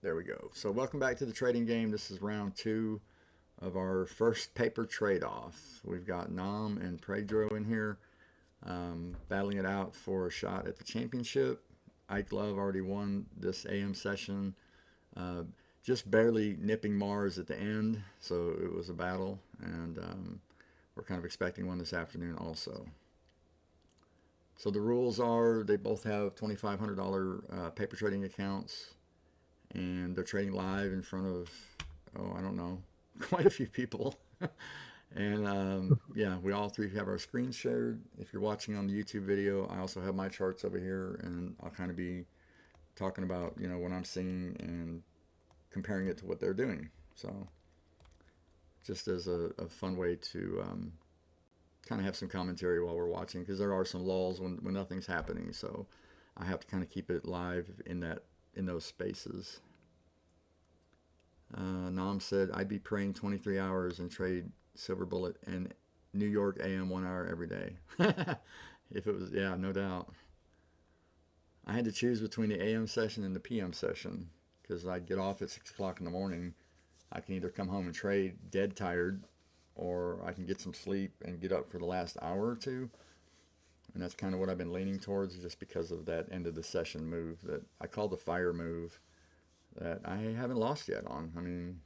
There we go. So welcome back to the trading game. This is round two of our first paper trade-off. We've got Nam and Prg7dro in here battling it out for a shot at the championship. Ike Love already won this AM session, uh, just barely nipping Mars at the end, so it was a battle, and we're kind of expecting one this afternoon also. So the rules are they both have $2,500 paper trading accounts, and they're trading live in front of, oh, I don't know, quite a few people. And yeah, we all three have our screens shared. If you're watching on the YouTube video, I also have my charts over here, and I'll kind of be talking about, what I'm seeing and comparing it to what they're doing. So just as a fun way to kind of have some commentary while we're watching, because there are some lulls when nothing's happening. So I have to kind of keep it live in those spaces. Nam said, I'd be praying 23 hours and trade Silver Bullet and New York AM 1 hour every day. If it was, yeah, no doubt. I had to choose between the AM session and the PM session because I'd get off at 6 o'clock in the morning. I can either come home and trade dead tired, or I can get some sleep and get up for the last hour or two. And that's kind of what I've been leaning towards, just because of that end of the session move that I call the fire move that I haven't lost yet on. I mean,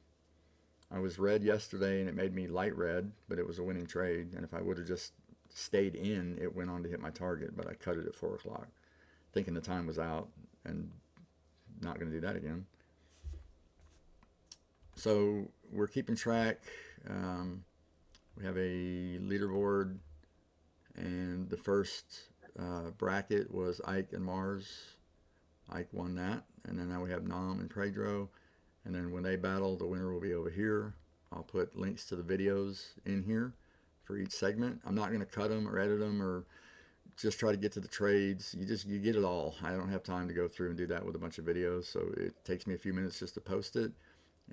I was red yesterday and it made me light red, but it was a winning trade. And if I would have just stayed in, it went on to hit my target, but I cut it at 4 o'clock, thinking the time was out and not going to do that again. So we're keeping track. We have a leaderboard, and the first bracket was Ike and Mars. Ike won that, and then now we have Nam and Prg7dro, and then when they battle, the winner will be over here. I'll put links to the videos in here for each segment. I'm not going to cut them or edit them or just try to get to the trades. You get it all. I don't have time to go through and do that with a bunch of videos, so it takes me a few minutes just to post it,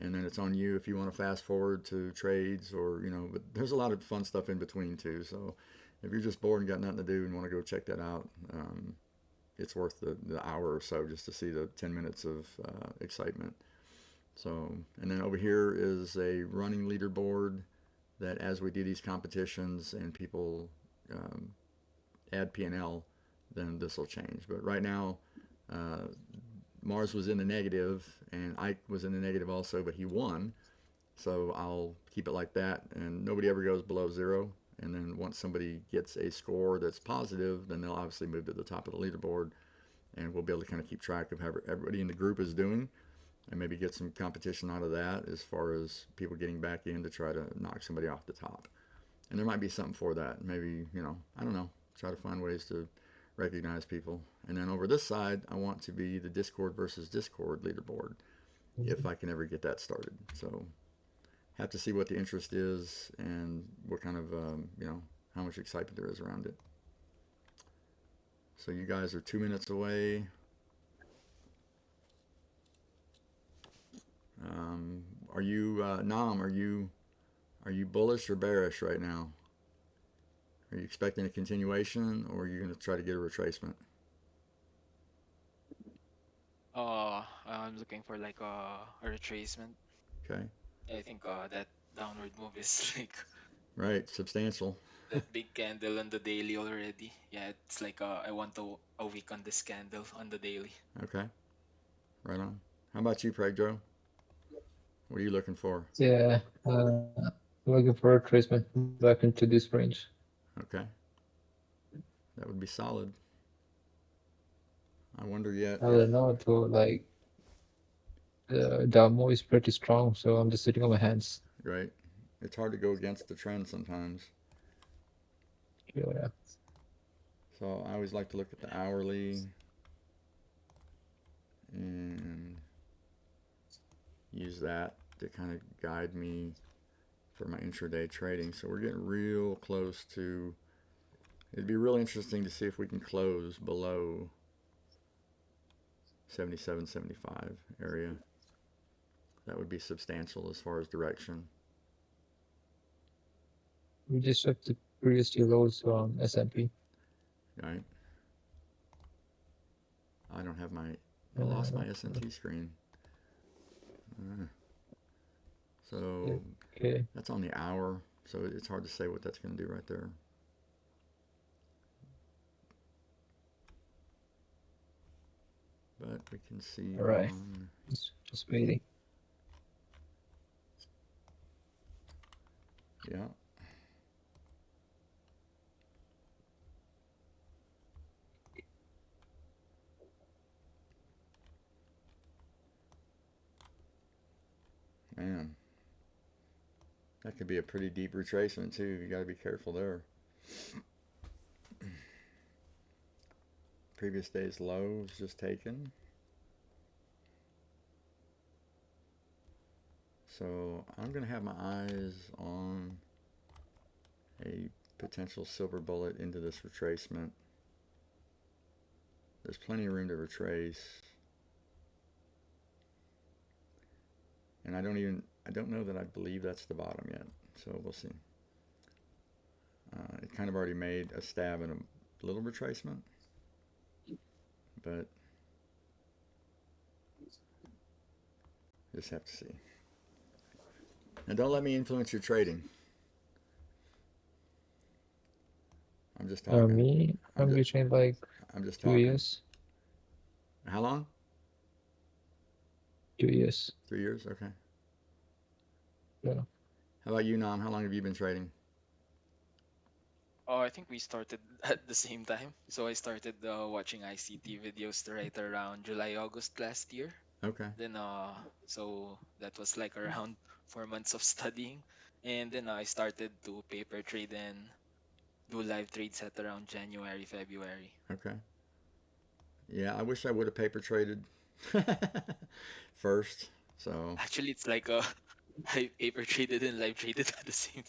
and then it's on you if you want to fast forward to trades, or but there's a lot of fun stuff in between too. So if you're just bored and got nothing to do and want to go check that out, it's worth the hour or so just to see the 10 minutes of excitement. So, and then over here is a running leaderboard that as we do these competitions and people add P&L, then this will change. But right now, Mars was in the negative and Ike was in the negative also, but he won. So I'll keep it like that, and nobody ever goes below zero. And then once somebody gets a score that's positive, then they'll obviously move to the top of the leaderboard, and we'll be able to kind of keep track of how everybody in the group is doing, and maybe get some competition out of that as far as people getting back in to try to knock somebody off the top. And there might be something for that. Maybe, I don't know, try to find ways to recognize people. And then over this side, I want to be the Discord versus Discord leaderboard, if I can ever get that started. So have to see what the interest is and what kind of, how much excitement there is around it. So you guys are 2 minutes away. Are you, Nam, are you bullish or bearish right now? Are you expecting a continuation, or are you going to try to get a retracement? I'm looking for like a retracement. Okay. I think that downward move is like Right. Substantial. that big candle on the daily already. Yeah, it's like I want a week on this candle on the daily. Okay. Right on. How about you, Prg7dro? What are you looking for? Yeah, looking for a retracement back into this range. Okay. That would be solid. I wonder yet I if, don't know, though, like the move is pretty strong, so I'm just sitting on my hands. right? It's hard to go against the trend sometimes. Yeah. So I always like to look at the hourly and use that to kind of guide me for my intraday trading. So we're getting real close to, it'd be real interesting to see if we can close below 77.75 area. That would be substantial as far as direction. We just have the previous year lows on S&P. Right? I don't have my, I lost my Uh, S&T screen. Uh, so Okay. that's on the hour. So it's hard to say what that's going to do right there. But we can see All right. on. Just waiting. Yeah. Man, that could be a pretty deep retracement too. You got to be careful there. Previous day's low was just taken. So I'm going to have my eyes on a potential silver bullet into this retracement. There's plenty of room to retrace. And I don't know that I believe that's the bottom yet. So we'll see. It kind of already made a stab in a little retracement. But just have to see. And don't let me influence your trading. I'm just talking. Me, I'm I'm just, between like I'm just 2 talking. years. How long? 2 years. 3 years? Okay. Yeah. How about you, Nam? How long have you been trading? Oh, I think we started at the same time. So I started watching ICT videos right around July, August last year. Okay. Then so that was like around 4 months of studying, and then I started to paper trade and do live trades at around January, February. Okay. Yeah, I wish I would have paper traded first. So Actually, it's like I paper traded and live traded at the same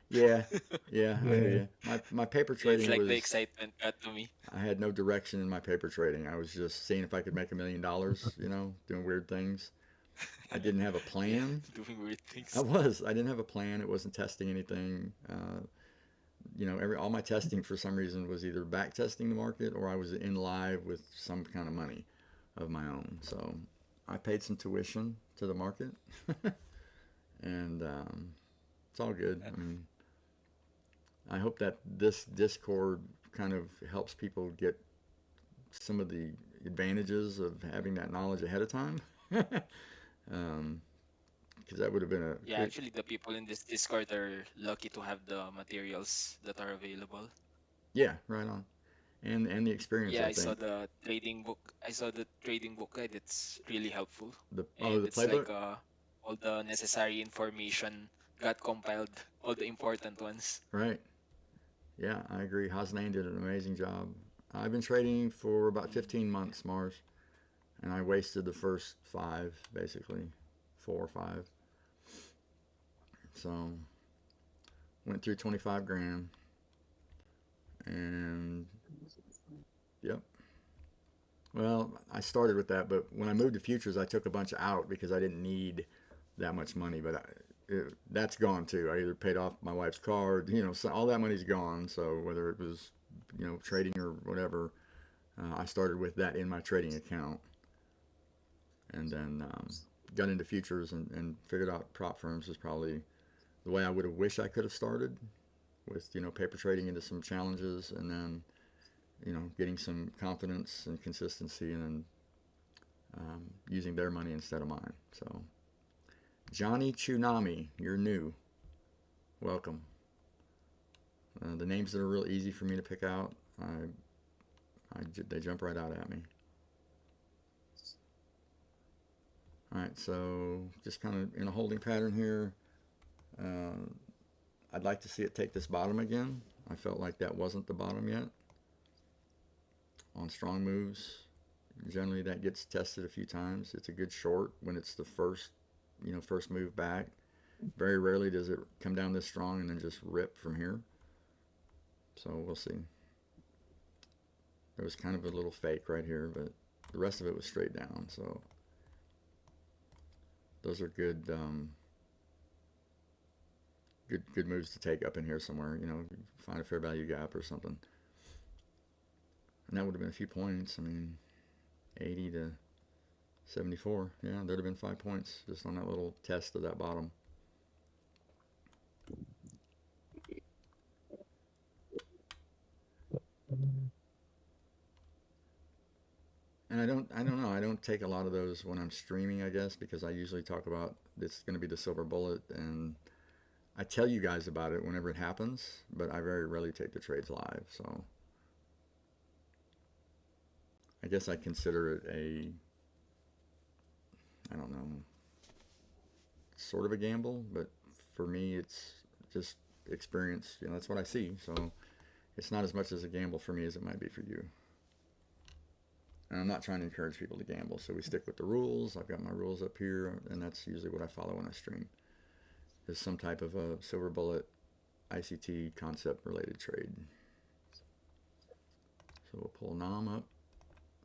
yeah, time. yeah, I hear Yeah. you. My paper It's trading like the was excitement got to me. I had no direction in my paper trading. I was just seeing if I could make $1 million. Doing weird things. I didn't have a Yeah, plan. doing weird I things. was. I didn't have a plan. It wasn't testing anything. All my testing for some reason was either back testing the market or I was in live with some kind of money of my own. So I paid some tuition to the market, and it's all good. Yeah. I mean, I hope that this Discord kind of helps people get some of the advantages of having that knowledge ahead of time. um, because that would have been a Yeah, quick. actually, the people in this Discord are lucky to have the materials that are available. Yeah, right on. And the experience, Yeah, I I saw think. the trading book. I saw the trading book guide. It's really helpful, Oh, and the it's like playbook. all the necessary information got compiled, all the important ones. Right. Yeah, I agree. Hasnain did an amazing job. I've been trading for about Mm, 15 yeah. months, Mars, and I wasted the first five, basically, 4 or 5. So went through 25 grand, and yep. Well, I started with that, but when I moved to futures, I took a bunch out because I didn't need that much money. But that's gone too. I either paid off my wife's card, so all that money's gone. So whether it was, trading or whatever, I started with that in my trading account, and then got into futures and figured out prop firms is probably the way I would have wished I could have started with paper trading into some challenges, and then getting some confidence and consistency, and then using their money instead of mine. So Johnny Tsunami, you're new. Welcome. The names that are real easy for me to pick out, they jump right out at me. All right, so just kind of in a holding pattern here. Uh, I'd like to see it take this bottom again. I felt like that wasn't the bottom yet. On strong moves, generally that gets tested a few times. It's a good short when it's the first move back. Very rarely does it come down this strong and then just rip from here. So we'll see. There was kind of a little fake right here, but the rest of it was straight down. So those are good moves to take up in here somewhere. Find a fair value gap or something. And that would have been a few points. I mean, 80 to 74. Yeah, there'd have been 5 points just on that little test of that bottom. And I don't know. I don't take a lot of those when I'm streaming, I guess, because I usually talk about it's going to be the silver bullet, and I tell you guys about it whenever it happens, but I very rarely take the trades live. So I guess I consider it I don't know, sort of a gamble, but for me, it's just experience. You know, that's what I see. So it's not as much as a gamble for me as it might be for you. And I'm not trying to encourage people to gamble, so we stick with the rules. I've got my rules up here, and that's usually what I follow when I stream. Is some type of a silver bullet ICT concept related trade. So we'll pull Nam up,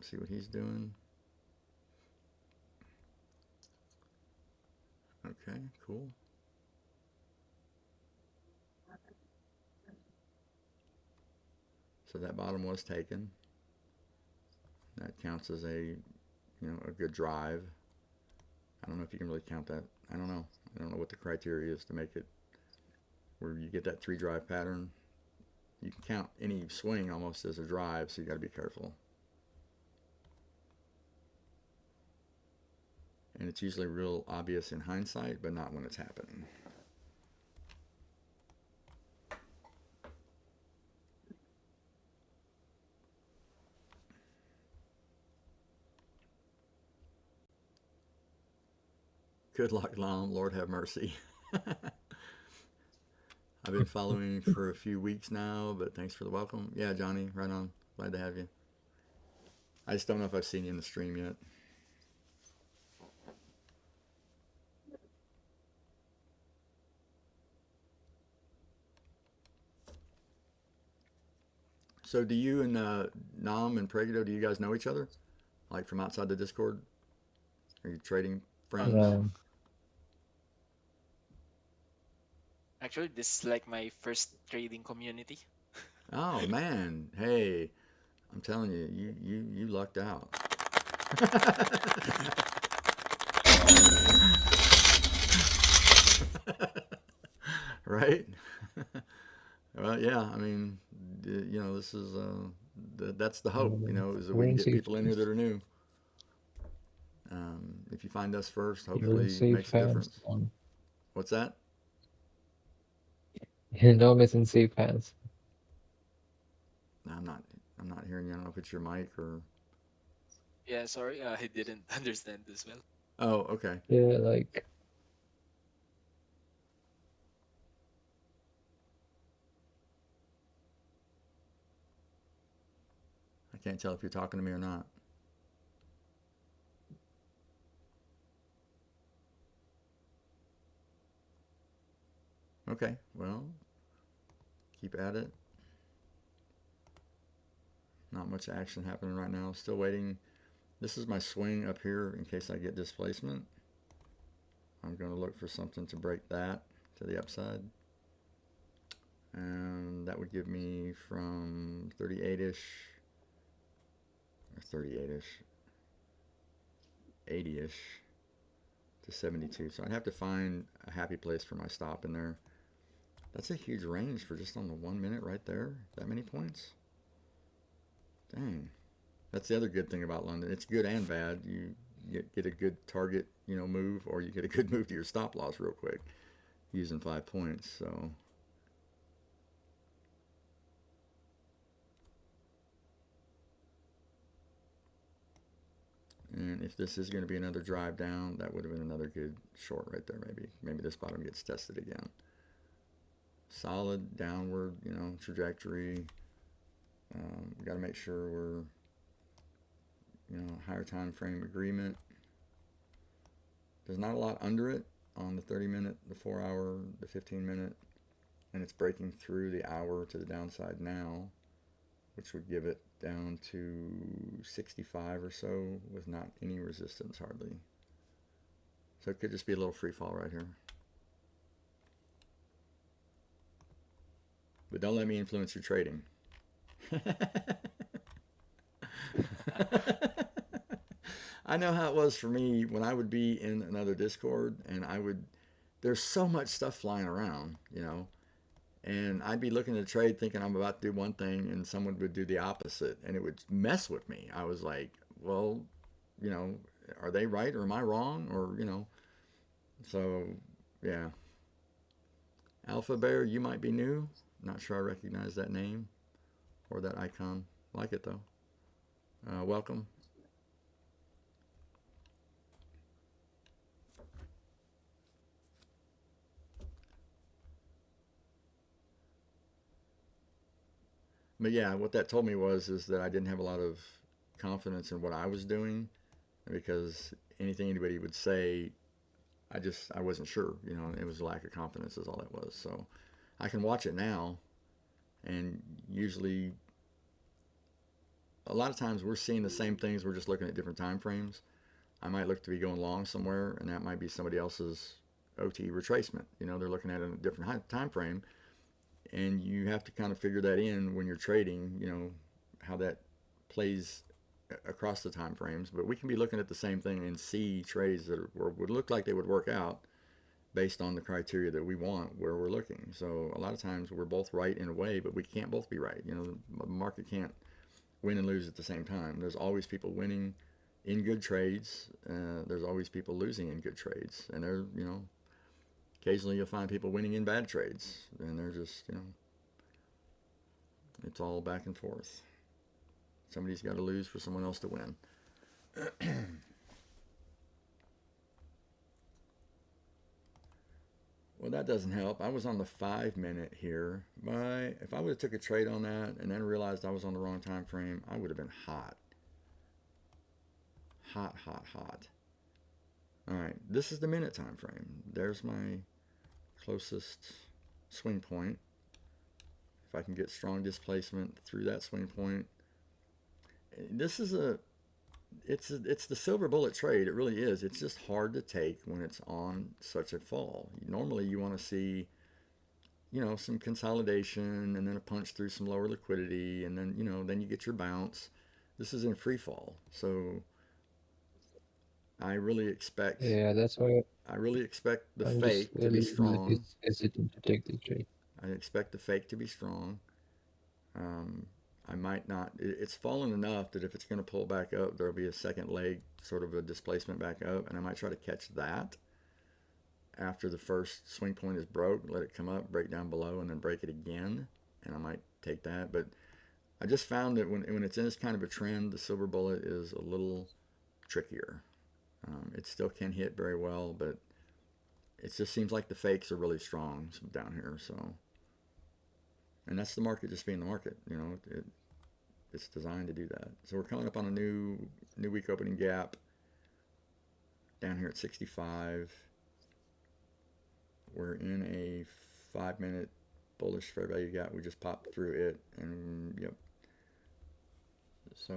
see what he's doing. Okay, cool. So that bottom was taken. That counts as a good drive. I don't know if you can really count that. I don't know. I don't know what the criteria is to make it where you get that 3 drive pattern. You can count any swing almost as a drive, so you got to be careful. And it's usually real obvious in hindsight, but not when it's happening. Good luck, Lom. Lord have mercy. I've been following for a few weeks now, but thanks for the welcome. Yeah, Johnny, right on. Glad to have you. I just don't know if I've seen you in the stream yet. So do you and Nam and Prg7dro, do you guys know each other? Like from outside the Discord? Are you trading friends? Um, Actually, this is like my first trading community. Oh man, hey, I'm telling you, you lucked out. Right? Well, yeah. I mean, this is that's the hope. Is that we we're can in get safe people in here that are new. If you find us first, You're in hopefully it safe makes a hands. difference. What's that? Dom is in safe hands. I'm not. I'm not hearing you. I don't know if it's your mic or. Yeah, sorry, I didn't understand this well. Oh, okay. Yeah, like I can't tell if you're talking to me or not. Okay. Well, keep at it. Not much action happening right now. Still waiting. This is my swing up here in case I get displacement. I'm going to look for something to break that to the upside. And that would give me from 38-ish, or 38-ish, 80-ish to 72. So I'd have to find a happy place for my stop in there. That's a huge range for just on the 1 minute right there. That many points? Dang. That's the other good thing about London. It's good and bad. You get a good target, move, or you get a good move to your stop loss real quick using 5 points. So and if this is going to be another drive down, that would have been another good short right there. Maybe this bottom gets tested again. Solid downward, trajectory. We got to make sure we're higher time frame agreement. There's not a lot under it on the 30 minute, the 4 hour, the 15 minute, and it's breaking through the hour to the downside now, which would give it down to 65 or so with not any resistance hardly. So it could just be a little free fall right here. But don't let me influence your trading. I know how it was for me when I would be in another Discord and there's so much stuff flying around, and I'd be looking at a trade thinking I'm about to do one thing and someone would do the opposite and it would mess with me. I was like, well, you know, are they right or am I wrong? So yeah. Alpha Bear, you might be new. Not sure I recognize that name or that icon. Like it though. Welcome. But yeah, what that told me is that I didn't have a lot of confidence in what I was doing because anything anybody would say, I wasn't sure. It was a lack of confidence is all that was. So I can watch it now, and usually a lot of times we're seeing the same things. We're just looking at different time frames. I might look to be going long somewhere, and that might be somebody else's OT retracement. They're looking at it in a different time frame, and you have to kind of figure that in when you're trading. How that plays across the time frames. But we can be looking at the same thing and see trades that would look like they would work out based on the criteria that we want where we're looking. So a lot of times we're both right in a way, but we can't both be right. The market can't win and lose at the same time. There's always people winning in good trades. There's always people losing in good trades, and occasionally you'll find people winning in bad trades, and they're just it's all back and forth. Somebody's got to lose for someone else to win. Well, that doesn't help. I was on the 5 minute here. But if I would have took a trade on that and then realized I was on the wrong time frame, I would have been hot. Hot, hot, hot. All right, this is the minute time frame. There's my closest swing point. If I can get strong displacement through that swing point. This is it's the silver bullet trade. It really is. It's just hard to take when it's on such a fall. Normally you want to see some consolidation and then a punch through some lower liquidity, and then you get your bounce. This is in free fall, so I really expect Yeah, that's why the I'm just fake to be strong. hesitant to take the trade. I expect the fake to be strong. Um, I might not. It's fallen enough that if it's going to pull back up, there'll be a second leg, sort of a displacement back up, and I might try to catch that after the first swing point is broke. Let it come up, break down below, and then break it again, and I might take that. But I just found that when it's in this kind of a trend, the silver bullet is a little trickier. It still can hit very well, but it just seems like the fakes are really strong down here. So, and that's the market just being the market. It's designed to do that. So we're coming up on a new week opening gap down here at 65. We're in a 5 minute bullish fair value gap. We just popped through it, and yep. So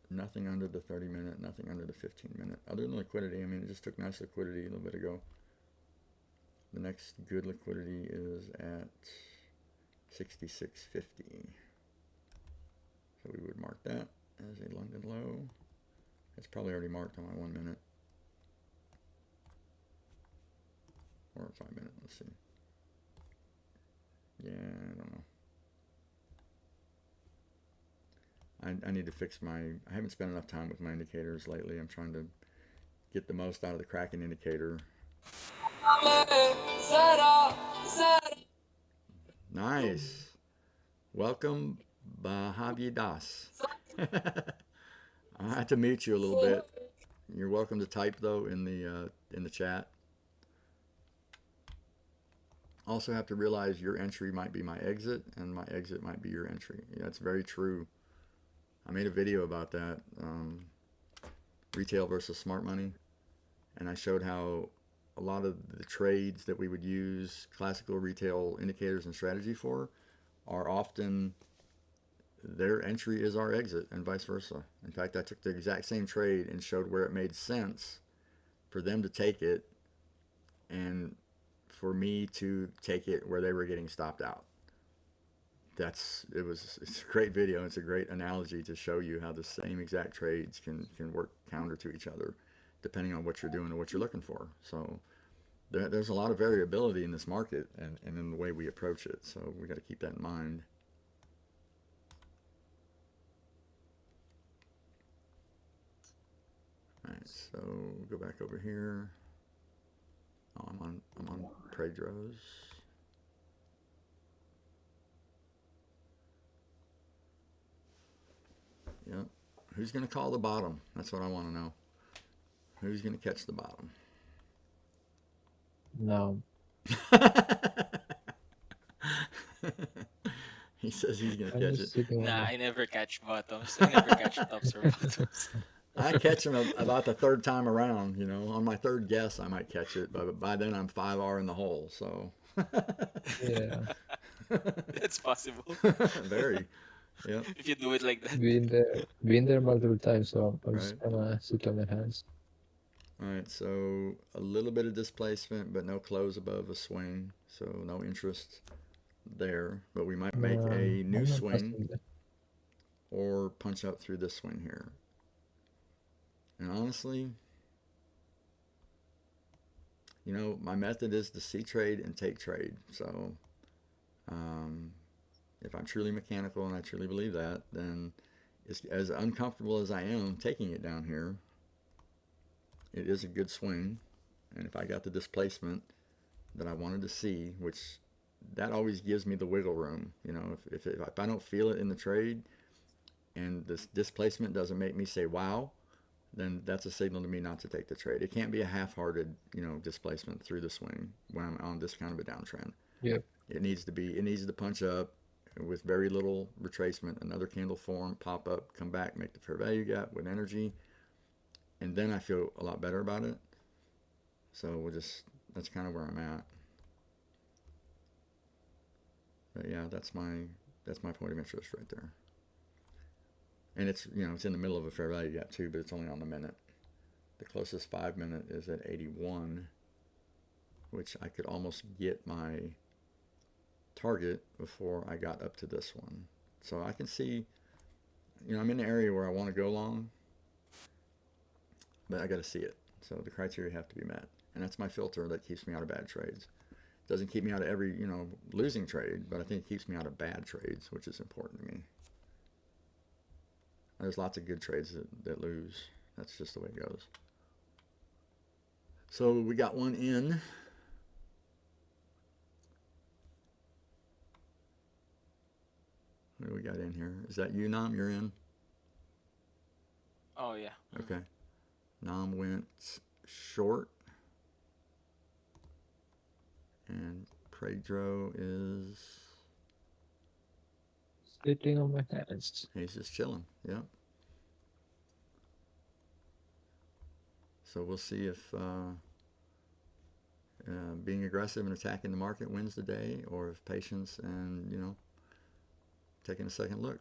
nothing under the 30 minute, nothing under the 15 minute. Other than liquidity, I mean, it just took nice liquidity a little bit ago. The next good liquidity is at 66.50. So we would mark that as a London low. It's probably already marked on my 1 minute. Or 5 minute, let's see. Yeah, I don't know. I need to fix I haven't spent enough time with my indicators lately. I'm trying to get the most out of the Kraken indicator. Nice. Welcome, Bahavi Das. I had to mute you a little bit. You're welcome to type though in the chat. Also have to realize your entry might be my exit, and my exit might be your entry. Yeah, that's very true. I made a video about that, retail versus smart money, and I showed how a lot of the trades that we would use classical retail indicators and strategy for are often their entry is our exit and vice versa. In fact, I took the exact same trade and showed where it made sense for them to take it and for me to take it where they were getting stopped out. it's a great video. It's a great analogy to show you how the same exact trades can work counter to each other, depending on what you're doing and what you're looking for. So there's a lot of variability in this market and in the way we approach it. So we got to keep that in mind. All right, so go back over here. Oh, I'm on Prg7dros. Yep. Who's going to call the bottom? That's what I want to know. Who's going to catch the bottom? No. He says he's going to I'm catch just it. sitting on Nah, my I never catch bottoms. I never catch tops or bottoms. I catch him about the third time around. On my third guess, I might catch it, but by then I'm 5R in the hole. So yeah. That's possible. very, yep, If you do it like that. Been there multiple times, so I'm just right. gonna sit on my hands. All right, so a little bit of displacement, but no close above a swing, so no interest there. But we might make a new I'm not swing touching that. or punch up through this swing here. And honestly, my method is to see trade and take trade. So um, if I'm truly mechanical and I truly believe that, then it's as uncomfortable as I am taking it down here. It is a good swing, and if I got the displacement that I wanted to see, which that always gives me the wiggle room. If I don't feel it in the trade, and this displacement doesn't make me say wow, then that's a signal to me not to take the trade. It can't be a half-hearted, displacement through the swing when I'm on this kind of a downtrend. Yep. It needs to punch up with very little retracement, another candle form, pop up, come back, make the fair value gap with energy, and then I feel a lot better about it. So that's kind of where I'm at. But yeah, that's my point of interest right there. And it's in the middle of a fair value gap too, but it's only on the minute. The closest 5-minute is at 81, which I could almost get my target before I got up to this one. So I can see, I'm in the area where I want to go long, but I got to see it. So the criteria have to be met, and that's my filter that keeps me out of bad trades. It doesn't keep me out of every losing trade, but I think it keeps me out of bad trades, which is important to me. There's lots of good trades that lose. That's just the way it goes. So we got one in. What do we got in here? Is that you, Nam? You're in? Oh yeah. Okay. Nam went short. And Prg7dro is... Sitting on my hands. He's just chilling. Yep. So we'll see if being aggressive and attacking the market wins the day, or if patience and taking a second look.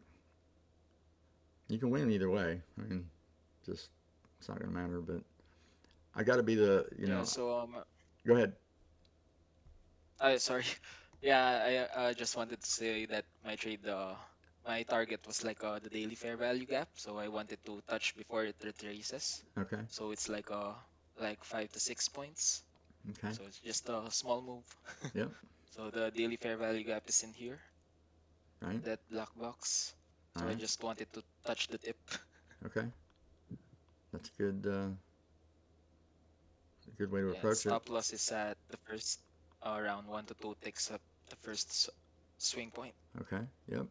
You can win either way. I mean, just it's not going to matter. But I got to be the Yeah. So Go ahead. sorry. Yeah, I just wanted to say that my target was like the daily fair value gap, so I wanted to touch before it retraces. Okay. So it's like 5 to 6 points. Okay. So it's just a small move. Yep. So the daily fair value gap is in here, Right. that black box. All So I right. just wanted to touch the tip. Okay. That's a good way to Yeah, approach it. stop loss is at the first around 1 to 2 ticks up the first swing point. Okay. Yep.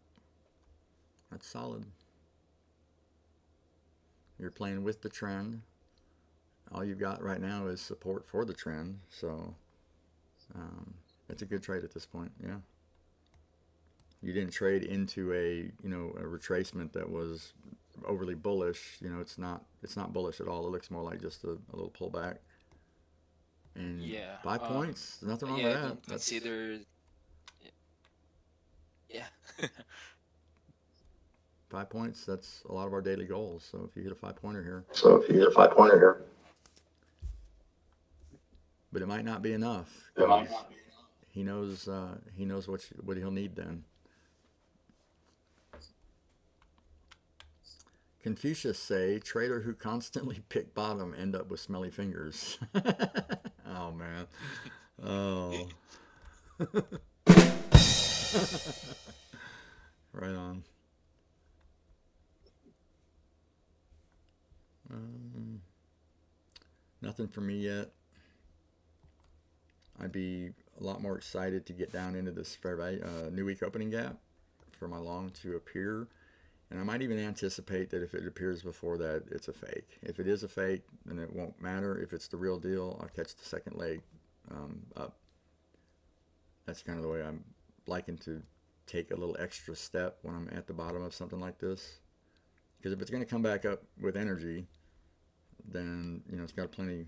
That's solid. You're playing with the trend. All you've got right now is support for the trend. So it's a good trade at this point. Yeah. You didn't trade into a retracement that was overly bullish. It's not bullish at all. It looks more like just a little pullback. And Yeah. 5 points, nothing wrong Yeah, with I that. don't consider. Yeah. 5 points. That's a lot of our daily goals. So if you hit a 5-pointer here, but it might not be enough. He knows what he'll need then. Confucius say, trader who constantly pick bottom end up with smelly fingers. Oh man. Oh. Right on. Um, Nothing for me yet. I'd be a lot more excited to get down into this fair value new week opening gap for my long to appear. And I might even anticipate that if it appears before that, it's a fake. If it is a fake, then it won't matter. If it's the real deal, I'll catch the second leg up. That's kind of the way I'm liking to take a little extra step when I'm at the bottom of something like this. Because if it's going to come back up with energy, then it's got plenty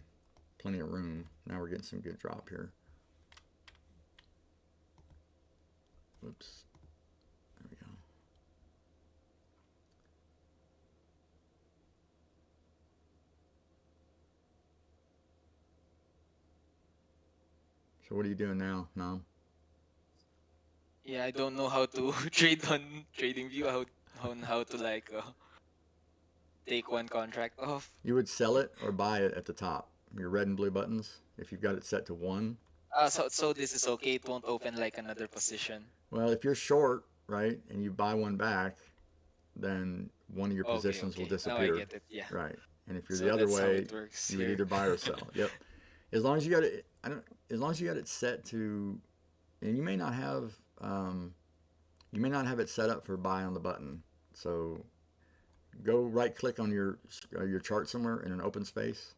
of room. Now we're getting some good drop here. Whoops. There we go. So what are you doing now, Nam? Yeah, I don't know how to trade on TradingView, how to like take one contract off. You would sell it or buy it at the top. Your red and blue buttons. If you've got it set to 1. So this is okay. It won't open like another position. Well, if you're short, right, and you buy one back, then one of your Okay, positions will okay. Now I disappear. get it. Yeah. Right. And if you're the So other that's how way, it works you would here. either buy or sell. Yep. As long as you got it, as long as you got it set to, and you may not have it set up for buy on the button. So go right click on your chart somewhere in an open space.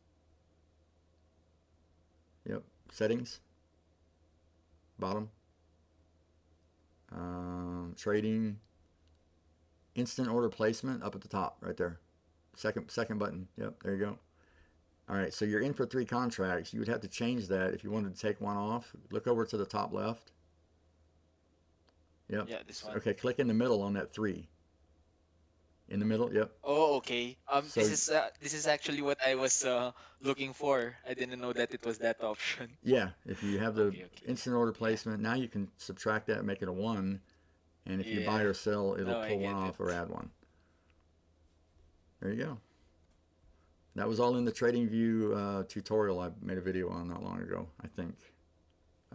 Yep. Settings. Bottom. Trading. Instant order placement up at the top right there. Second button. Yep. There you go. All right, so you're in for 3 contracts. You would have to change that if you wanted to take one off. Look over to the top left. Yep. Yeah, this one. Okay, click in the middle on that 3. In the middle, yep. Oh, okay. So This is actually what I was looking for. I didn't know that it was that option. yeah, if you have the Okay, okay. instant order Yeah. placement, now you can subtract that and make it a 1. And if you buy Yeah. or sell, it'll Now I pull one get it. off or add one. There you go. That was all in the TradingView tutorial I made a video on not long ago, I think.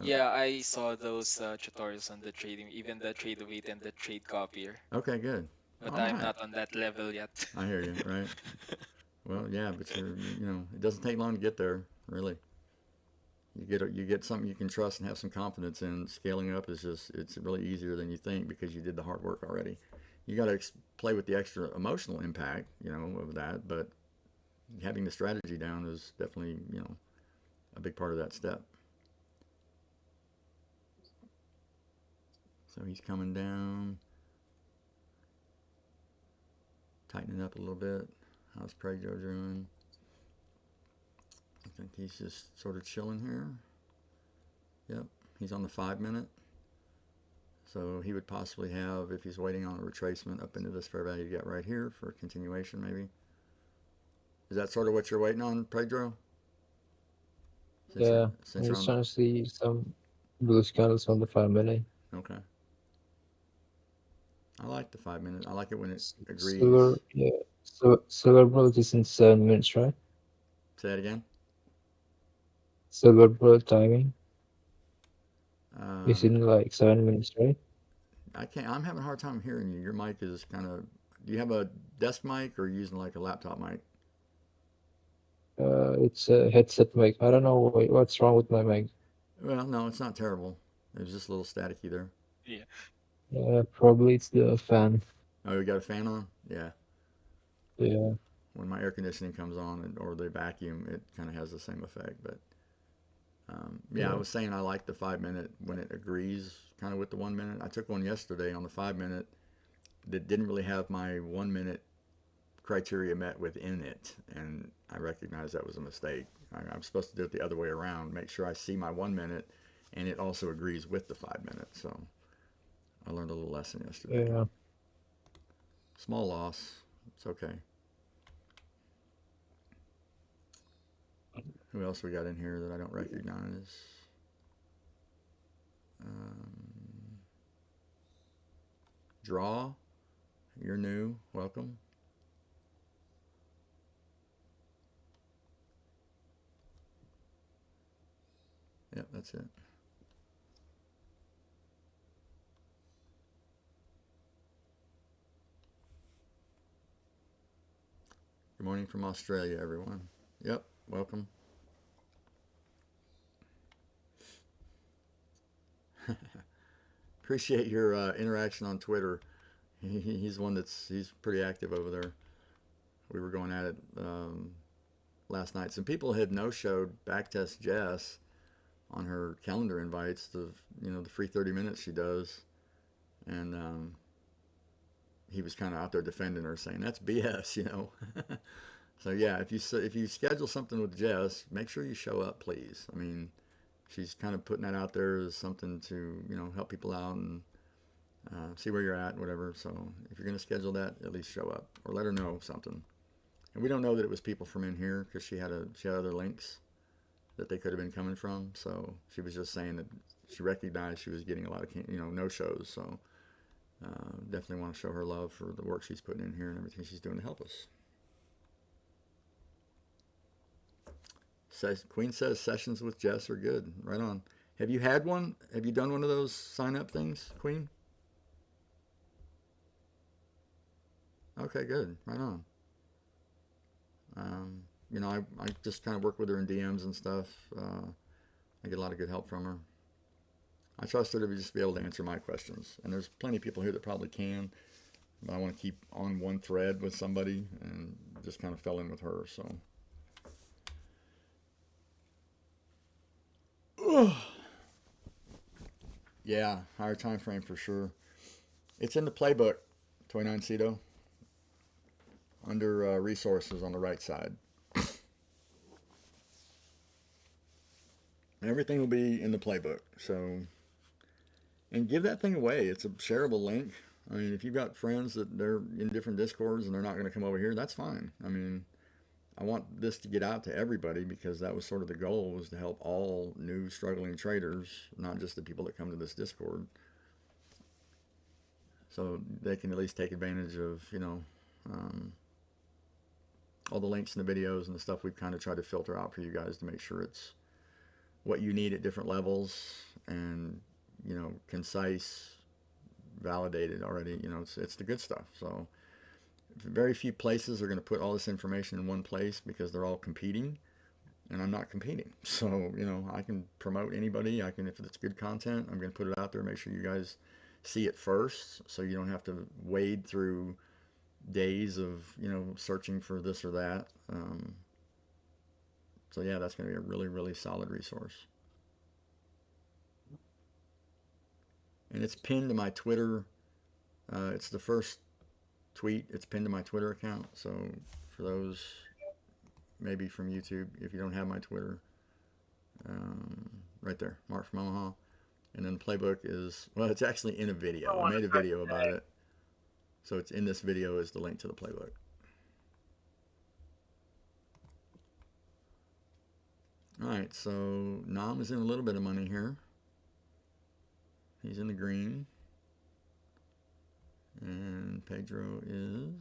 Yeah, I saw those tutorials on the trading, even the trade weight and the trade copier. Okay, good. But All I'm right. not on that level yet. I hear you, right? Well, yeah, but it doesn't take long to get there, really. You get something you can trust and have some confidence in. Scaling up it's really easier than you think because you did the hard work already. You got to play with the extra emotional impact, of that, but having the strategy down is definitely, a big part of that step. So he's coming down, tightening up a little bit. How's Prg7dro doing? I think he's just sort of chilling here. Yep, he's on the 5-minute. So he would possibly have, if he's waiting on a retracement up into this fair value gap right here for continuation maybe. Is that sort of what you're waiting on, Pedro? Yeah, Since I'm you're just on the, trying to see some blue candles on the 5-minute. okay. I like the 5-minute. I like it when it agrees. Silver, yeah. So silver bullet is in 7 minutes, right? Say that again. Silver bullet timing is Um, in like 7 minutes, right? I can't. I'm having a hard time hearing you. Your mic is kind of. Do you have a desk mic or are you using like a laptop mic? It's a headset mic. I don't know what's wrong with my mic. Well, no, it's not terrible. It was just a little staticky there. Yeah. Probably it's the fan. Oh, you got a fan on? Yeah. Yeah. When my air conditioning comes on or the vacuum, it kind of has the same effect. But yeah, I was saying I like the 5-minute when it agrees kind of with the 1-minute. I took one yesterday on the 5-minute that didn't really have my 1-minute criteria met within it, and I recognized that was a mistake. I'm supposed to do it the other way around, make sure I see my 1-minute and it also agrees with the 5-minute. So I learned a little lesson yesterday. Yeah. Small loss. It's okay. Who else we got in here that I don't recognize? Draw. You're new. Welcome. Yep, that's it. Good morning from Australia, everyone. Yep, welcome. Appreciate your interaction on Twitter. He's one he's pretty active over there. We were going at it last night. Some people had no-showed backtest Jess on her calendar invites. The free 30 minutes she does, and he was kind of out there defending her, saying that's BS. So yeah, if you schedule something with Jess, make sure you show up, please. I mean, she's kind of putting that out there as something to help people out and see where you're at, whatever. So if you're going to schedule that, at least show up or let her know something. And we don't know that it was people from in here because she had other links that they could have been coming from. So she was just saying that she recognized she was getting a lot of no shows. So definitely want to show her love for the work she's putting in here and everything she's doing to help us. Queen says sessions with Jess are good. Right on. Have you had one? Have you done one of those sign up things, Queen? Okay, good. Right on. I just kind of work with her in DMs and stuff. I get a lot of good help from her. I trust her to just be able to answer my questions. And there's plenty of people here that probably can, but I want to keep on one thread with somebody and just kind of fell in with her. So, yeah, higher time frame for sure. It's in the playbook, 29Cito, under resources on the right side. Everything will be in the playbook. So, and give that thing away. It's a shareable link. I mean, if you've got friends that they're in different discords and they're not going to come over here, that's fine. I mean, I want this to get out to everybody because that was sort of the goal, was to help all new struggling traders, not just the people that come to this discord. So they can at least take advantage of, all the links in the videos and the stuff we've kind of tried to filter out for you guys to make sure it's what you need at different levels and, concise, validated already. It's the good stuff. So very few places are going to put all this information in one place because they're all competing, and I'm not competing. So I can promote anybody. If it's good content, I'm going to put it out there, make sure you guys see it first, so you don't have to wade through days of searching for this or that. So yeah, that's going to be a really, really solid resource. And it's pinned to my Twitter. It's the first tweet. It's pinned to my Twitter account. So for those maybe from YouTube, if you don't have my Twitter, right there, Mark from Omaha. And then the playbook is, well, it's actually in a video. I made a video about it. So it's in this video is the link to the playbook. All right, so Nam is in a little bit of money here. He's in the green. And Pedro is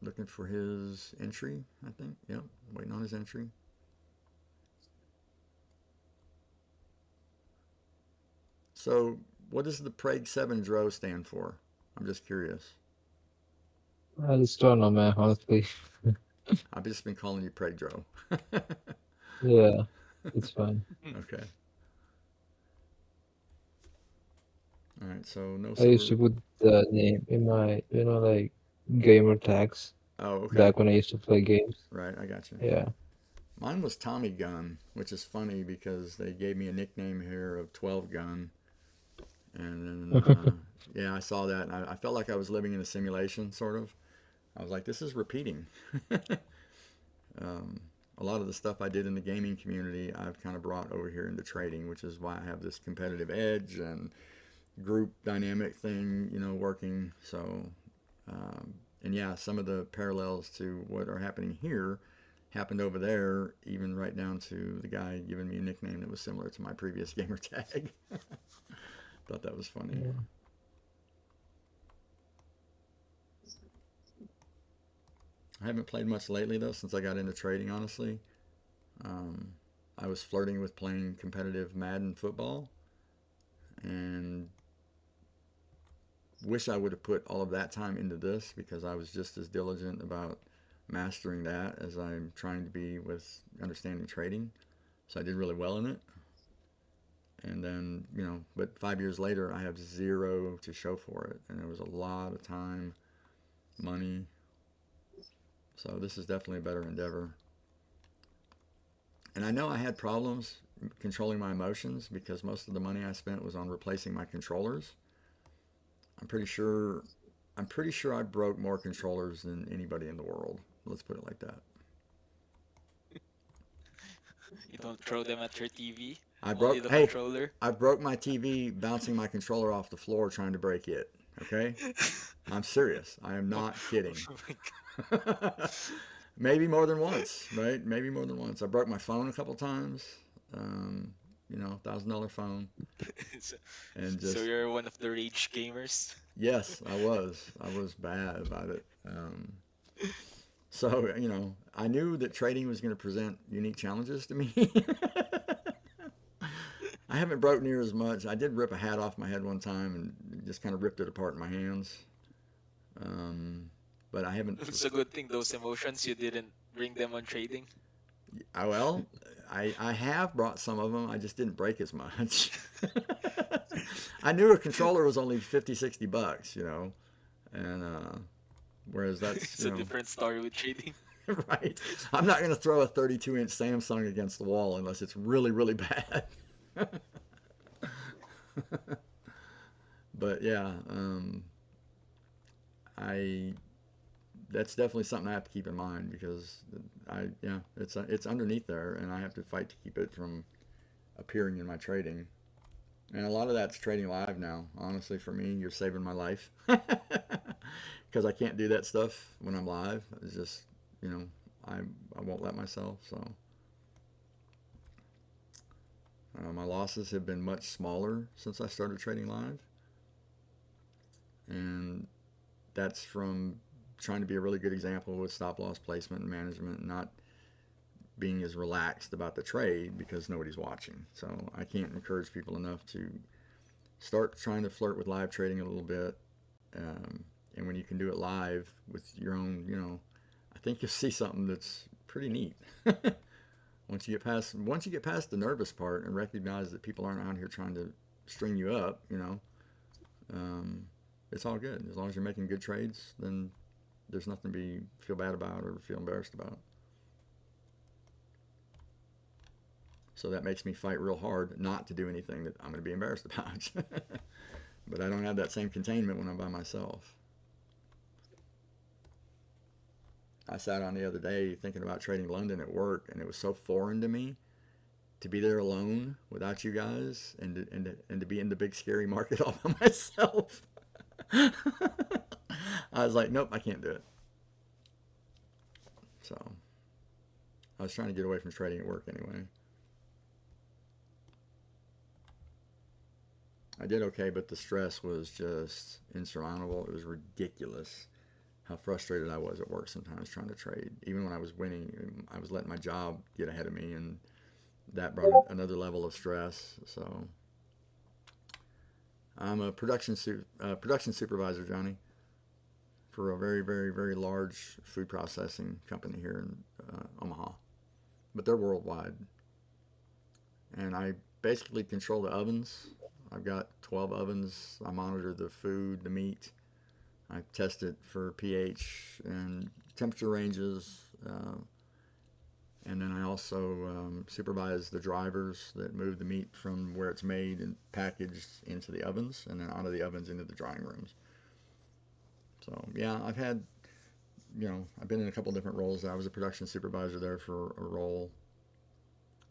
looking for his entry, I think. Yep, waiting on his entry. So what does the Prg7dro stand for? I'm just curious. I just don't know, man, honestly. I've just been calling you Prg7dro. Yeah, it's fine. Okay. All right, so no I used to silver. put the name in my, like gamer tags Oh, okay. back when I used to play games. Right, I got you. Yeah. Mine was Tommy Gun, which is funny because they gave me a nickname here of 12 Gun. And then, yeah, I saw that, and I felt like I was living in a simulation, sort of. I was like, this is repeating. A lot of the stuff I did in the gaming community, I've kind of brought over here into trading, which is why I have this competitive edge and group dynamic thing, working. So, and yeah, some of the parallels to what are happening here happened over there, even right down to the guy giving me a nickname that was similar to my previous gamer tag. Thought that was funny. Yeah. I haven't played much lately though, since I got into trading. Honestly, I was flirting with playing competitive Madden football, and wish I would have put all of that time into this, because I was just as diligent about mastering that as I'm trying to be with understanding trading. So I did really well in it. And then, but 5 years later, I have zero to show for it. And it was a lot of time, money. So this is definitely a better endeavor. And I know I had problems controlling my emotions, because most of the money I spent was on replacing my controllers. I'm pretty sure I broke more controllers than anybody in the world. Let's put it like that. You don't throw them at your TV, I only broke the hey, controller. I broke my TV bouncing my controller off the floor trying to break it. Okay? I'm serious. I am Oh, not kidding. oh my Maybe more than once, right? Maybe more than once. I broke my phone a couple times. $1,000 phone, God. So, and so just you're one of the rage gamers. yes, I was. I was bad about it. So I knew that trading was going to present unique challenges to me. I haven't broke near as much. I did rip a hat off my head one time and just kind of ripped it apart in my hands. But I haven't. It's a good thing those emotions you didn't bring them on trading. Well, I have brought some of them. I just didn't break as much. I knew a controller was only 50, $60, and whereas that's It's a different story with trading. right. I'm not going to throw a 32-inch Samsung against the wall unless it's really, really bad. But yeah, I that's definitely something I have to keep in mind, because it's underneath there, and I have to fight to keep it from appearing in my trading. And a lot of that's trading live now. Honestly, for me, you're saving my life, because I can't do that stuff when I'm live. It's just I won't let myself. So my losses have been much smaller since I started trading live, and that's from trying to be a really good example with stop loss placement and management, and not being as relaxed about the trade because nobody's watching. So I can't encourage people enough to start trying to flirt with live trading a little bit. And when you can do it live with your own, I think you'll see something that's pretty neat. Once you get past the nervous part and recognize that people aren't out here trying to string you up, it's all good. As long as you're making good trades, then there's nothing to feel bad about or feel embarrassed about. So that makes me fight real hard not to do anything that I'm going to be embarrassed about. But I don't have that same containment when I'm by myself. I sat on the other day thinking about trading London at work, and it was so foreign to me to be there alone without you guys, and to be in the big scary market all by myself. I was like, nope, I can't do it. So I was trying to get away from trading at work anyway. I did okay, but the stress was just insurmountable. It was ridiculous how frustrated I was at work sometimes trying to trade. Even when I was winning, I was letting my job get ahead of me, and that brought another level of stress. So I'm a production supervisor, Johnny, for a very, very, very large food processing company here in Omaha. But they're worldwide. And I basically control the ovens. I've got 12 ovens. I monitor the food, the meat. I test it for pH and temperature ranges. And then I also supervise the drivers that move the meat from where it's made and packaged into the ovens, and then out of the ovens into the drying rooms. So yeah, I've been in a couple different roles. I was a production supervisor there for a role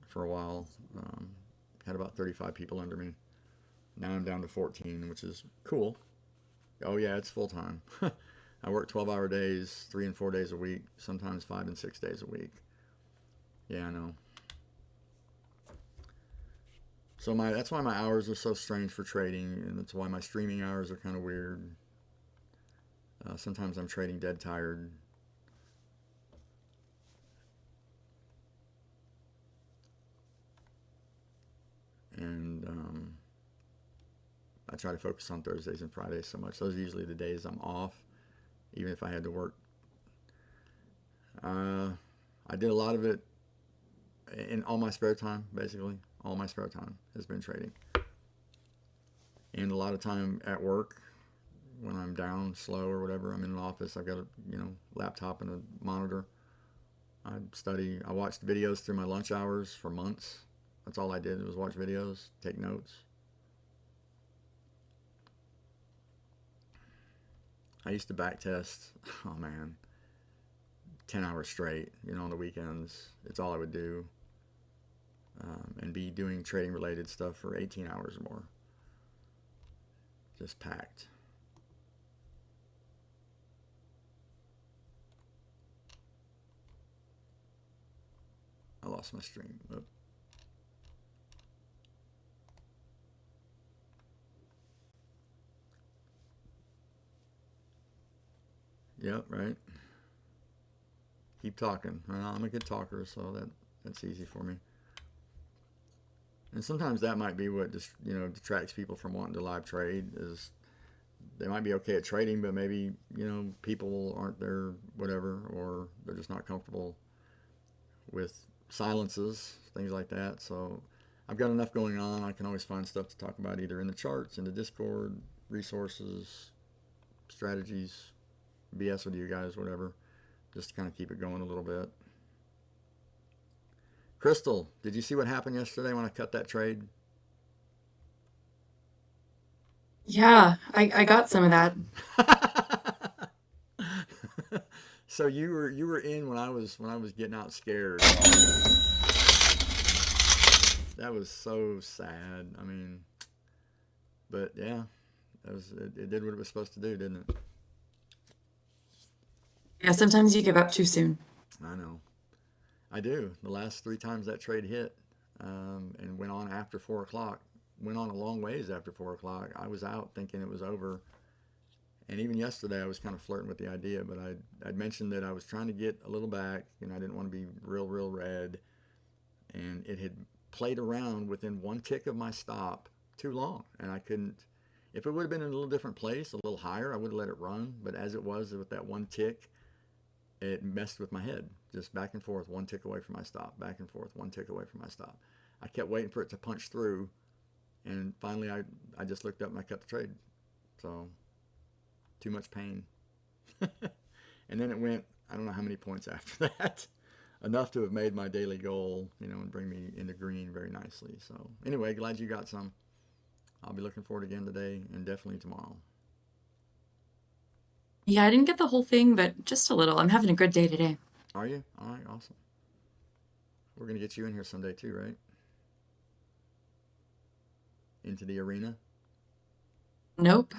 for a while. Had about 35 people under me. Now I'm down to 14, which is cool. Oh yeah, it's full time. I work 12-hour days, 3 and 4 days a week, sometimes 5 and 6 days a week. Yeah, I know. So that's why my hours are so strange for trading, and that's why my streaming hours are kind of weird. Sometimes I'm trading dead tired. try to focus on Thursdays and Fridays so much. Those are usually the days I'm off, even if I had to work. I did a lot of it in all my spare time, basically. All my spare time has been trading. And a lot of time at work when I'm down, slow, or whatever. I'm in an office. I've got a laptop and a monitor. I study. I watched videos through my lunch hours for months. That's all I did was watch videos, take notes. I used to back test. Oh man, 10 hours straight. On the weekends, it's all I would do, and be doing trading related stuff for 18 hours or more. Just packed. I lost my stream. Oh. Yep, right. Keep talking. I'm a good talker, so that's easy for me. And sometimes that might be what just detracts people from wanting to live trade. Is they might be okay at trading, but maybe people aren't there, whatever, or they're just not comfortable with silences, things like that. So I've got enough going on. I can always find stuff to talk about either in the charts, in the Discord, resources, strategies, BS with you guys, whatever, just to kind of keep it going a little bit. Crystal, did you see what happened yesterday when I cut that trade? Yeah, I got some of that. So you were in when I was getting out scared. That was so sad. I mean, but yeah, it did what it was supposed to do, didn't it? Yeah, sometimes you give up too soon. I know. I do. The last 3 times that trade hit, and went on after 4 o'clock, went on a long ways after 4 o'clock. I was out thinking it was over. And even yesterday, I was kind of flirting with the idea, but I'd mentioned that I was trying to get a little back, and I didn't want to be real red. And it had played around within 1 tick of my stop too long, and I couldn't. If it would have been in a little different place, a little higher, I would have let it run. But as it was with that 1 tick, it messed with my head, just back and forth, 1 tick away from my stop, back and forth, 1 tick away from my stop. I kept waiting for it to punch through, and finally I just looked up and I cut the trade. So too much pain. And then it went, I don't know how many points after that. Enough to have made my daily goal, and bring me into green very nicely. So anyway, glad you got some. I'll be looking forward again today and definitely tomorrow. Yeah, I didn't get the whole thing, but just a little. I'm having a good day today. Are you? All right, awesome. We're going to get you in here someday too, right? Into the arena? Nope.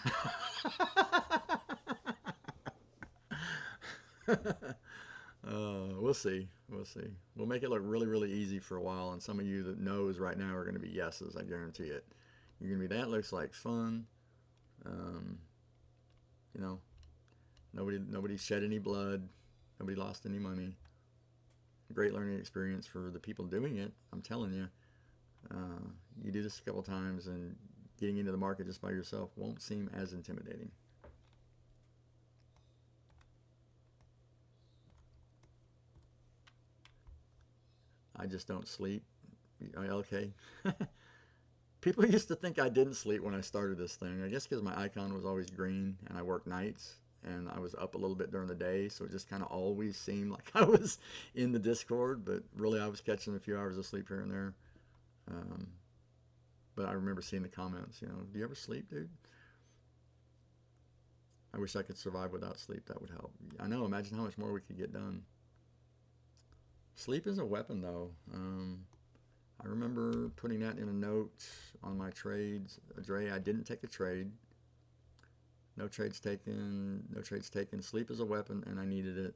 We'll see. We'll see. We'll make it look really easy for a while, and some of you that knows right now are going to be yeses. I guarantee it. You're going to be, that looks like fun. Nobody shed any blood. Nobody lost any money. Great learning experience for the people doing it. I'm telling you. You do this a couple times, and getting into the market just by yourself won't seem as intimidating. I just don't sleep. Okay. People used to think I didn't sleep when I started this thing. I guess because my icon was always green and I worked nights and I was up a little bit during the day. So it just kind of always seemed like I was in the Discord, but really I was catching a few hours of sleep here and there. But I remember seeing the comments, do you ever sleep, dude? I wish I could survive without sleep. That would help. I know. Imagine how much more we could get done. Sleep is a weapon, though. I remember putting that in a note on my trades. Dre, I didn't take a trade. No trades taken. No trades taken. Sleep is a weapon, and I needed it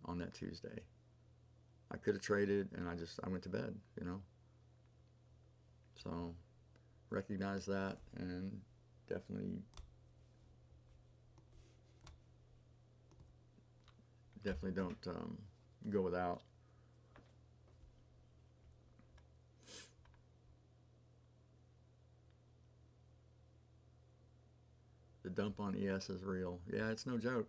on that Tuesday. I could have traded, and I went to bed, So recognize that, and definitely don't go without. dump on ES is real. Yeah, it's no joke.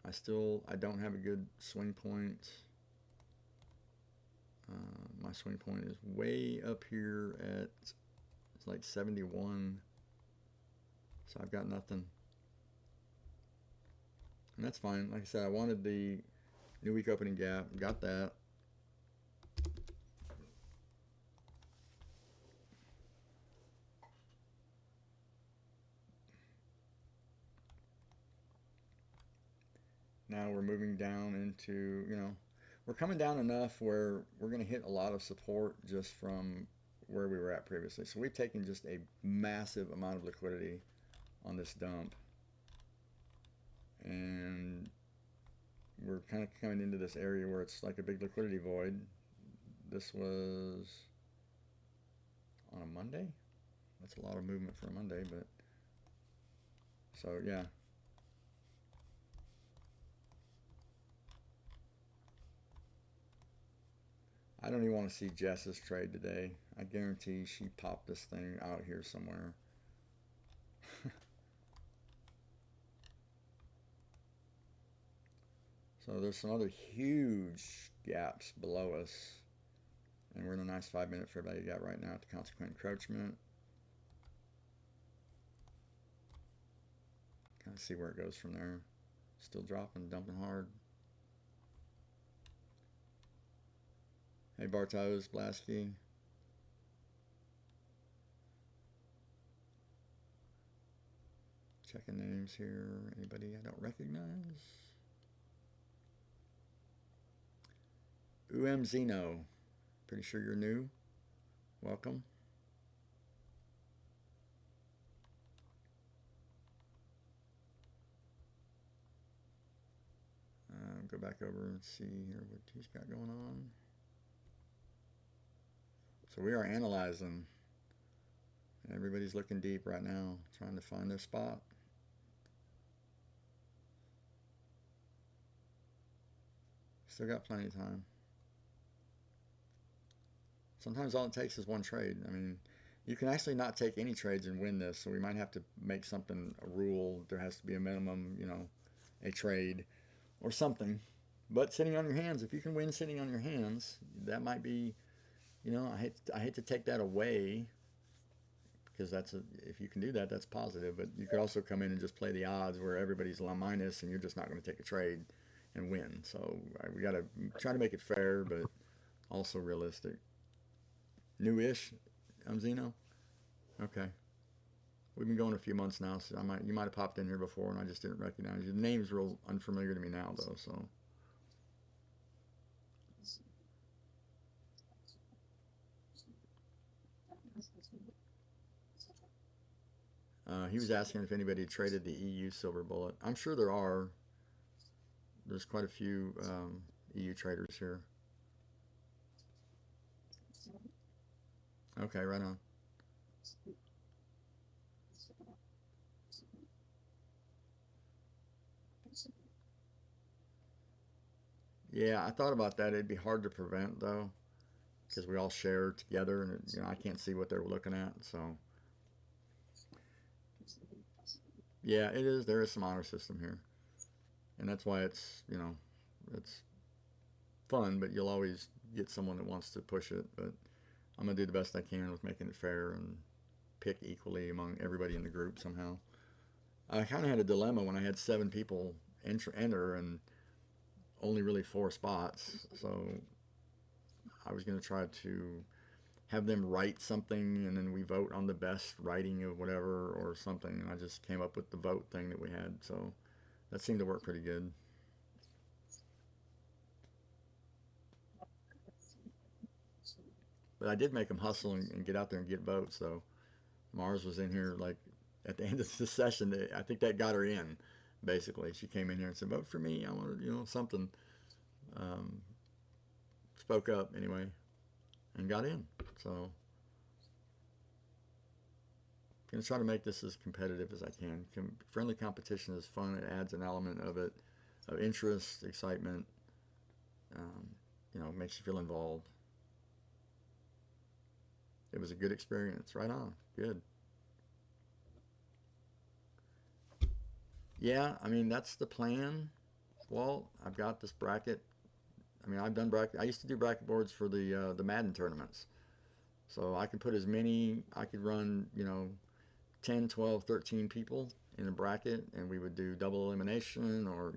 I don't have a good swing point. My swing point is way up here at, it's like 71. So I've got nothing. And that's fine. Like I said, I wanted the new week opening gap. Got that. Now we're moving down into, we're coming down enough where we're going to hit a lot of support just from where we were at previously. So we've taken just a massive amount of liquidity on this dump. And we're kind of coming into this area where it's like a big liquidity void. This was on a Monday. That's a lot of movement for a Monday, but so yeah. I don't even want to see Jess's trade today. I guarantee she popped this thing out here somewhere. So there's some other huge gaps below us. And we're in a nice 5-minute fair value gap right now at the consequent encroachment. Kind of see where it goes from there. Still dropping, dumping hard. Hey Bartos, Blasky. Checking names here. Anybody I don't recognize? Zeno. Pretty sure you're new. Welcome. Go back over and see here what he's got going on. So we are analyzing. Everybody's looking deep right now, trying to find their spot. Still got plenty of time. Sometimes all it takes is one trade. I mean, you can actually not take any trades and win this, so we might have to make something a rule. There has to be a minimum, a trade or something. But sitting on your hands, if you can win sitting on your hands, that might be, I hate to take that away, because if you can do that, that's positive. But you could also come in and just play the odds where everybody's minus and you're just not going to take a trade and win. So we got to try to make it fair, but also realistic. Newish, Zeno. Okay, we've been going a few months now, so you might have popped in here before and I just didn't recognize you. The name's real unfamiliar to me now, though. So. He was asking if anybody traded the EU silver bullet. I'm sure there are. There's quite a few EU traders here. Okay, right on. Yeah, I thought about that. It'd be hard to prevent, though, because we all share together, and I can't see what they're looking at. So, yeah, it is. There is some honor system here, and that's why it's it's fun. But you'll always get someone that wants to push it. But I'm gonna do the best I can with making it fair and pick equally among everybody in the group somehow. I kind of had a dilemma when I had 7 people enter and only really 4 spots. So I was going to try to have them write something and then we vote on the best writing of whatever or something. And I just came up with the vote thing that we had. So that seemed to work pretty good. But I did make them hustle and get out there and get votes. So Mars was in here like at the end of the session. I think that got her in, basically. She came in here and said, vote for me. I wanted, something. Spoke up anyway and got in. So I'm going to try to make this as competitive as I can. Friendly competition is fun. It adds an element of interest, excitement. Makes you feel involved. It was a good experience. Right on. Good. Yeah, I mean that's the plan, Walt. I've got this bracket. I mean, I've done bracket. I used to do bracket boards for the Madden tournaments. So I could put as many. I could run 10, 12, 13 people in a bracket, and we would do double elimination, or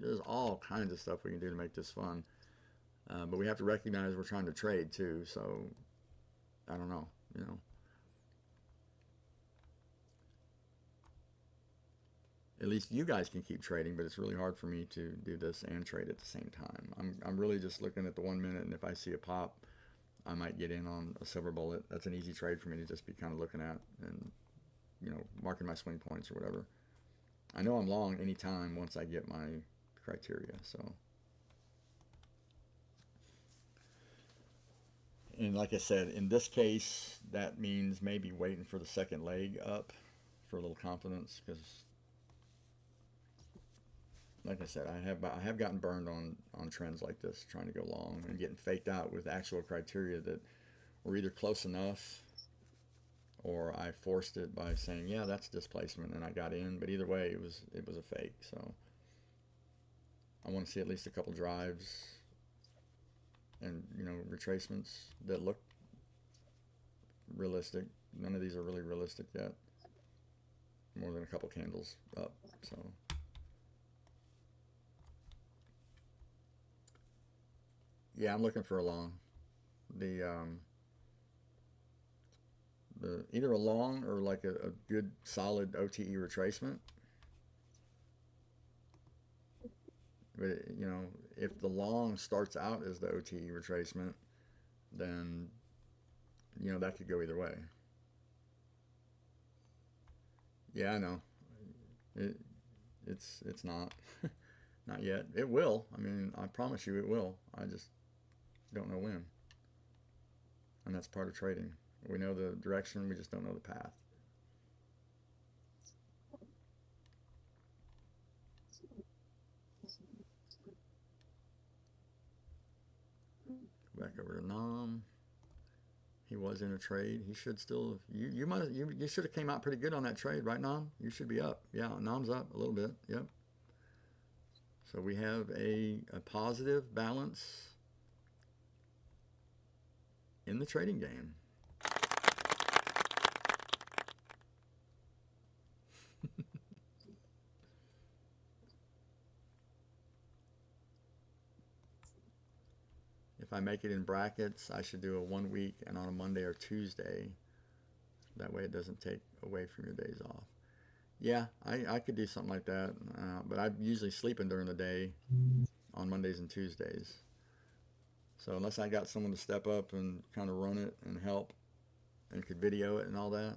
there's all kinds of stuff we can do to make this fun. But we have to recognize we're trying to trade too. So I don't know. At least you guys can keep trading, but it's really hard for me to do this and trade at the same time. I'm really just looking at the 1 minute, and if I see a pop, I might get in on a silver bullet. That's an easy trade for me to just be kind of looking at and marking my swing points or whatever. I know I'm long anytime once I get my criteria. So, and like I said, in this case, that means maybe waiting for the second leg up for a little confidence, because like I said, I have gotten burned on trends like this, trying to go long and getting faked out with actual criteria that were either close enough, or I forced it by saying, yeah, that's displacement, and I got in. But either way, it was a fake. So I want to see at least a couple drives and retracements that look realistic. None of these are really realistic yet. More than a couple candles up. So yeah, I'm looking for a long. The either a long or like a good solid OTE retracement. But if the long starts out as the OTE retracement, then that could go either way. Yeah, I know. It's not. Not yet. It will. I mean, I promise you it will. I just don't know when. And that's part of trading. We know the direction, we just don't know the path. Back over to Nam. He was in a trade. He should still. You should have came out pretty good on that trade, right, Nam? You should be up. Yeah, Nam's up a little bit. Yep. So we have a positive balance in the trading game. If I make it in brackets, I should do a 1 week and on a Monday or Tuesday. That way it doesn't take away from your days off. Yeah, I could do something like that. But I'm usually sleeping during the day on Mondays and Tuesdays. So unless I got someone to step up and kind of run it and help and could video it and all that,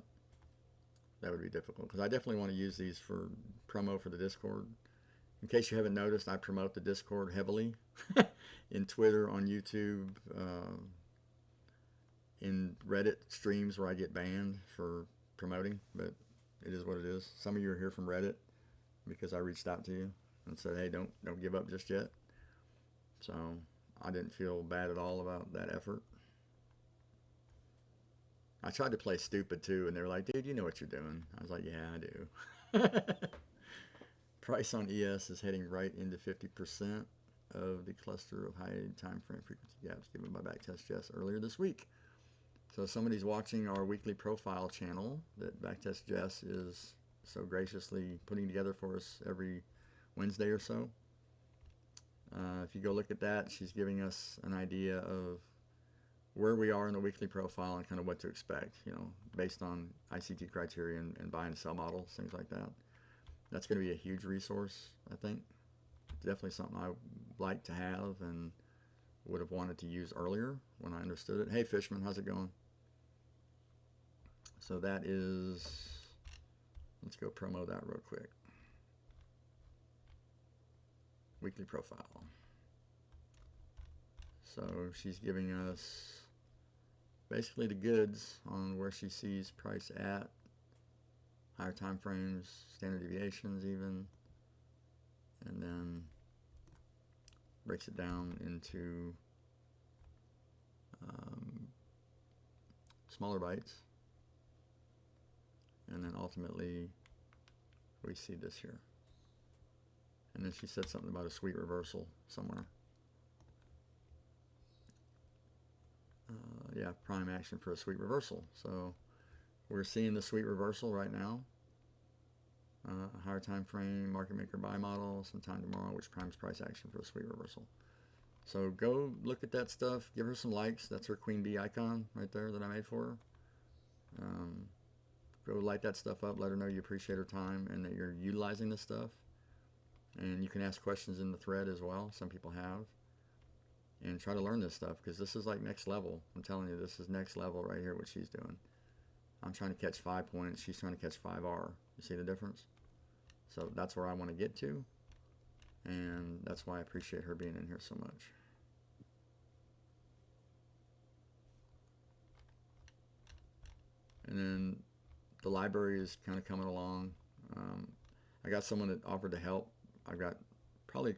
that would be difficult. Because I definitely want to use these for promo for the Discord. In case you haven't noticed, I promote the Discord heavily in Twitter, on YouTube, in Reddit streams where I get banned for promoting, but it is what it is. Some of you are here from Reddit because I reached out to you and said, hey, don't give up just yet. So I didn't feel bad at all about that effort. I tried to play stupid too, and they were like, dude, you know what you're doing. I was like, yeah, I do. Price on ES is heading right into 50% of the cluster of high time frame frequency gaps given by Backtest Jess earlier this week. So somebody's watching our weekly profile channel that Backtest Jess is so graciously putting together for us every Wednesday or so. If you go look at that, she's giving us an idea of where we are in the weekly profile and kind of what to expect, based on ICT criteria and buy and sell models, things like that. That's going to be a huge resource, I think. It's definitely something I like to have and would have wanted to use earlier when I understood it. Hey, Fishman, how's it going? So that is, let's go promo that real quick. Weekly profile. So she's giving us basically the goods on where she sees price at, higher time frames, standard deviations even, and then breaks it down into smaller bites, and then ultimately we see this here. And then she said something about a sweet reversal somewhere. Yeah, prime action for a sweet reversal. So we're seeing the sweet reversal right now. Higher time frame, market maker buy model, sometime tomorrow, which primes price action for a sweet reversal. So go look at that stuff. Give her some likes. That's her queen bee icon right there that I made for her. Go light that stuff up. Let her know you appreciate her time and that you're utilizing this stuff. And you can ask questions in the thread as well. Some people have. And try to learn this stuff because this is like next level. I'm telling you, this is next level right here, what she's doing. I'm trying to catch 5 points. She's trying to catch 5R. You see the difference? So that's where I want to get to. And that's why I appreciate her being in here so much. And then the library is kind of coming along. I got someone that offered to help. I've got probably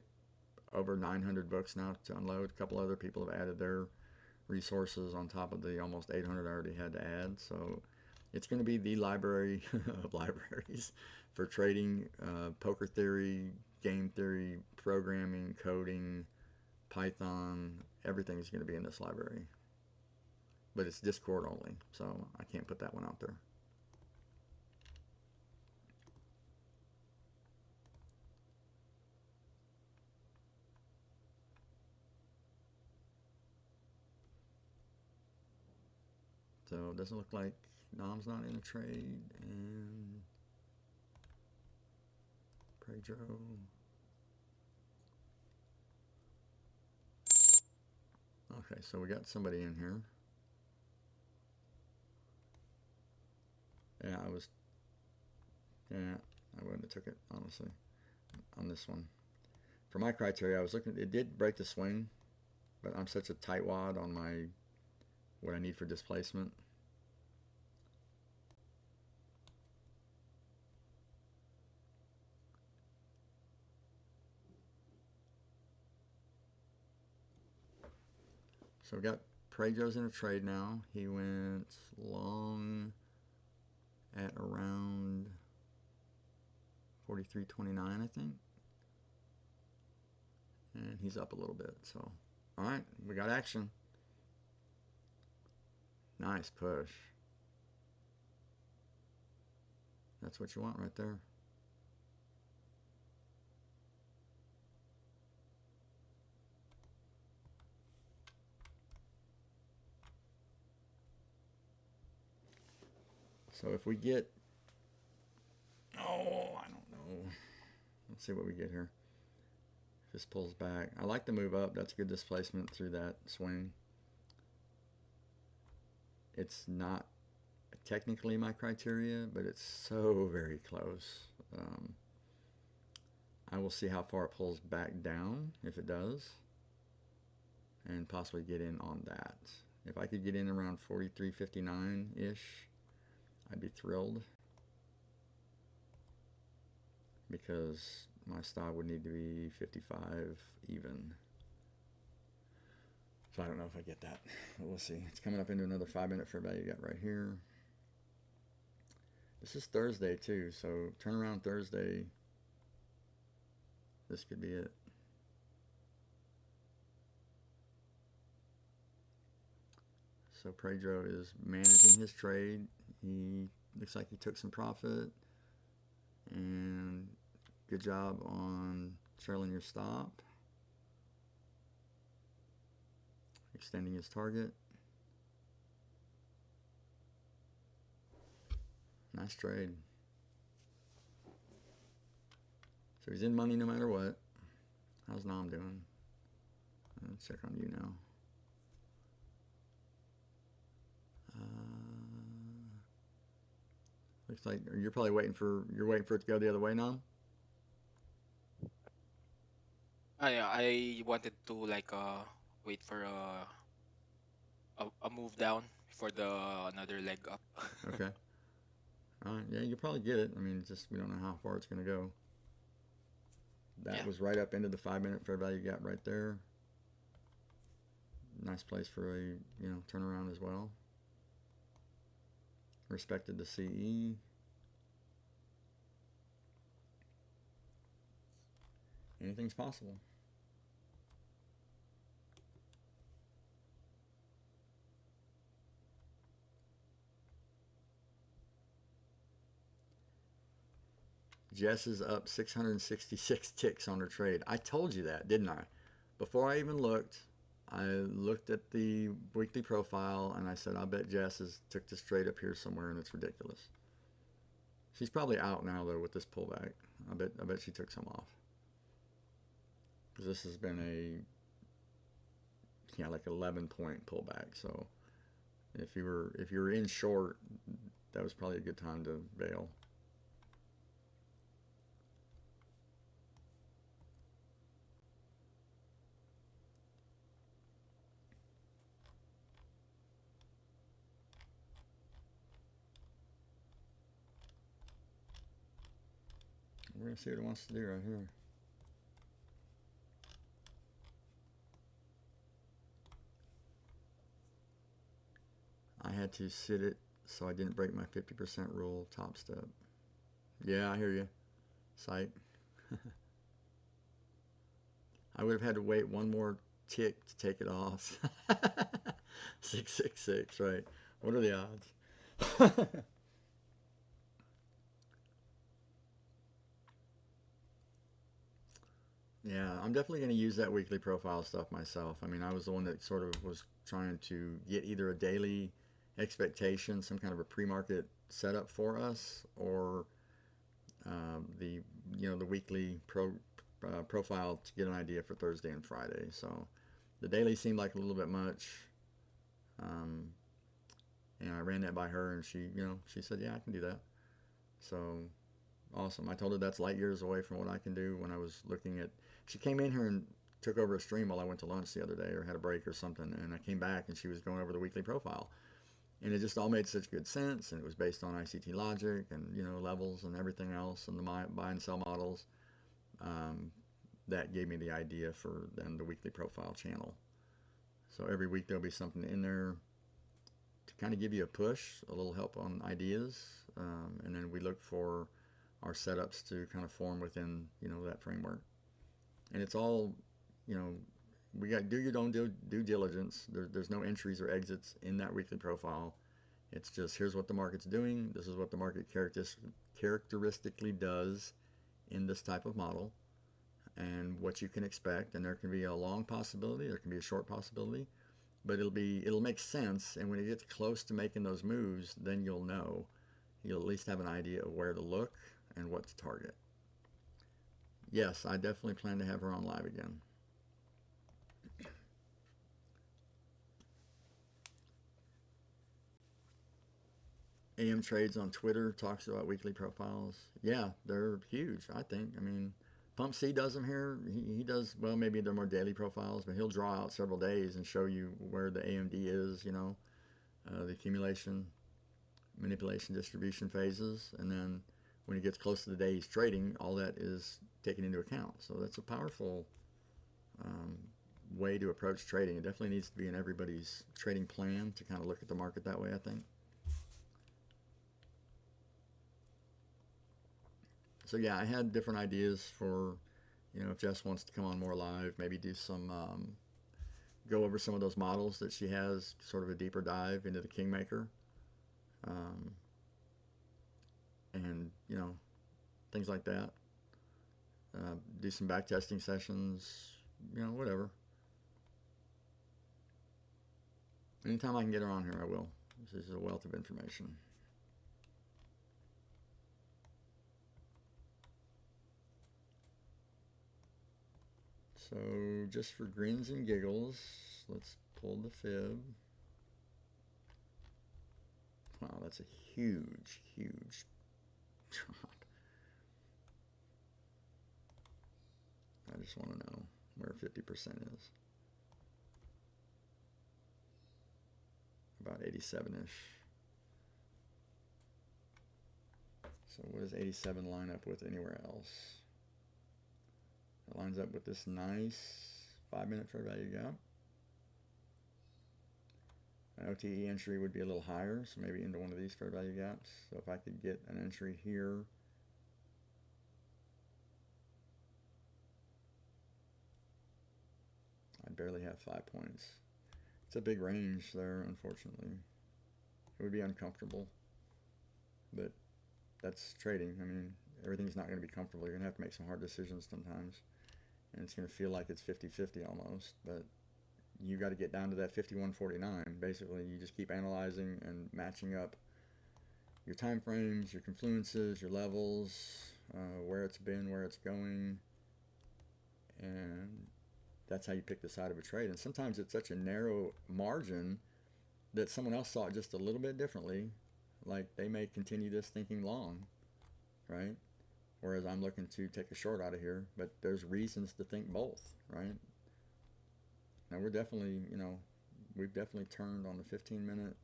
over 900 books now to unload. A couple other people have added their resources on top of the almost 800 I already had to add. So it's going to be the library of libraries for trading, poker theory, game theory, programming, coding, Python. Everything is going to be in this library. But it's Discord only, so I can't put that one out there. So it doesn't look like Nom's not in a trade, and Prg7dro. Okay, so we got somebody in here. Yeah, I wouldn't have took it, honestly, on this one. For my criteria, I was looking, it did break the swing, but I'm such a tightwad on my, what I need for displacement. So we got Prg7dro's in a trade now. He went long at around 43.29, I think. And he's up a little bit, so. All right, we got action. Nice push. That's what you want right there. So if we get, I don't know. Let's see what we get here. If this pulls back. I like the move up. That's good displacement through that swing. It's not technically my criteria, but it's so very close. I will see how far it pulls back down, if it does, and possibly get in on that. If I could get in around 43.59-ish, I'd be thrilled, because my stop would need to be 55 even. So I don't know if I get that, but we'll see. It's coming up into another 5-minute fair value gap right here. This is Thursday too, so turnaround Thursday, this could be it. So Prg7dro is managing his trade. He looks like he took some profit, and good job on trailing your stop, extending his target. Nice trade. So he's in money no matter what. How's Nom doing? Let's check on you now. Looks like you're probably waiting for it to go the other way, Nom. I wanted to like wait for a move down for the another leg up. Okay. All right. Yeah, you'll probably get it. I mean, just we don't know how far it's going to go. That Yeah. was right up into the 5-minute fair value gap right there. Nice place for a turnaround as well. Respected the CE. anything's possible. Jess is up 666 ticks on her trade. I told you that, didn't I? Before I even looked, I looked at the weekly profile and I said, I bet Jess took this trade up here somewhere and it's ridiculous. She's probably out now though with this pullback. I bet she took some off. Because this has been like 11-point pullback. So if you were in short, that was probably a good time to bail. We're going to see what it wants to do right here. I had to sit it so I didn't break my 50% rule top step. Yeah, I hear you. Sight. I would have had to wait one more tick to take it off. 666, right. What are the odds? Yeah, I'm definitely going to use that weekly profile stuff myself. I mean, I was the one that sort of was trying to get either a daily expectation, some kind of a pre-market setup for us, or the weekly profile to get an idea for Thursday and Friday. So the daily seemed like a little bit much, and I ran that by her, and she said, yeah, I can do that. So awesome. I told her that's light years away from what I can do. When I was looking at, she came in here and took over a stream while I went to lunch the other day, or had a break or something, and I came back and she was going over the weekly profile, and it just all made such good sense, and it was based on ICT logic and levels and everything else, and the buy and sell models. That gave me the idea for then the weekly profile channel. So every week there'll be something in there to kind of give you a push, a little help on ideas, and then we look for our setups to kind of form within that framework. And it's all, we got do your own due diligence. There's no entries or exits in that weekly profile. It's just, here's what the market's doing. This is what the market characteristically does in this type of model, and what you can expect. And there can be a long possibility, there can be a short possibility, but it'll make sense. And when it gets close to making those moves, then you'll know. You'll at least have an idea of where to look and what to target. Yes, I definitely plan to have her on live again. AM Trades on Twitter talks about weekly profiles. Yeah, they're huge, I think. I mean, Pump C does them here. He does, well, maybe they're more daily profiles, but he'll draw out several days and show you where the AMD is, the accumulation, manipulation, distribution phases. And then when he gets close to the day he's trading, all that is taken into account. So that's a powerful way to approach trading. It definitely needs to be in everybody's trading plan to kind of look at the market that way, I think. So yeah, I had different ideas for, if Jess wants to come on more live, maybe do some, go over some of those models that she has, sort of a deeper dive into the Kingmaker. And, things like that. Do some back testing sessions, whatever. Anytime I can get her on here, I will. This is a wealth of information. So just for grins and giggles, let's pull the fib. Wow, that's a huge, huge drop. I just want to know where 50% is. About 87-ish. So what does 87 line up with anywhere else? It lines up with this nice 5-minute fair value gap. An OTE entry would be a little higher, so maybe into one of these fair value gaps. So if I could get an entry here, barely have 5 points. It's a big range there, unfortunately. It would be uncomfortable, but that's trading. I mean, everything's not going to be comfortable. You're going to have to make some hard decisions sometimes, and it's going to feel like it's 50-50 almost, but you got to get down to that 51-49. Basically, you just keep analyzing and matching up your time frames, your confluences, your levels, where it's been, where it's going, and that's how you pick the side of a trade. And sometimes it's such a narrow margin that someone else saw it just a little bit differently. Like they may continue this thinking long, right? Whereas I'm looking to take a short out of here, but there's reasons to think both, right? Now we're definitely, we've definitely turned on the 15-minute.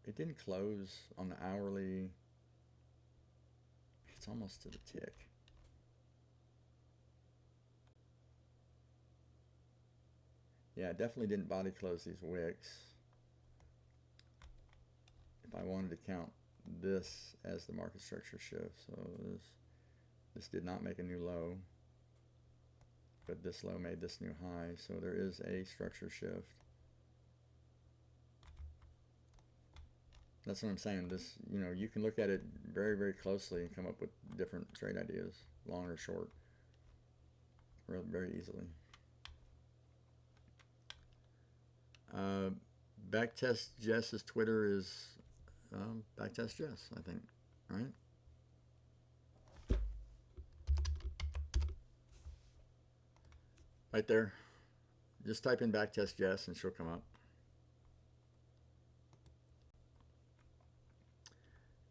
It didn't close on the hourly. It's almost to the tick. Yeah, it definitely didn't body close these wicks. If I wanted to count this as the market structure shift, so this did not make a new low, but this low made this new high, so there is a structure shift. That's what I'm saying. This, you can look at it very, very closely and come up with different trade ideas, long or short, very easily. Backtest Jess's Twitter is Backtest Jess, I think, right? Right there. Just type in Backtest Jess and she'll come up.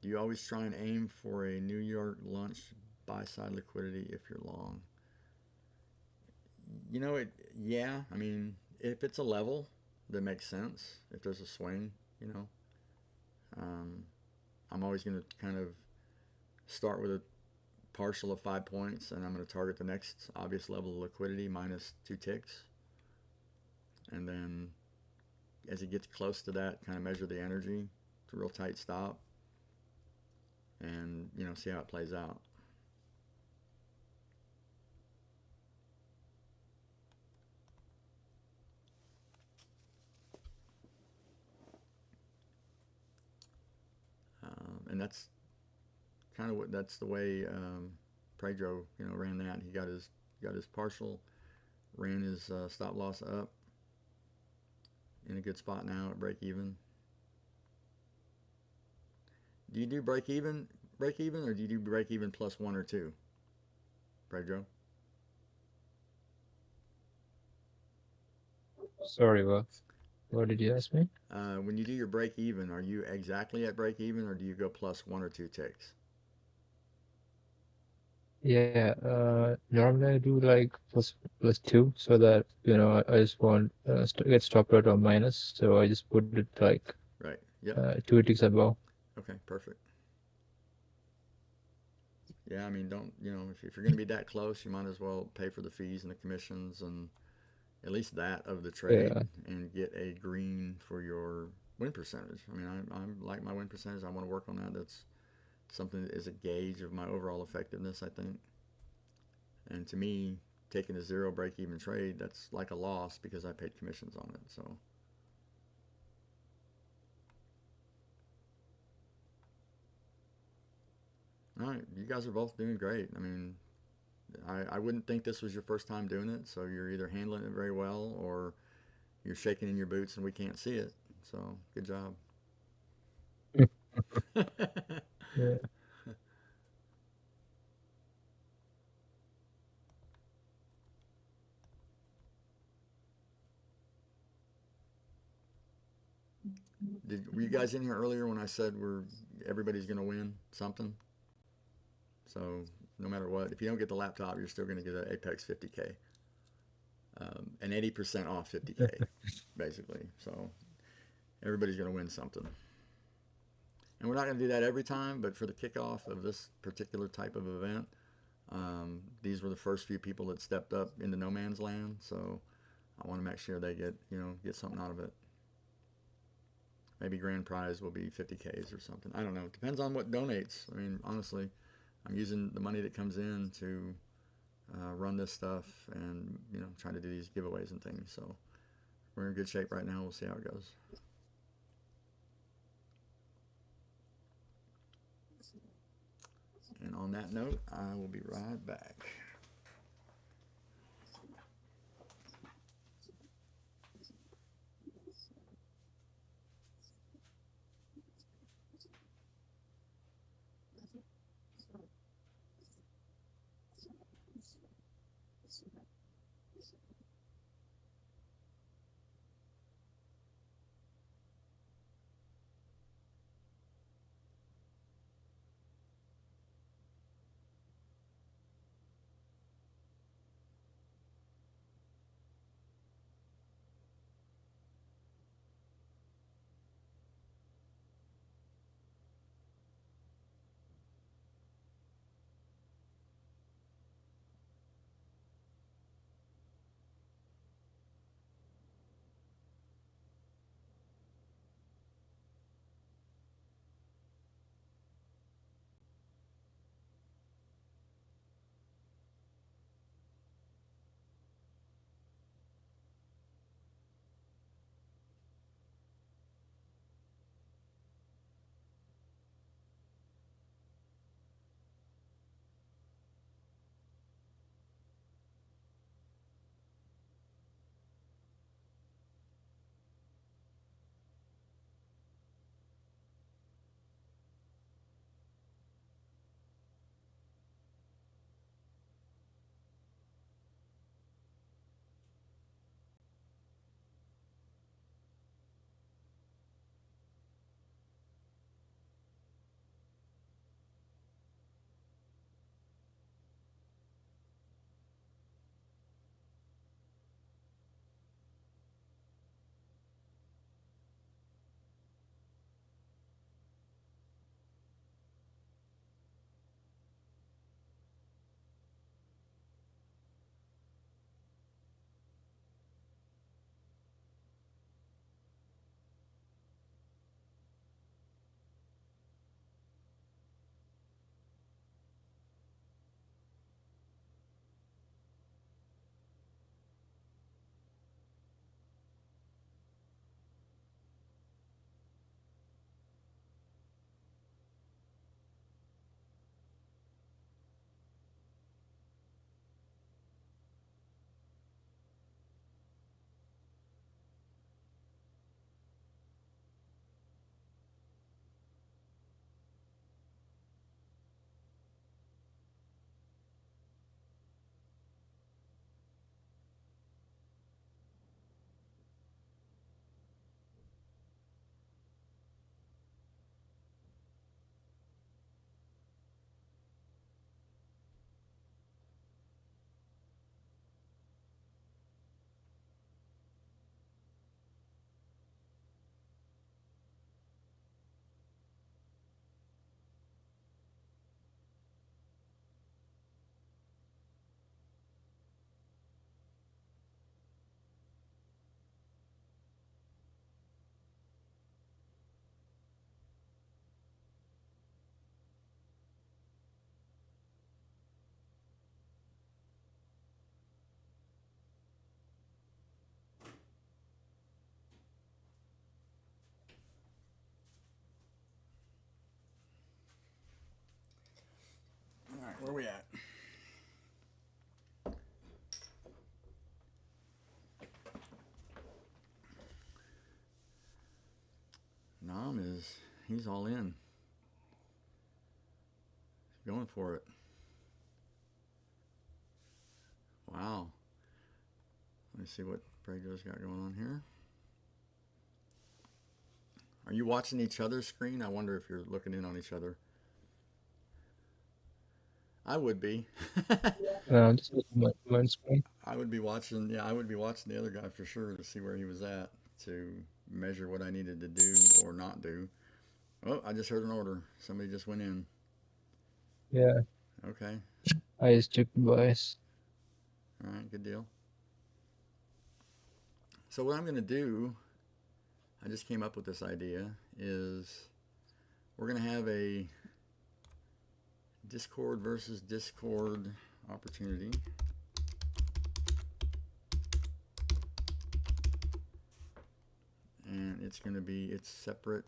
Do you always try and aim for a New York lunch buy side liquidity if you're long? Yeah. I mean, if it's a level that makes sense, if there's a swing, I'm always going to kind of start with a partial of 5 points, and I'm going to target the next obvious level of liquidity minus 2 ticks. And then as it gets close to that, kind of measure the energy to a real tight stop and, see how it plays out. And that's kind of that's the way Prg7dro, ran that. He got his partial, ran his stop loss up in a good spot now at break even. Do you do break even, or do you do break even plus 1 or 2, Prg7dro? Sorry, what did you ask me? When you do your break even, are you exactly at break even, or do you go plus 1 or 2 ticks? Yeah, normally I do like plus 2, so that I just want get stop loss or minus, so I just put it like Right. Yep. 2 ticks above. Okay. Perfect. Yeah, I mean, don't if you're going to be that close, you might as well pay for the fees and the commissions and at least that of the trade, and get a green for your win percentage. I mean, I like my win percentage. I want to work on that. That's something that is a gauge of my overall effectiveness, I think. And to me, taking a 0 break-even trade, that's like a loss because I paid commissions on it. So. All right, you guys are both doing great. I mean, I wouldn't think this was your first time doing it, so you're either handling it very well or you're shaking in your boots and we can't see it. So, good job. Yeah. Were you guys in here earlier when I said everybody's going to win something? So no matter what, if you don't get the laptop, you're still going to get an Apex 50K, an 80% off 50K, basically. So everybody's going to win something. And we're not going to do that every time, but for the kickoff of this particular type of event, these were the first few people that stepped up into no man's land. So I want to make sure they get something out of it. maybe grand prize will be 50Ks or something. I don't know. It depends on what donates. I mean, honestly, I'm using the money that comes in to run this stuff and, you know, trying to do these giveaways and things. So we're in good shape right now. We'll see how it goes. And on that note, I will be right back. All right, where are we at? He's all in. He's going for it. Wow. Let me see what Prg7dro's got going on here. Are you watching each other's screen? I wonder if you're looking in on each other. I would be. Just one screen. I would be watching. Yeah, I would be watching the other guy for sure to see where he was at, to measure what I needed to do or not do. Oh, I just heard an order. Somebody just went in. Yeah, Okay. I just took the bias. All right. Good deal. So what I'm going to do, I just came up with this idea is we're going to have a Discord versus Discord opportunity. And it's going to be its separate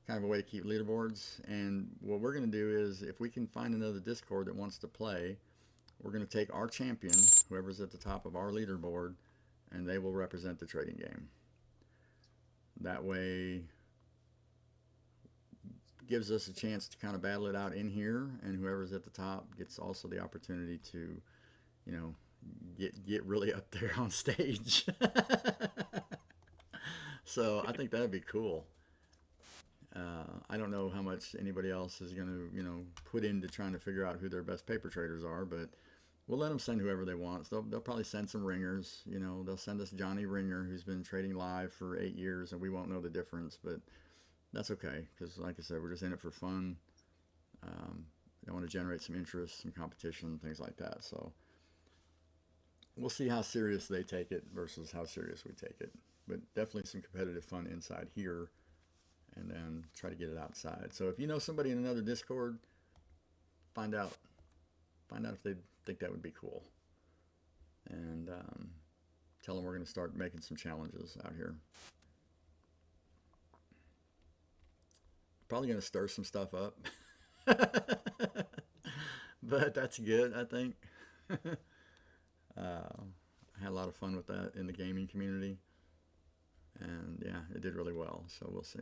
kind of a way to keep leaderboards. And what we're going to do is, if we can find another Discord that wants to play, we're going to take our champion, whoever's at the top of our leaderboard, and they will represent the trading game. That way gives us a chance to kind of battle it out in here, and whoever's at the top gets also the opportunity to, you know, get really up there on stage. So I think that'd be cool. I don't know how much anybody else is going to, you know, put into trying to figure out who their best paper traders are, but we'll let them send whoever they want. So they'll probably send some ringers. You know, they'll send us Johnny Ringer, who's been trading live for 8 years, and we won't know the difference, but that's okay, because like I said, we're just in it for fun. I want to generate some interest, some competition, things like that. So we'll see how serious they take it versus how serious we take it. But definitely some competitive fun inside here, and then try to get it outside. So if you know somebody in another Discord, find out if they think that would be cool, and tell them we're going to start making some challenges out here. Probably going to stir some stuff up, but that's good, I think. I had a lot of fun with that in the gaming community, and yeah, it did really well, so we'll see.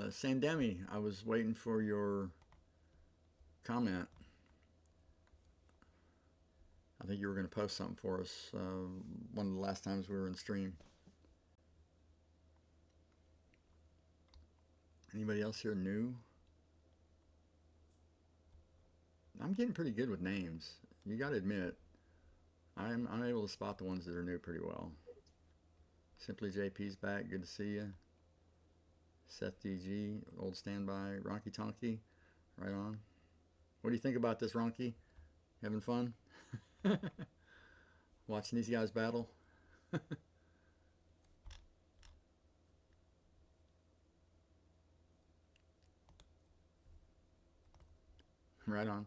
Sandemi, I was waiting for your comment. I think you were going to post something for us one of the last times we were in stream. Anybody else here new? I'm getting pretty good with names. You got to admit, I'm able to spot the ones that are new pretty well. Simply JP's back. Good to see you. Seth DG, old standby. Ronky Tonky, right on. What do you think about this, Ronky? Having fun? Watching these guys battle? Right on.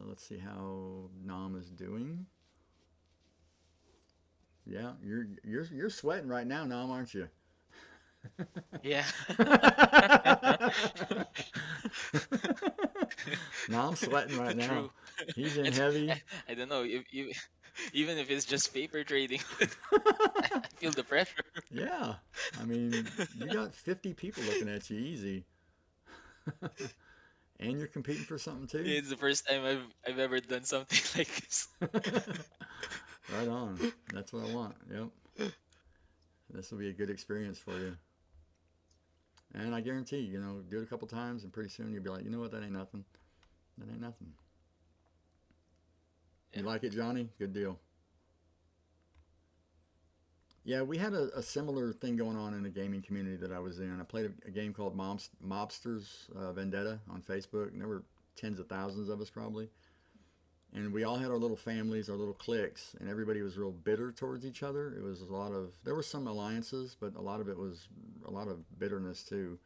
Let's see how Nam is doing. Yeah, you're sweating right now, Nam, aren't you? Yeah. Nam's sweating right now. True. He's in It's, heavy. I don't know if you, even if it's just paper trading, I feel the pressure. Yeah, I mean, you got 50 people looking at you easy. And you're competing for something too? It's the first time I've ever done something like this. Right on. That's what I want. Yep. This will be a good experience for you. And I guarantee, you know, do it a couple times and pretty soon you'll be like, you know what, that ain't nothing. That ain't nothing. You like it, Johnny? Good deal. Yeah, we had a similar thing going on in the gaming community that I was in. I played a game called Mobsters Vendetta on Facebook, and there were tens of thousands of us probably. And we all had our little families, our little cliques, and everybody was real bitter towards each other. It was there were some alliances, but a lot of it was a lot of bitterness too.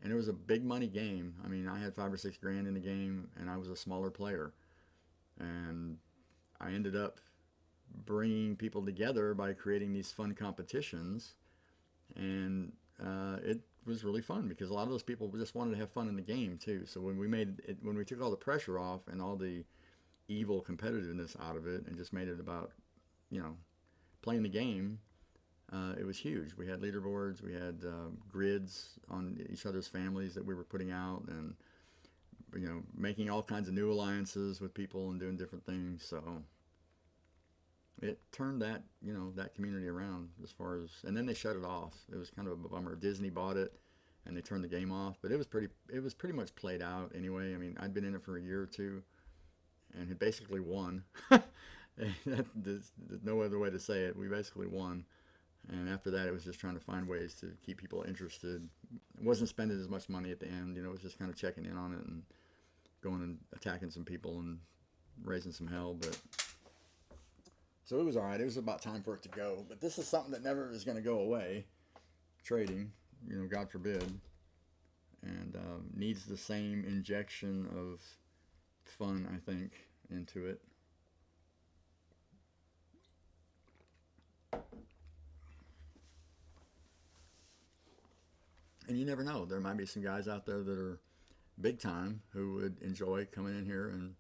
And it was a big money game. I mean, I had $5 or $6 grand in the game, and I was a smaller player. And I ended up bringing people together by creating these fun competitions, and it was really fun because a lot of those people just wanted to have fun in the game too. So when we took all the pressure off and all the evil competitiveness out of it and just made it about, you know, playing the game, it was huge. We had leaderboards, we had grids on each other's families that we were putting out, and, you know, making all kinds of new alliances with people and doing different things. So it turned that, you know, that community around as far as, and then they shut it off. It was kind of a bummer. Disney bought it and they turned the game off, but it was pretty much played out anyway. I mean, I'd been in it for a year or two, and had basically won. There's no other way to say it. We basically won. And after that, it was just trying to find ways to keep people interested. It wasn't spending as much money at the end. It was just kind of checking in on it and going and attacking some people and raising some hell. But so it was all right. It was about time for it to go. But this is something that never is going to go away. Trading, God forbid, and needs the same injection of fun, I think, into it. And you never know. There might be some guys out there that are big time who would enjoy coming in here and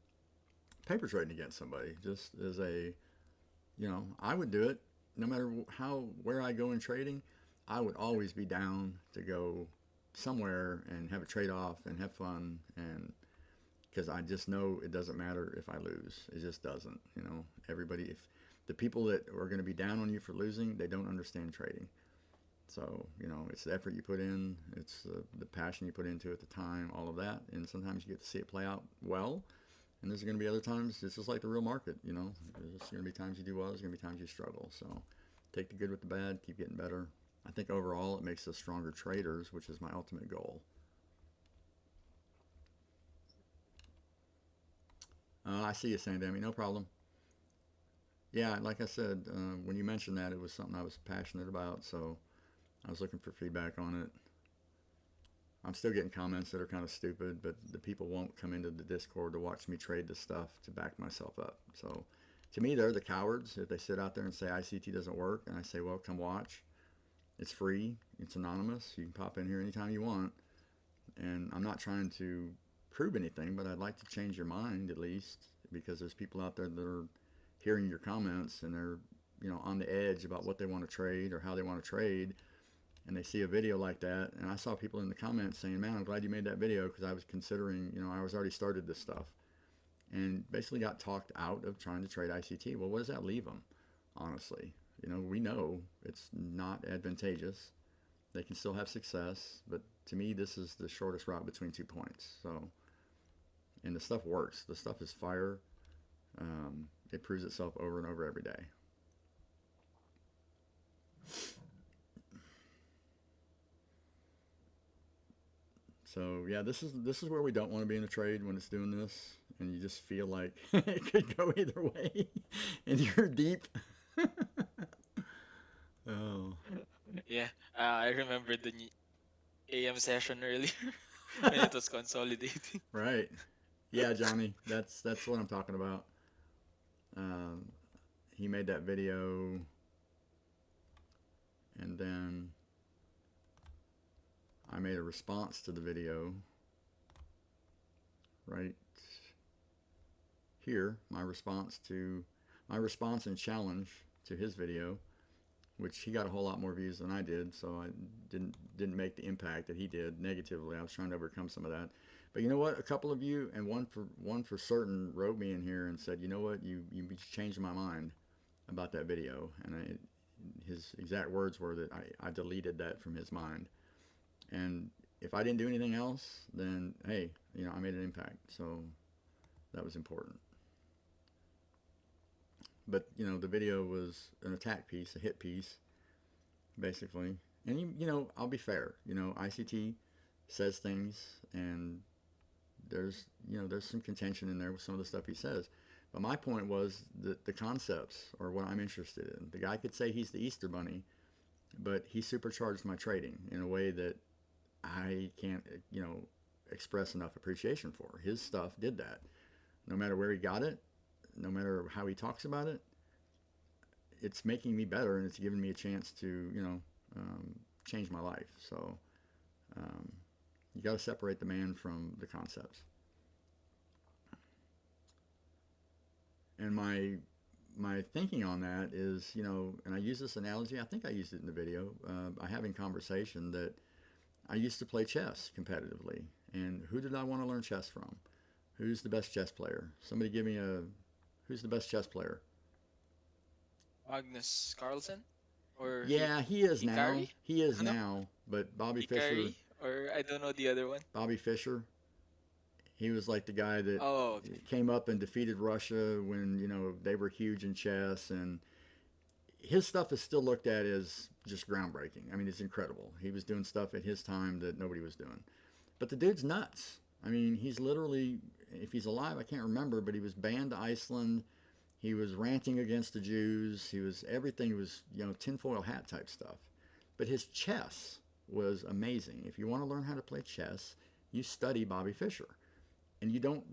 paper trading against somebody. Just as a, I would do it no matter where I go in trading. I would always be down to go somewhere and have a trade off and have fun, and because I just know it doesn't matter if I lose. It just doesn't. Everybody, if the people that are going to be down on you for losing, they don't understand trading. So, it's the effort you put in, it's the passion you put into it at the time, all of that. And sometimes you get to see it play out well. And there's going to be other times, it's just like the real market, There's going to be times you do well, there's going to be times you struggle. So take the good with the bad, keep getting better. I think overall it makes us stronger traders, which is my ultimate goal. I see you, Sandamy, no problem. Yeah, like I said, when you mentioned that, it was something I was passionate about, so I was looking for feedback on it. I'm still getting comments that are kind of stupid, but the people won't come into the Discord to watch me trade this stuff to back myself up. So to me, they're the cowards if they sit out there and say ICT doesn't work, and I say, well, come watch. It's free. It's anonymous. You can pop in here anytime you want. And I'm not trying to prove anything, but I'd like to change your mind at least, because there's people out there that are hearing your comments and they're on the edge about what they want to trade or how they want to trade, and they see a video like that. And I saw people in the comments saying, man, I'm glad you made that video, because I was considering, I was already started this stuff, and basically got talked out of trying to trade ICT. Well, what does that leave them, honestly? We know it's not advantageous. They can still have success, but to me, this is the shortest route between 2 points. So, and the stuff works. The stuff is fire. It proves itself over and over every day. So yeah, this is where we don't want to be in a trade when it's doing this, and you just feel like it could go either way, and you're deep. Oh. Yeah, I remember the AM session earlier when it was consolidating. Right. Yeah, Johnny, that's what I'm talking about. Um, he made that video, and then I made a response to the video right here. My response and challenge to his video, which he got a whole lot more views than I did, so I didn't make the impact that he did negatively. I was trying to overcome some of that. But you know what? A couple of you, and one for certain, wrote me in here and said, you know what? You changed my mind about that video. And his exact words were that I deleted that from his mind. And if I didn't do anything else, then hey, I made an impact. So that was important. But the video was an attack piece, a hit piece, basically. And I'll be fair. ICT says things, and there's some contention in there with some of the stuff he says. But my point was that the concepts are what I'm interested in. The guy could say he's the Easter Bunny, but he supercharged my trading in a way that I can't, express enough appreciation for. His stuff did that. No matter where he got it, no matter how he talks about it, it's making me better, and it's giving me a chance to, change my life. So you got to separate the man from the concepts. And my thinking on that is, and I use this analogy, I think I used it in the video, I have in conversation that I used to play chess competitively. And who did I want to learn chess from? Who's the best chess player? Somebody give me who's the best chess player? Magnus Carlsen or Yeah, he is now. Hikari? He is No, now. But Bobby Fischer, Hikari or I don't know the other one. Bobby Fischer, He was like the guy that Oh, okay. came up and defeated Russia when, you know, they were huge in chess, and his stuff is still looked at as just groundbreaking. I mean, it's incredible. He was doing stuff at his time that nobody was doing. But the dude's nuts. I mean, he's literally, if he's alive, I can't remember, but he was banned to Iceland. He was ranting against the Jews. He was, everything was, you know, tinfoil hat type stuff. But his chess was amazing. If you want to learn how to play chess, you study Bobby Fischer. And you don't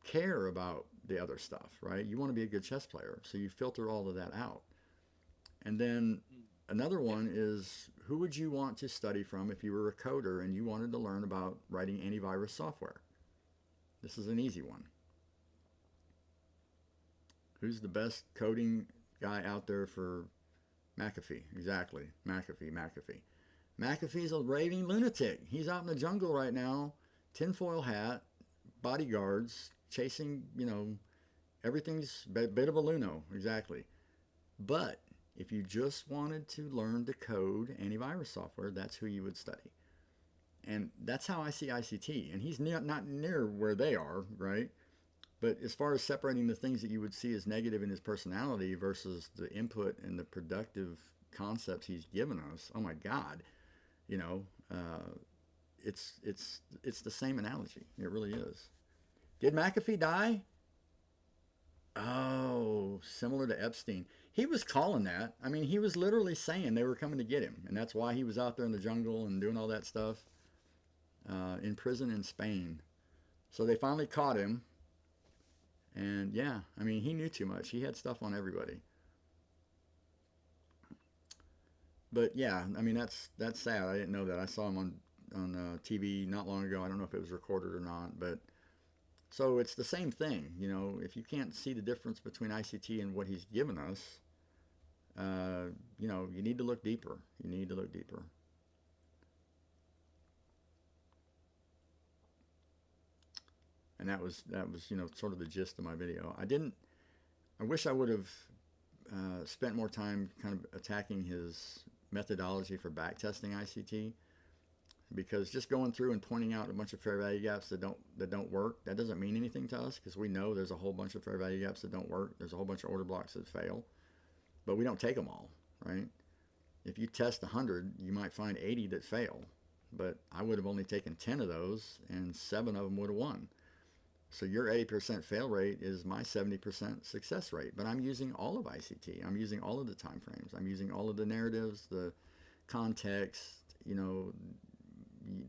care about the other stuff, right? You want to be a good chess player. So you filter all of that out. And then Mm, another yeah. one is, who would you want to study from if you were a coder and you wanted to learn about writing antivirus software? This is an easy one. Who's the best coding guy out there for McAfee? Exactly. McAfee. McAfee's a raving lunatic. He's out in the jungle right now, tinfoil hat, bodyguards, chasing, you know, everything's a bit of a luno. Exactly. But if you just wanted to learn to code antivirus software, that's who you would study. And that's how I see ICT. And he's not near where they are, right? But as far as separating the things that you would see as negative in his personality versus the input and the productive concepts he's given us, oh my God, you know, it's the same analogy. It really is. Did McAfee die? Oh, similar to Epstein. He was calling that. I mean, he was literally saying they were coming to get him, and that's why he was out there in the jungle and doing all that stuff in prison in Spain. So they finally caught him, and yeah, I mean, he knew too much. He had stuff on everybody. But yeah, I mean, that's sad. I didn't know that. I saw him on TV not long ago. I don't know if it was recorded or not, but so it's the same thing. You know, if you can't see the difference between ICT and what he's given us, you know, you need to look deeper. You need to look deeper. And that was you know sort of the gist of my video. I wish I would have spent more time kind of attacking his methodology for backtesting ICT, because just going through and pointing out a bunch of fair value gaps that don't work, that doesn't mean anything to us, because we know there's a whole bunch of fair value gaps that don't work. There's a whole bunch of order blocks that fail, but we don't take them all, right? If you test 100, you might find 80 that fail, but I would have only taken 10 of those, and 7 of them would have won. So your 80% fail rate is my 70% success rate. But I'm using all of ICT. I'm using all of the time frames. I'm using all of the narratives, the context. You know,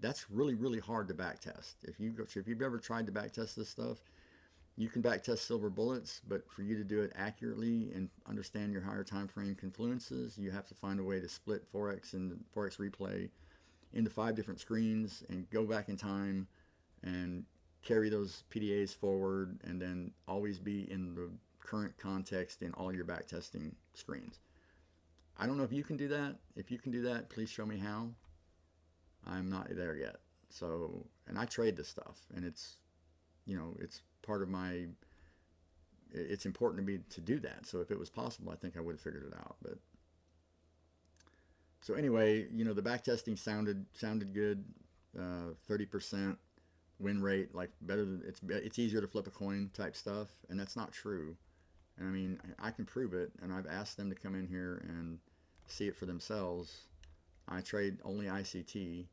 that's really, really hard to backtest. If you've ever tried to backtest this stuff, you can backtest silver bullets, but for you to do it accurately and understand your higher time frame confluences, you have to find a way to split Forex and Forex replay into 5 different screens and go back in time and carry those PDAs forward, and then always be in the current context in all your backtesting screens. I don't know if you can do that. If you can do that, please show me how. I'm not there yet. So, and I trade this stuff, and it's, you know, it's part of my, it's important to me to do that. So if it was possible, I think I would have figured it out. But so anyway, you know, the backtesting sounded good. 30% win rate, like better than, it's easier to flip a coin type stuff, and that's not true. And I mean, I can prove it, and I've asked them to come in here and see it for themselves. I trade only ICT.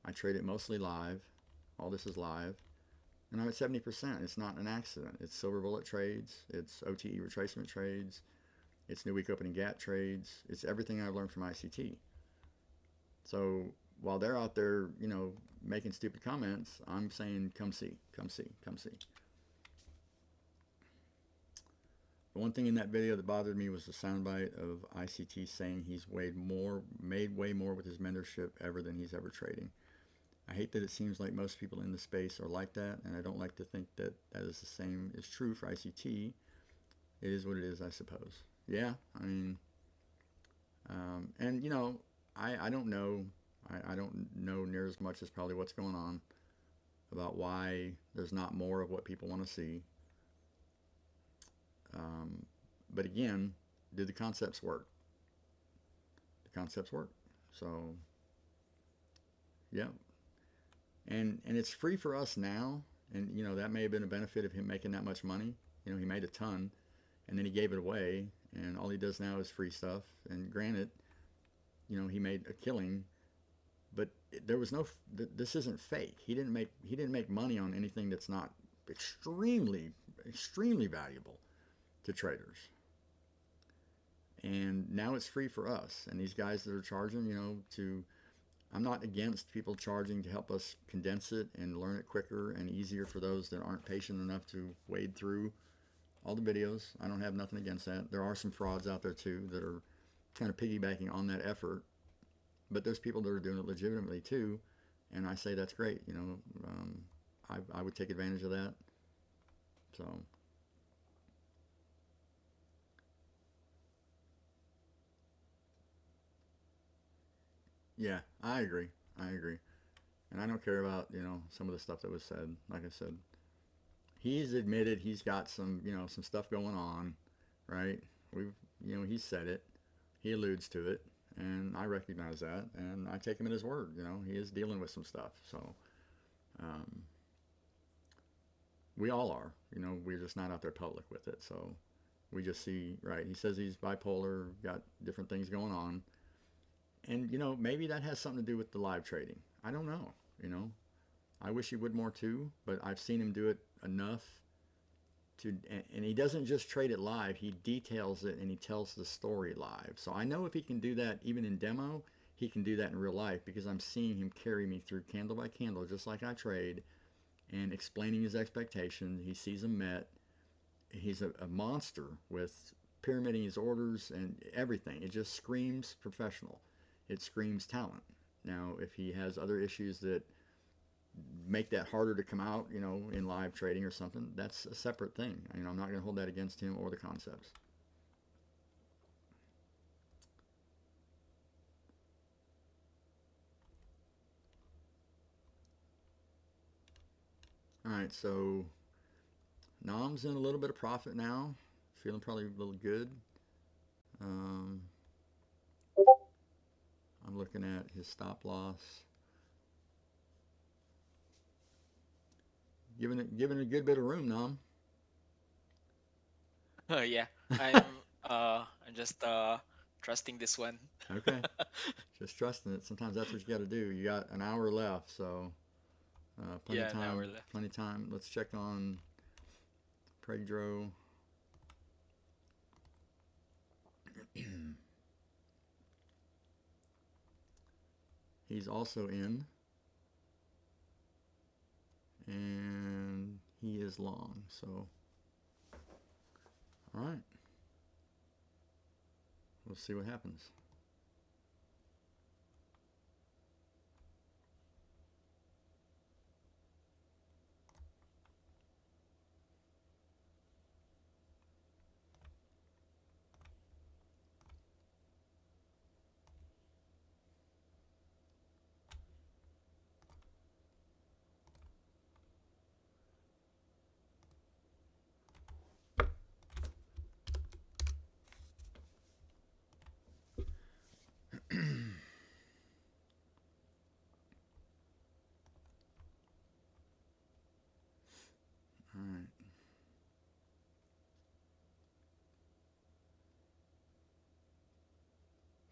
I trade it mostly live. All this is live, and I'm at 70%. It's not an accident. It's silver bullet trades. It's OTE retracement trades. It's new week opening gap trades. It's everything I've learned from ICT. So while they're out there, you know, making stupid comments, I'm saying, come see, come see, come see. The one thing in that video that bothered me was the soundbite of ICT saying he's made way more with his mentorship ever than he's ever trading. I hate that it seems like most people in the space are like that, and I don't like to think that that is the same is true for ICT. It is what it is, I suppose. Yeah, I mean, and you know, I don't know. I don't know near as much as probably what's going on about why there's not more of what people want to see. But again, do the concepts work? The concepts work. So, yeah. And it's free for us now. And, you know, that may have been a benefit of him making that much money. You know, he made a ton and then he gave it away, and all he does now is free stuff. And granted, you know, he made a killing, but there was no, this isn't fake. He didn't make money on anything that's not extremely, extremely valuable to traders. And now it's free for us. And these guys that are charging, you know, I'm not against people charging to help us condense it and learn it quicker and easier for those that aren't patient enough to wade through all the videos. I don't have nothing against that. There are some frauds out there too that are kind of piggybacking on that effort, but there's people that are doing it legitimately too, and I say that's great. You know, I would take advantage of that. So. Yeah, I agree. I agree. And I don't care about, you know, some of the stuff that was said. Like I said, he's admitted he's got some, you know, some stuff going on, right? He said it. He alludes to it, and I recognize that, and I take him at his word. You know, he is dealing with some stuff. So, um, we all are. You know, we're just not out there public with it. So, we just see, right? He says he's bipolar, got different things going on. And, you know, maybe that has something to do with the live trading. I don't know, you know. I wish he would more too, but I've seen him do it enough and he doesn't just trade it live, he details it and he tells the story live. So I know if he can do that even in demo, he can do that in real life because I'm seeing him carry me through candle by candle, just like I trade, and explaining his expectations. He sees them met. He's a monster with pyramiding his orders and everything. It just screams professional. It screams talent. Now, if he has other issues that make that harder to come out, you know, in live trading or something, that's a separate thing. You know, I'm not going to hold that against him or the concepts. All right, so Nam's in a little bit of profit now, feeling probably a little good. I'm looking at his stop loss. Giving it a good bit of room, Nam. Yeah, I'm just trusting this one. Okay, just trusting it. Sometimes that's what you got to do. You got an hour left, so plenty of Yeah, an hour time. left. Plenty of time. Let's check on Prg7dro. He's also in, and he is long. So, all right, we'll see what happens. All right.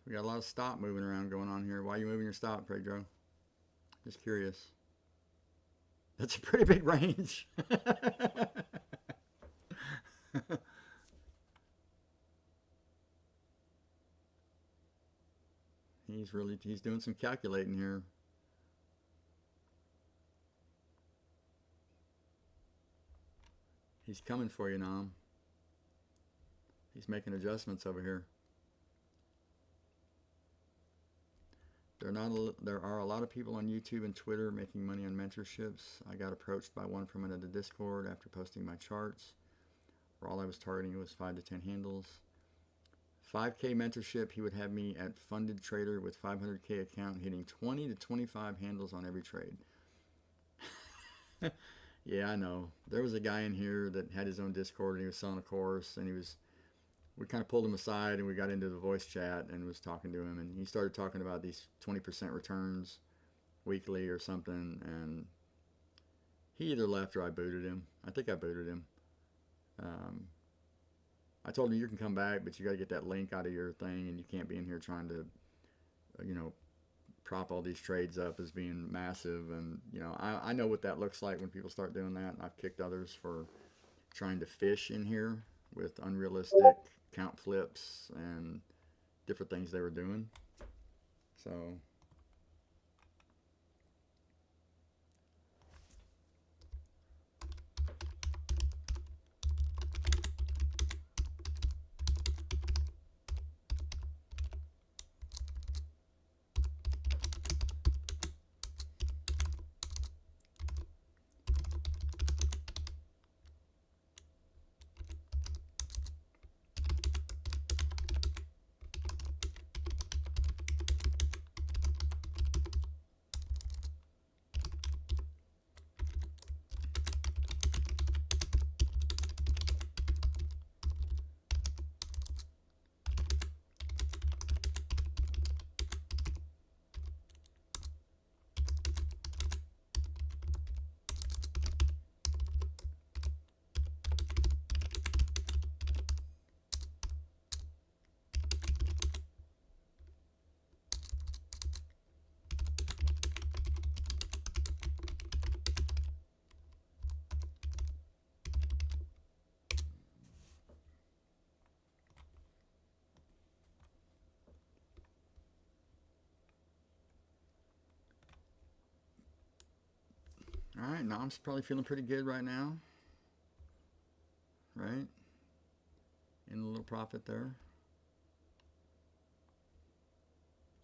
We got a lot of stop moving around going on here. Why are you moving your stop, Pedro? Just curious. That's a pretty big range. He's doing some calculating here. He's coming for you, Nam. He's making adjustments over here. There are a lot of people on YouTube and Twitter making money on mentorships. I got approached by one from another Discord after posting my charts, where all I was targeting was 5 to 10 handles. 5K mentorship, he would have me at funded trader with 500K account hitting 20 to 25 handles on every trade. Yeah, I know. There was a guy in here that had his own Discord and he was selling a course, and we kind of pulled him aside and we got into the voice chat and was talking to him, and he started talking about these 20% returns weekly or something, and He either left or I booted him. I think I booted him. I told him you can come back, but you got to get that link out of your thing, and you can't be in here trying to, you know, prop all these trades up as being massive. And you know, I know what that looks like when people start doing that. And I've kicked others for trying to fish in here with unrealistic count flips and different things they were doing. So. All right, Nom's probably feeling pretty good right now, right? In a little profit there.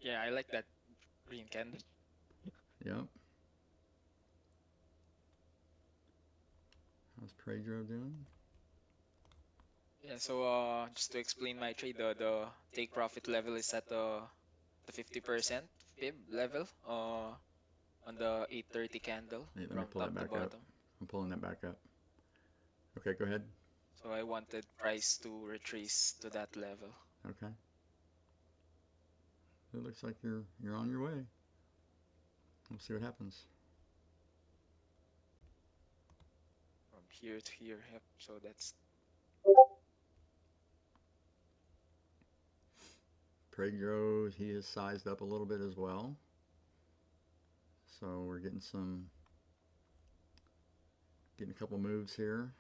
Yeah, I like that green candle. Yep. How's Prg7dro doing? Yeah, so just to explain my trade, the take profit level is at the 50% fib level on the 830 candle Hey, let me from pull top that to back up. bottom. I'm pulling that back up. Okay, go ahead. So I wanted price to retrace to that level. Okay. It looks like you're on your way. We'll see what happens. From here to here, yep. So that's Prg7dro, he is sized up a little bit as well. So we're getting a couple moves here.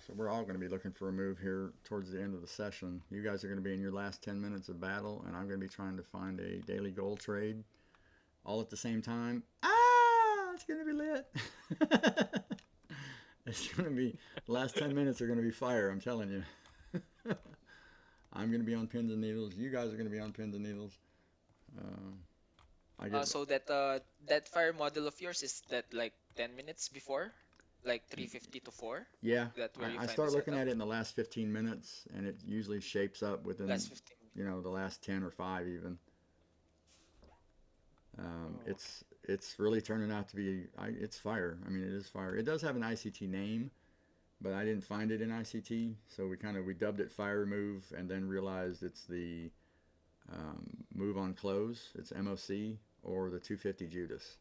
So we're all going to be looking for a move here towards the end of the session. You guys are going to be in your last 10 minutes of battle, and I'm going to be trying to find a daily goal trade all at the same time. Ah, it's going to be lit. It's going to be, the last 10 minutes are going to be fire, I'm telling you. I'm going to be on pins and needles. You guys are going to be on pins and needles. so that fire model of yours is that like 10 minutes before, like 350 to 4. Yeah, That where you I find the start looking setup. at it in the last 15 minutes, and it usually shapes up within, Last 15. the last 10 or 5 even. Oh, okay. It's really turning out to be, it's fire. I mean, it is fire. It does have an ICT name, but I didn't find it in ICT, so we dubbed it Fire Move, and then realized it's the move on close, it's MOC, or the 250 Judas.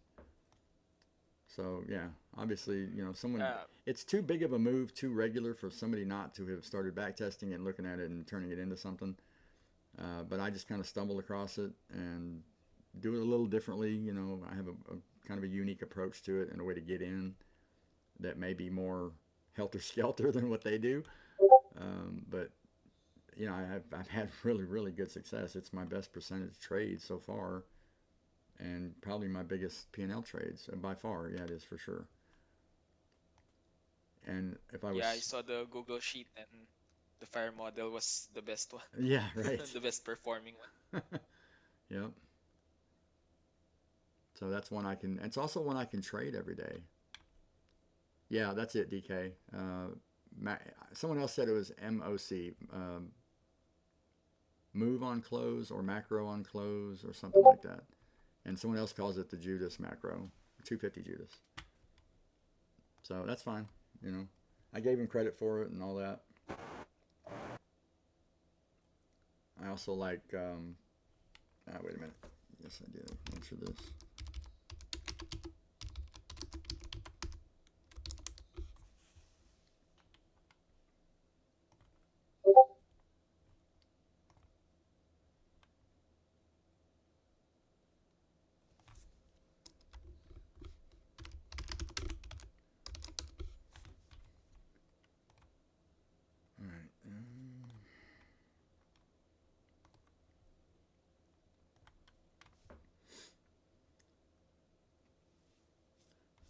So yeah, obviously, someone, Yeah, it's too big of a move, too regular for somebody not to have started backtesting and looking at it and turning it into something. But I just kind of stumbled across it and do it a little differently. I have a kind of a unique approach to it and a way to get in that may be more helter skelter than what they do. But I've had really, really good success. It's my best percentage trade so far, and probably my biggest P&L trades by far. Yeah, it is for sure. And if I yeah, I was, saw the Google sheet, and the fire model was the best one, yeah, right. the best performing one. Yep. So that's one I can. It's also one I can trade every day. Yeah, that's it, DK. Someone else said it was MOC, move on close or macro on close or something like that. And someone else calls it the Judas macro, 250 Judas. So that's fine. I gave him credit for it and all that. I also like. Wait a minute. Yes, I did. Answer this. All right.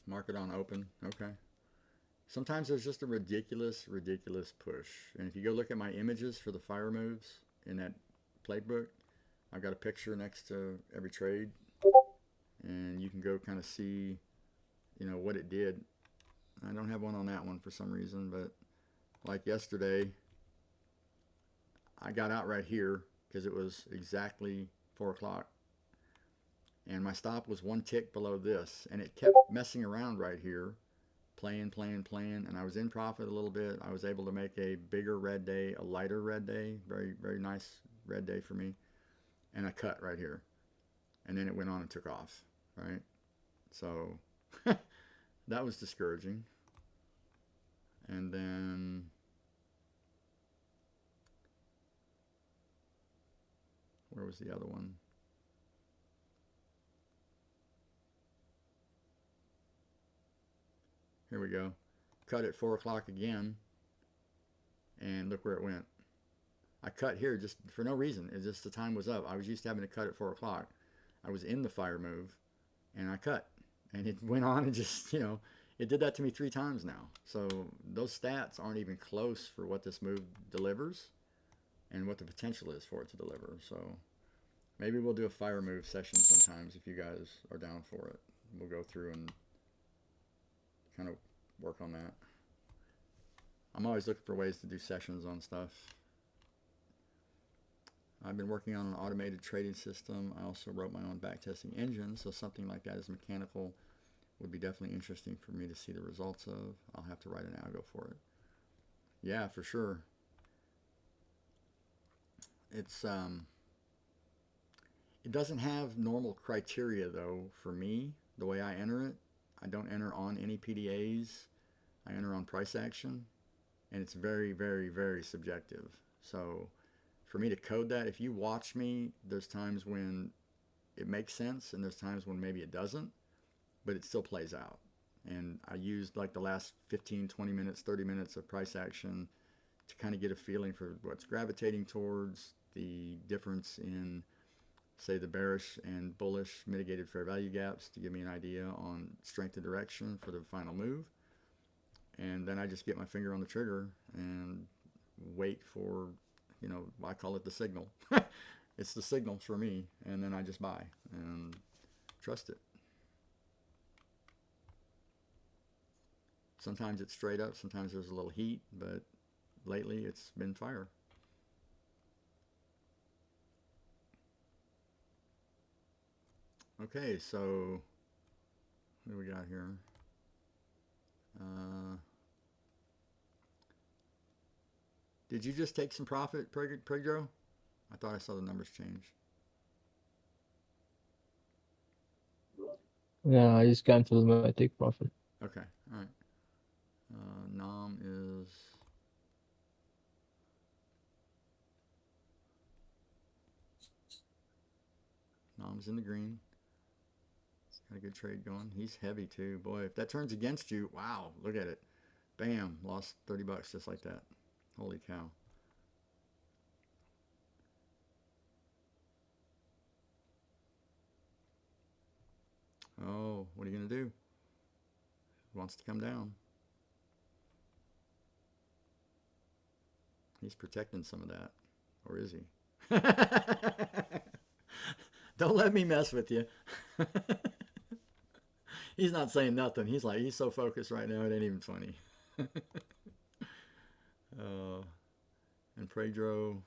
Market on open. Okay. Sometimes there's just a ridiculous, ridiculous push. And if you go look at my images for the fire moves in that playbook, I've got a picture next to every trade, and you can go kind of see, what it did. I don't have one on that one for some reason, but like yesterday, I got out right here because it was exactly 4 o'clock. And my stop was one tick below this, and it kept messing around right here, playing, and I was in profit a little bit. I was able to make a bigger red day, a lighter red day, very, very nice red day for me, and I cut right here. And then it went on and took off, right? So that was discouraging. And then where was the other one? Here we go. Cut at 4 o'clock again, and look where it went. I cut here just for no reason. It's just the time was up. I was used to having to cut at 4 o'clock. I was in the fire move, and I cut. And it went on and just, it did that to me 3 times now. So those stats aren't even close for what this move delivers and what the potential is for it to deliver. So maybe we'll do a fire move session sometimes if you guys are down for it. We'll go through and kind of work on that. I'm always looking for ways to do sessions on stuff. I've been working on an automated trading system. I also wrote my own backtesting engine, so something like that as mechanical would be definitely interesting for me to see the results of. I'll have to write an algo for it. Yeah, for sure. It's it doesn't have normal criteria though for me, the way I enter it. I don't enter on any PDAs. I enter on price action, and it's very, very, very subjective. So for me to code that, if you watch me, there's times when it makes sense and there's times when maybe it doesn't, but it still plays out. And I used like the last 15, 20 minutes, 30 minutes of price action to kind of get a feeling for what's gravitating towards, the difference in, say, the bearish and bullish mitigated fair value gaps to give me an idea on strength of direction for the final move. And then I just get my finger on the trigger and wait for, I call it the signal. It's the signal for me, and then I just buy and trust it. Sometimes it's straight up, sometimes there's a little heat, but lately it's been fire. Okay, so what do we got here? Did you just take some profit, Prg7dro? I thought I saw the numbers change. Yeah, I just canceled my take profit. Okay, all right. Nom is Nom's in the green. Got a good trade going. He's heavy too. Boy, if that turns against you, wow, look at it. Bam, lost 30 bucks just like that. Holy cow. Oh, what are you going to do? He wants to come down. He's protecting some of that. Or is he? Don't let me mess with you. He's not saying nothing. He's so focused right now, it ain't even funny. And Prg7dro,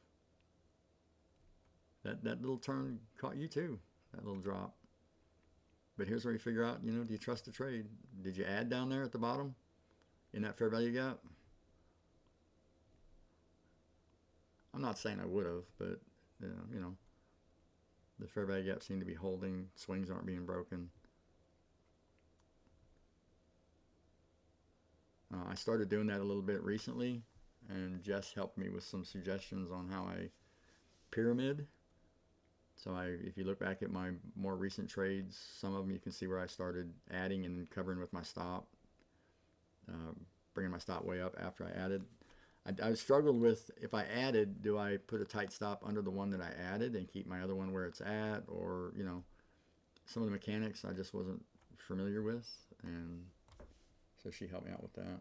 that little turn caught you too, that little drop. But here's where you figure out, do you trust the trade? Did you add down there at the bottom in that fair value gap? I'm not saying I would have, but the fair value gap seemed to be holding. Swings aren't being broken. I started doing that a little bit recently, and Jess helped me with some suggestions on how I pyramid. So if you look back at my more recent trades, some of them you can see where I started adding and covering with my stop, bringing my stop way up after I added. I struggled with, if I added, do I put a tight stop under the one that I added and keep my other one where it's at, or some of the mechanics I just wasn't familiar with, and so she helped me out with that.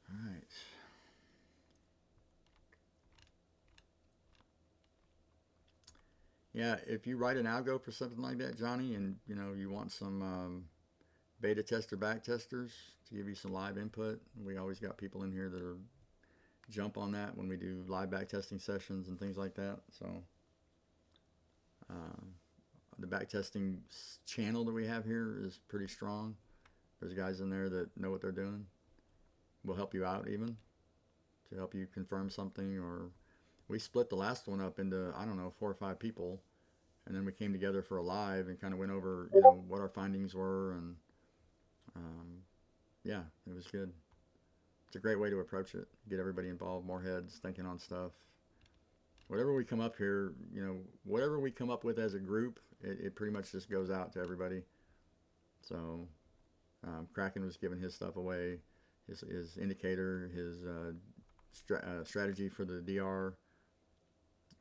All right. Yeah, if you write an algo for something like that, Johnny, and you want some beta tester back testers to give you some live input, we always got people in here that are jump on that when we do live back testing sessions and things like that. So the back testing channel that we have here is pretty strong. There's guys in there that know what they're doing. We'll help you out even to help you confirm something, or we split the last one up into, I don't know, 4 or 5 people, and then we came together for a live and kind of went over what our findings were, and yeah, it was good. It's a great way to approach it, get everybody involved, more heads thinking on stuff. Whatever we come up here, whatever we come up with as a group, it pretty much just goes out to everybody. So Kraken was giving his stuff away, his indicator, his strategy for the DR.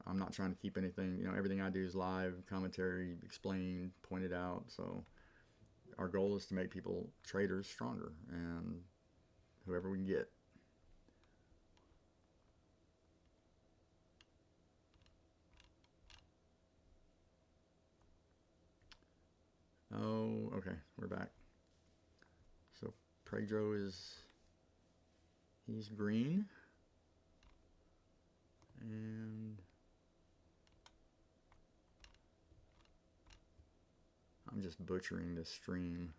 I'm not trying to keep anything, everything I do is live, commentary, explained, pointed out. So our goal is to make people, traders, stronger, and whoever we can get. Oh, okay, we're back. So Prg7dro he's green, and I'm just butchering this stream.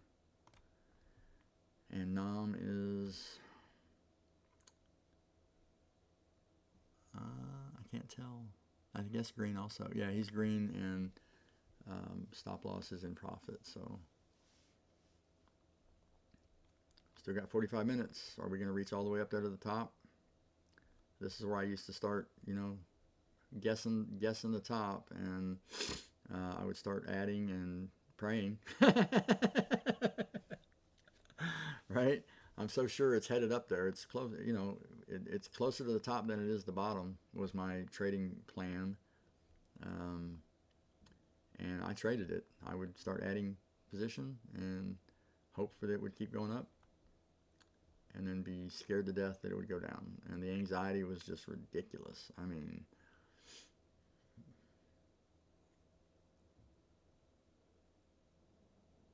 And Nom is, I can't tell. I guess green also. Yeah, he's green, and stop loss is in profit. So still got 45 minutes. Are we going to reach all the way up there to the top? This is where I used to start, guessing the top, and I would start adding and praying. Right? I'm so sure it's headed up there. It's close, you know, it's closer to the top than it is the bottom. Was my trading plan, um, and I traded it. I would start adding position and hope that it would keep going up, and then be scared to death that it would go down. And the anxiety was just ridiculous. I mean,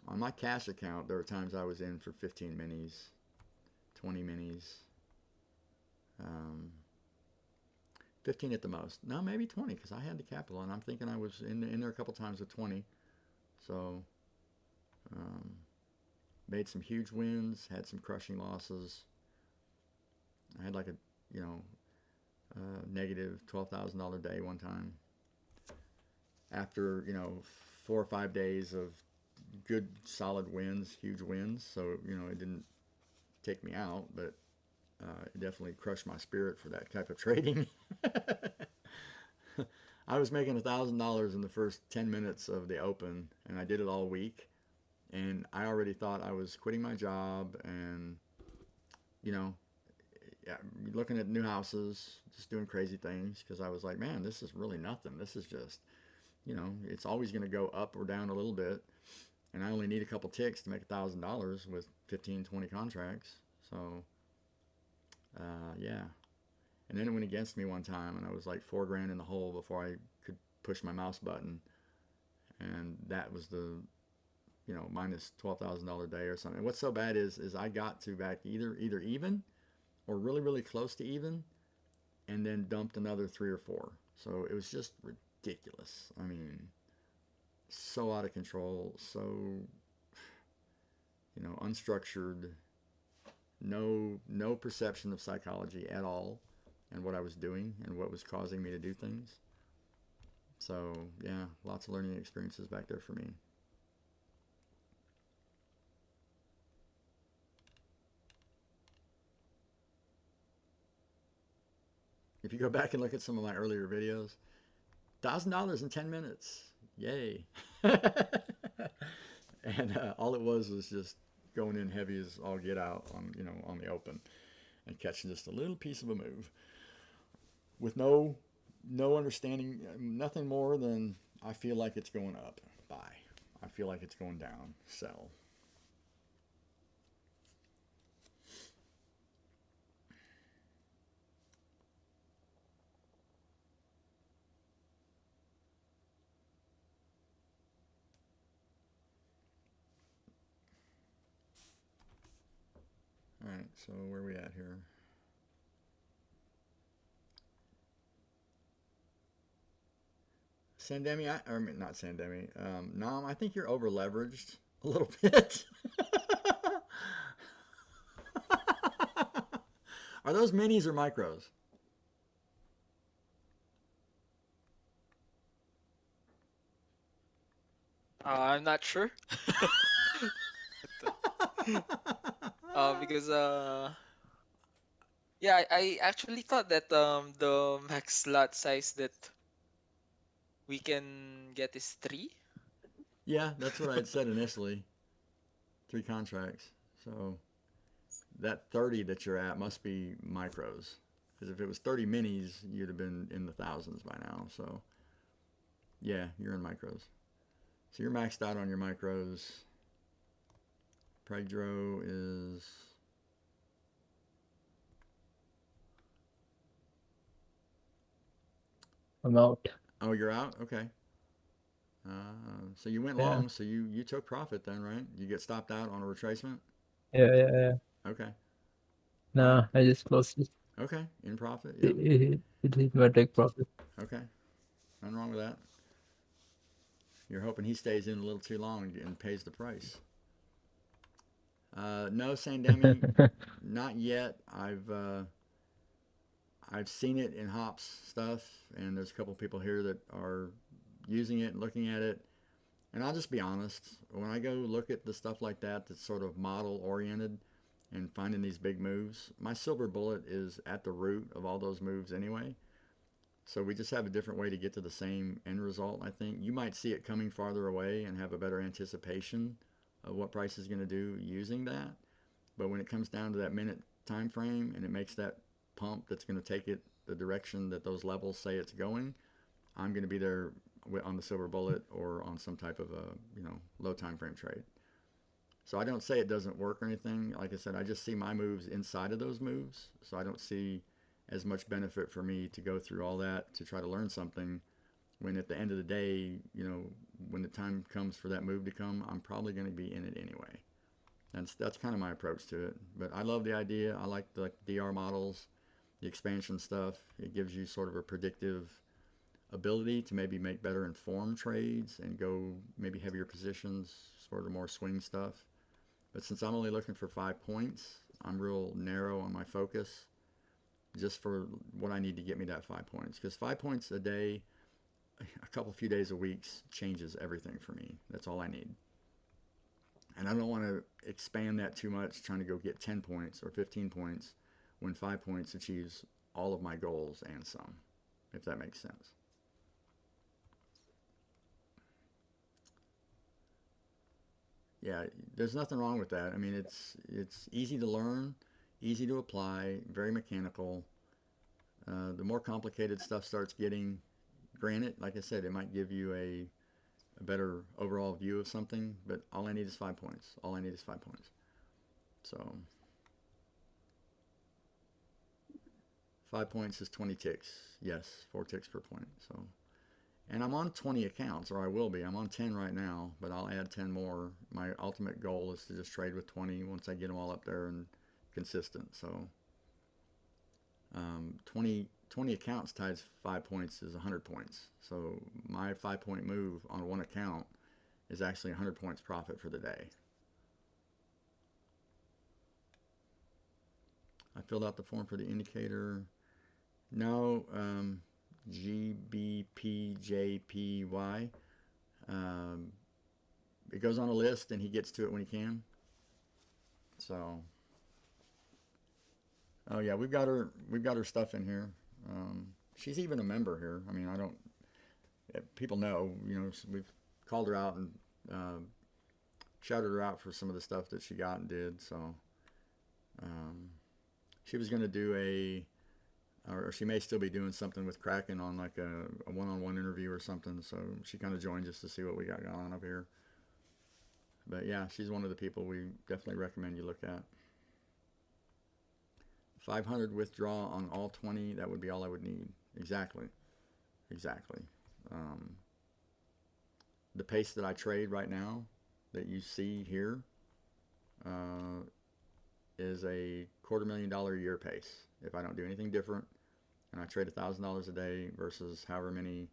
on my cash account, there were times I was in for 15 minis, 20 minis, um, 15 at the most. No, maybe 20 because I had the capital, and I'm thinking I was in there a couple times with 20. So um, made some huge wins, had some crushing losses. I had like a, you know, negative $12,000 day one time. After, you know, 4 or 5 days of good solid wins, huge wins. So, you know, it didn't take me out, but it definitely crushed my spirit for that type of trading. I was making $1,000 in the first 10 minutes of the open, and I did it all week. And I already thought I was quitting my job and, you know, looking at new houses, just doing crazy things because I was like, man, this is really nothing. This is just, you know, it's always going to go up or down a little bit. And I only need a couple ticks to make $1,000 with 15, 20 contracts. So, yeah. And then it went against me one time, and I was like $4,000 in the hole before I could push my mouse button. And that was the, you know, minus $12,000 day or something. And what's so bad is I got to back either even or really, really close to even, and then dumped another 3 or 4. So it was just ridiculous. I mean, so out of control, so, you know, unstructured, no perception of psychology at all and what I was doing and what was causing me to do things. So yeah, lots of learning experiences back there for me. If you go back and look at some of my earlier videos, $1,000 in 10 minutes, yay! And all it was just going in heavy as all get out on, you know, on the open and catching just a little piece of a move with no understanding, nothing more than I feel like it's going up, buy. I feel like it's going down, sell. All right, so where are we at here? Sandemi, or not Sandemi, Nam, I think you're over leveraged a little bit. Are those minis or micros? I'm not sure. Because yeah, I actually thought that the max lot size that we can get is 3. Yeah, that's what I had said initially. 3 contracts. So that 30 that you're at must be micros. Because if it was 30 minis, you'd have been in the thousands by now. So yeah, you're in micros. So you're maxed out on your micros. Prg7dro is... I'm out. Oh, you're out? Okay. So you went Yeah. long, so you took profit then, right? You get stopped out on a retracement? Yeah. Okay. Nah, I just closed it. Okay, in profit, It, yep. it hit my take profit. Okay, nothing wrong with that. You're hoping he stays in a little too long and pays the price. No, Sandemi, not yet. I've seen it in hops stuff, and there's a couple people here that are using it and looking at it. And I'll just be honest, when I go look at the stuff like that that's sort of model oriented and finding these big moves, my silver bullet is at the root of all those moves anyway. So we just have a different way to get to the same end result, I think. You might see it coming farther away and have a better anticipation of what price is going to do using that. But when it comes down to that minute time frame and it makes that pump that's going to take it the direction that those levels say it's going, I'm going to be there on the silver bullet or on some type of a low time frame trade. So I don't say it doesn't work or anything. Like I said, I just see my moves inside of those moves. So I don't see as much benefit for me to go through all that to try to learn something when at the end of the day, when the time comes for that move to come, I'm probably going to be in it anyway. That's kind of my approach to it. But I love the idea. I like the DR models, the expansion stuff. It gives you sort of a predictive ability to maybe make better informed trades and go maybe heavier positions, sort of more swing stuff. But since I'm only looking for 5 points, I'm real narrow on my focus just for what I need to get me that 5 points. Because 5 points a day, a few days a week changes everything for me. That's all I need. And I don't want to expand that too much, trying to go get 10 points or 15 points when 5 points achieves all of my goals and some, if that makes sense. Yeah, there's nothing wrong with that. I mean, it's easy to learn, easy to apply, very mechanical. The more complicated stuff starts getting, granted, like I said, it might give you a better overall view of something, but all I need is 5 points. All I need is 5 points. So 5 points is 20 ticks. Yes, 4 ticks per point. So, and I'm on 20 accounts, or I will be. I'm on 10 right now, but I'll add 10 more. My ultimate goal is to just trade with 20 once I get them all up there and consistent. So 20 accounts times 5 points is 100 points. So my 5-point move on one account is actually 100 points profit for the day. I filled out the form for the indicator. No, GBPJPY. It goes on a list and he gets to it when he can. So, oh yeah, we've got her stuff in here. She's even a member here. I mean, people know, we've called her out and shouted her out for some of the stuff that she got and did. So, she was going to do or she may still be doing something with Kraken on like a one-on-one interview or something. So she kind of joined just to see what we got going on up here. But yeah, she's one of the people we definitely recommend you look at. 500 withdraw on all 20, that would be all I would need. Exactly. The pace that I trade right now that you see here is a $250,000 a year pace if I don't do anything different, and I trade $1,000 a day versus however many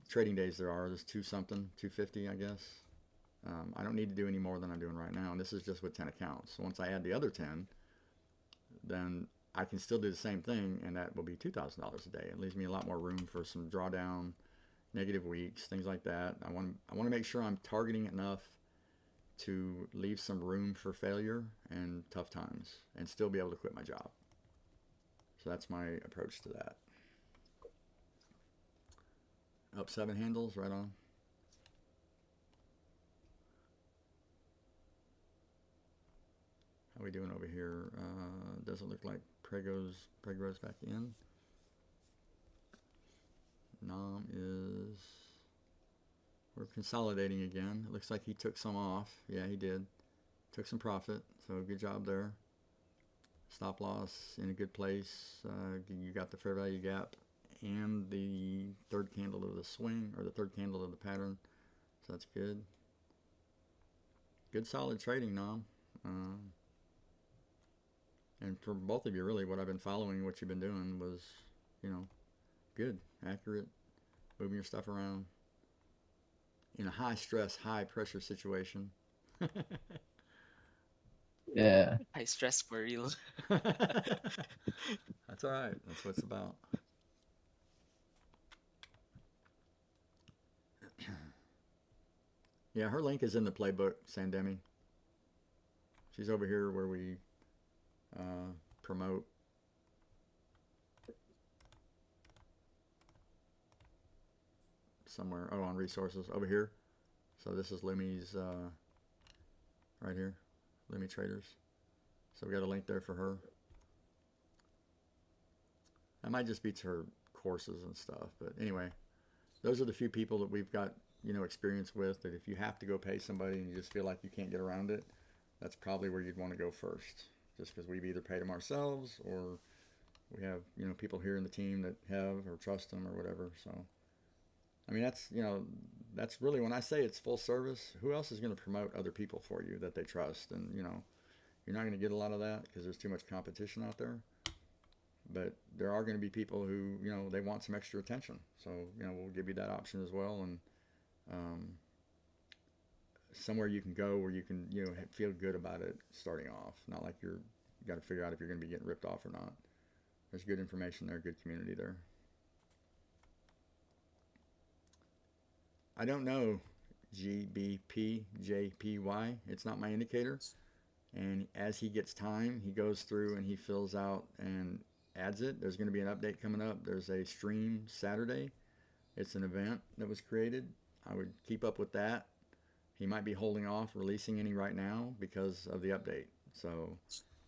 trading days there are. There's 250, I guess. I don't need to do any more than I'm doing right now, and this is just with 10 accounts. So once I add the other 10, then I can still do the same thing, and that will be $2,000 a day. It leaves me a lot more room for some drawdown, negative weeks, things like that. I want to make sure I'm targeting enough to leave some room for failure and tough times and still be able to quit my job. So that's my approach to that. Up 7 handles, right on. How are we doing over here? Doesn't look like Prg7dro's back in. Nam is... We're consolidating again. It looks like he took some off. Yeah, he did. Took some profit, so good job there. Stop loss in a good place. You got the fair value gap and the third candle of the swing, or the third candle of the pattern. So that's good. Good solid trading, Nam. And for both of you, really, what I've been following, what you've been doing was, good, accurate, moving your stuff around in a high stress, high pressure situation. Yeah. High stress for real. That's all right. That's what it's about. Yeah, her link is in the playbook, Sandemi. She's over here where we promote. Somewhere. Oh, on resources over here. So this is Lumi's right here. Lumi Traders. So we got a link there for her. That might just be to her courses and stuff. But anyway, those are the few people that we've got, experience with, that if you have to go pay somebody and you just feel like you can't get around it, that's probably where you'd want to go first. Just because we've either paid them ourselves, or we have, people here in the team that have or trust them or whatever. So, I mean, that's really, when I say it's full service, who else is going to promote other people for you that they trust? And, you're not going to get a lot of that because there's too much competition out there. But there are going to be people who, they want some extra attention. So, we'll give you that option as well. And somewhere you can go where you can, feel good about it starting off. Not like you got to figure out if you're going to be getting ripped off or not. There's good information there, good community there. I don't know GBPJPY. It's not my indicator. And as he gets time, he goes through and he fills out and adds it. There's going to be an update coming up. There's a stream Saturday. It's an event that was created. I would keep up with that. He might be holding off releasing any right now because of the update. So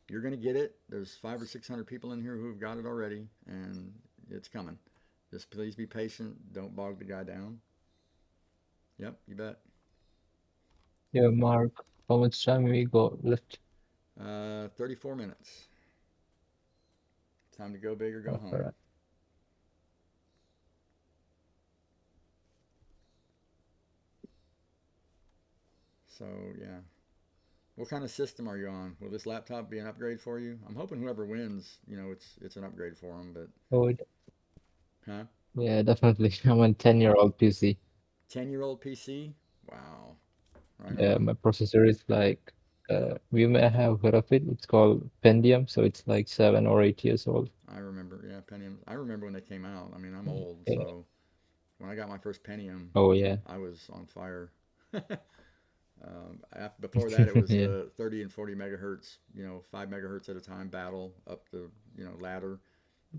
you're going to get it. There's 500 or 600 people in here who've got it already, and it's coming. Just please be patient. Don't bog the guy down. Yep, you bet. Yeah, Mark, how much time we got left? 34 minutes. Time to go big or go Oh, home. alright. So yeah. What kind of system are you on? Will this laptop be an upgrade for you? I'm hoping whoever wins, it's an upgrade for them. But Oh, huh? yeah, definitely. I'm on 10-year-old PC. 10-year-old PC? Wow. Right Yeah, on. my processor is like, we may have heard of it. It's called Pentium, so it's like 7 or 8 years old. I remember. Yeah, Pentium. I remember when they came out. I mean, I'm old, Yeah. so when I got my first Pentium, Oh yeah. I was on fire. Before that, it was Yeah. the 30 and 40 megahertz, 5 megahertz at a time battle up the, ladder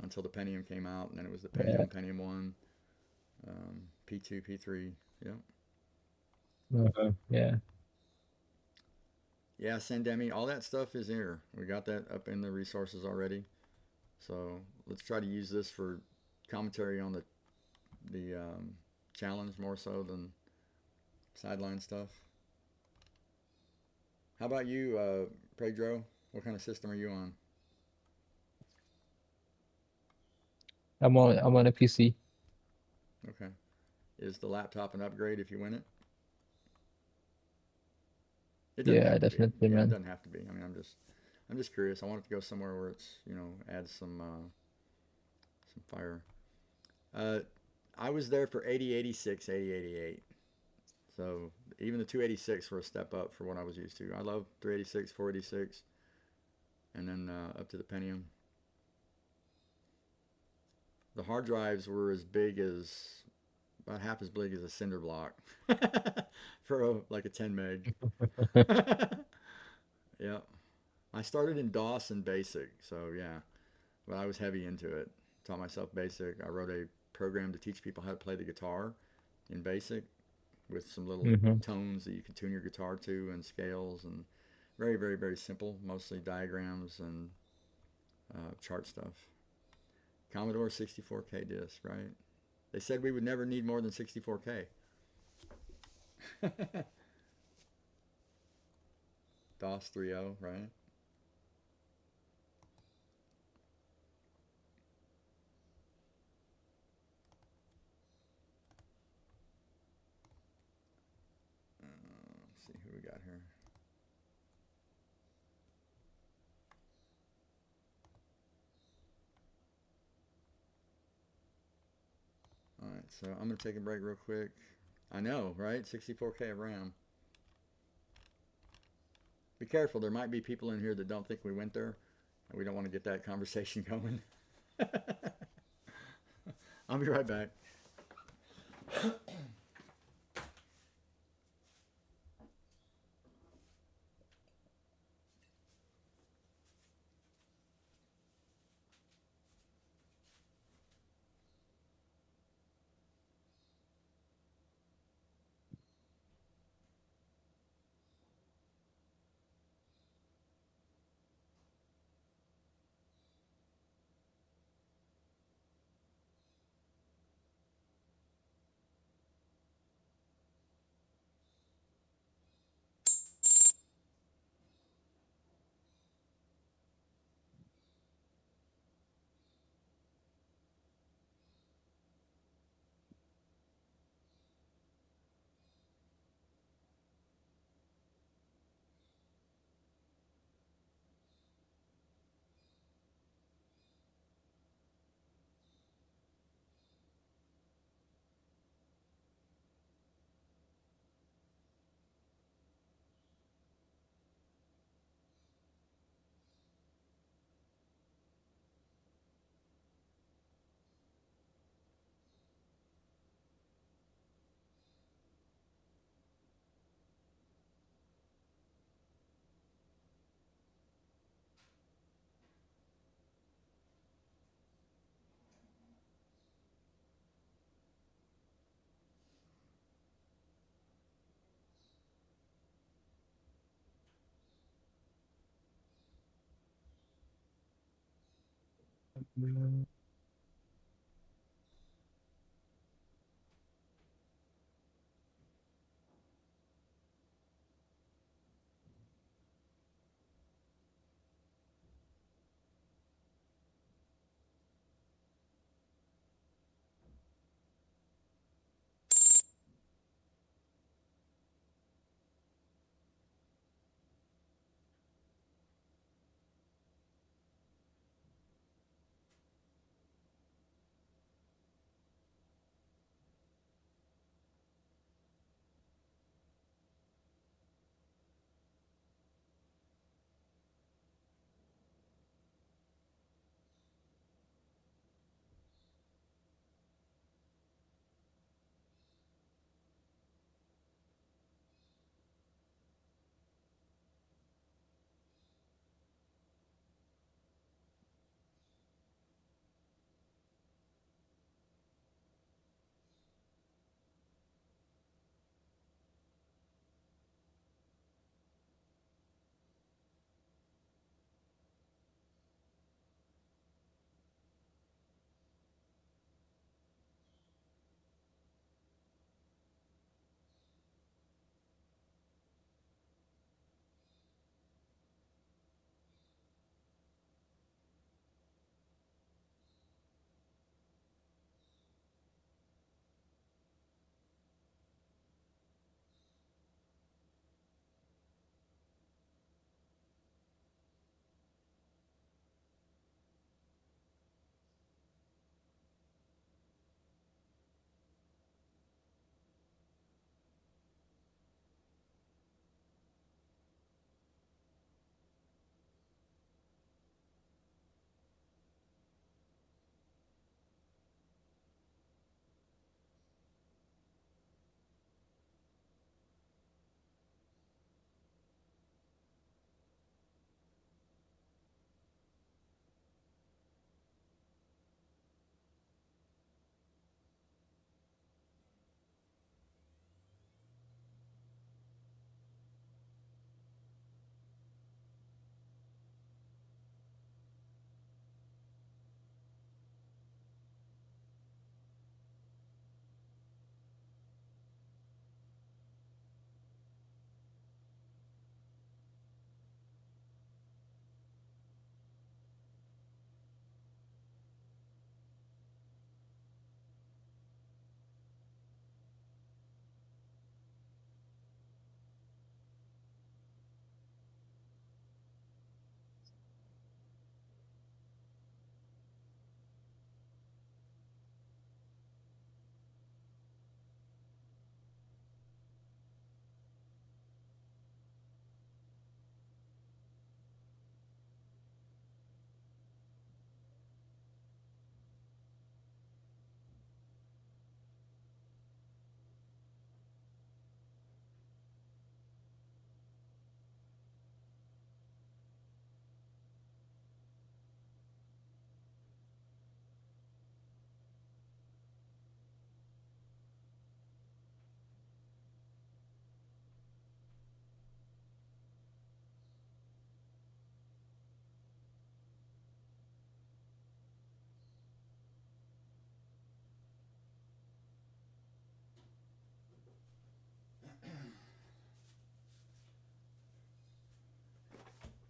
until the Pentium came out, and then it was the Yeah. Pentium 1, P2, P3. Yep. Yeah. Yeah, Sandemi, all that stuff is here. We got that up in the resources already. So let's try to use this for commentary on the challenge more so than sideline stuff. How about you, Prg7dro? What kind of system are you on? I'm on a PC. Okay. Is the laptop an upgrade if you win it? It doesn't Yeah, have to be. definitely, Yeah, it man. doesn't have to be. I mean, I'm just curious. I want it to go somewhere where it's, adds some fire. Uh, I was there for 80, 86, 80, 88. So even the 286 were a step up for what I was used to. I love 386, 486, and then up to the Pentium. The hard drives were as big as, about half as big as a cinder block for like a 10 meg. Yeah. I started in DOS and BASIC, so yeah. But I was heavy into it. Taught myself BASIC. I wrote a program to teach people how to play the guitar in BASIC with some little Mm-hmm. tones that you could tune your guitar to and scales, and very, very, very simple. Mostly diagrams and chart stuff. Commodore 64K disc, right? They said we would never need more than 64K. DOS 3.0, right? Let's see who we got here. All right, so I'm going to take a break real quick. I know, right? 64K of RAM. Be careful. There might be people in here that don't think we went there, and we don't want to get that conversation going. I'll be right back.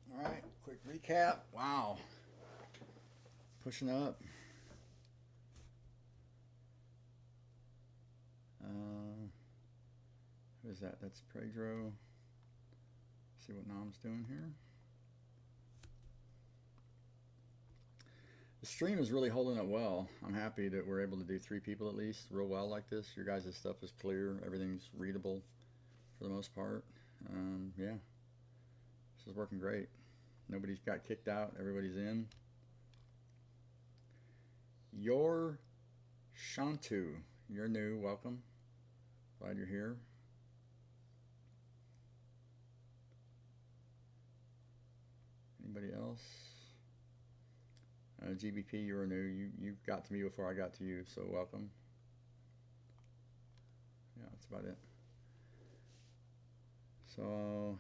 All right, quick recap. Wow, pushing up. Who is that? That's Prg7dro. See what Nam's doing here. The stream is really holding up well. I'm happy that we're able to do 3 people at least real well like this. Your guys' stuff is clear. Everything's readable for the most part. Yeah, this is working great. Nobody's got kicked out. Everybody's in. Your Shantu, you're new. Welcome. Glad you're here. Anybody else? GBP, you're new. You got to me before I got to you, so welcome. Yeah, that's about it. So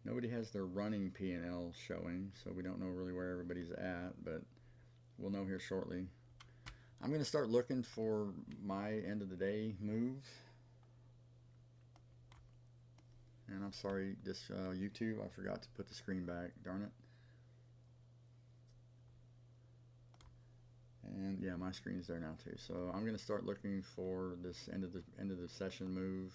Nobody has their running P&L showing, so we don't know really where everybody's at, but we'll know here shortly. I'm going to start looking for my end of the day move. And I'm sorry, this YouTube, I forgot to put the screen back, darn it. And yeah, my screen's there now too. So I'm going to start looking for this end of the session move.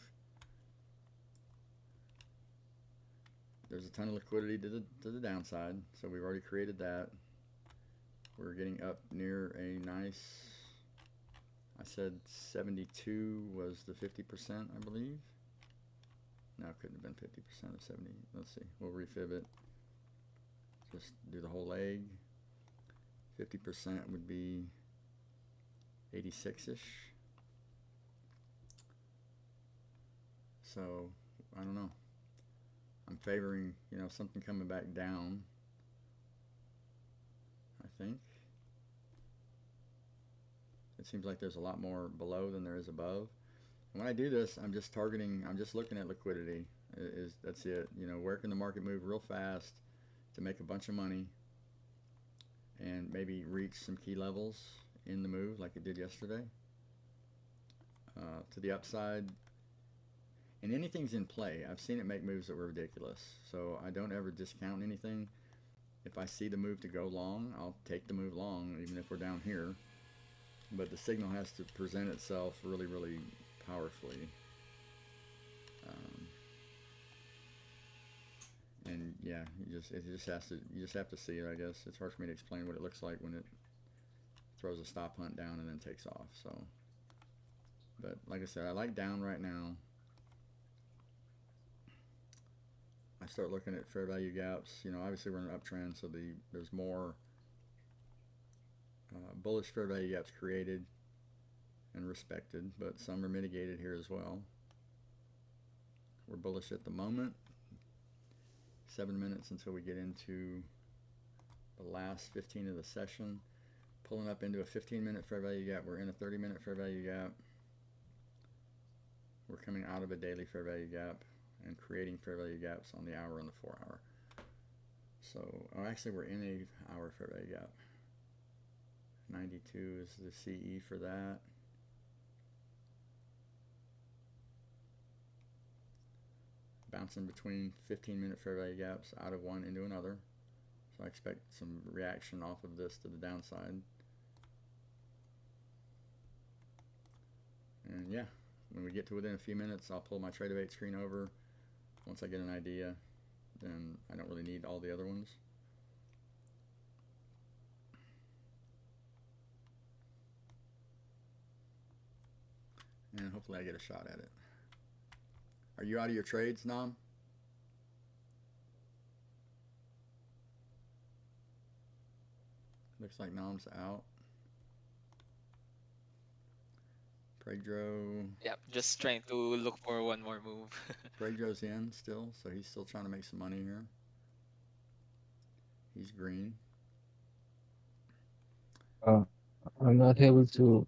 There's a ton of liquidity to the downside, so we've already created that. We're getting up near a nice, I said 72 was the 50%, I believe. No, it couldn't have been 50% of 70. Let's see, we'll refib it. Just do the whole leg. 50% would be 86-ish. So, I don't know. I'm favoring, you know, something coming back down, I think. It seems like there's a lot more below than there is above. And when I do this, I'm just targeting, I'm just looking at liquidity. That's it. You know, where can the market move real fast to make a bunch of money and maybe reach some key levels in the move like it did yesterday to the upside. And anything's in play. I've seen it make moves that were ridiculous. So I don't ever discount anything. If I see the move to go long, I'll take the move long, even if we're down here. But the signal has to present itself really, really powerfully. And yeah, you just have to see it, I guess. It's hard for me to explain what it looks like when it throws a stop hunt down and then takes off. So, but like I said, I like down right now. I start looking at fair value gaps. You know, obviously we're in an uptrend, so there's more bullish fair value gaps created and respected, but some are mitigated here as well. We're bullish at the moment. 7 minutes until we get into the last 15 of the session. Pulling up into a 15-minute fair value gap. We're in a 30-minute fair value gap. We're coming out of a daily fair value gap and creating fair value gaps on the hour and the 4 hour. So, oh, actually we're in a hour fair value gap. 92 is the CE for that. Bouncing between 15-minute fair value gaps out of one into another. So I expect some reaction off of this to the downside. And yeah, when we get to within a few minutes, I'll pull my Trade-O-Bait screen over. Once I get an idea, then I don't really need all the other ones. And hopefully I get a shot at it. Are you out of your trades, Nam? Looks like Nam's out. Prg7dro. Yep, just trying to look for one more move. Prg7dro's in still, so he's still trying to make some money here. He's green. I'm not able to.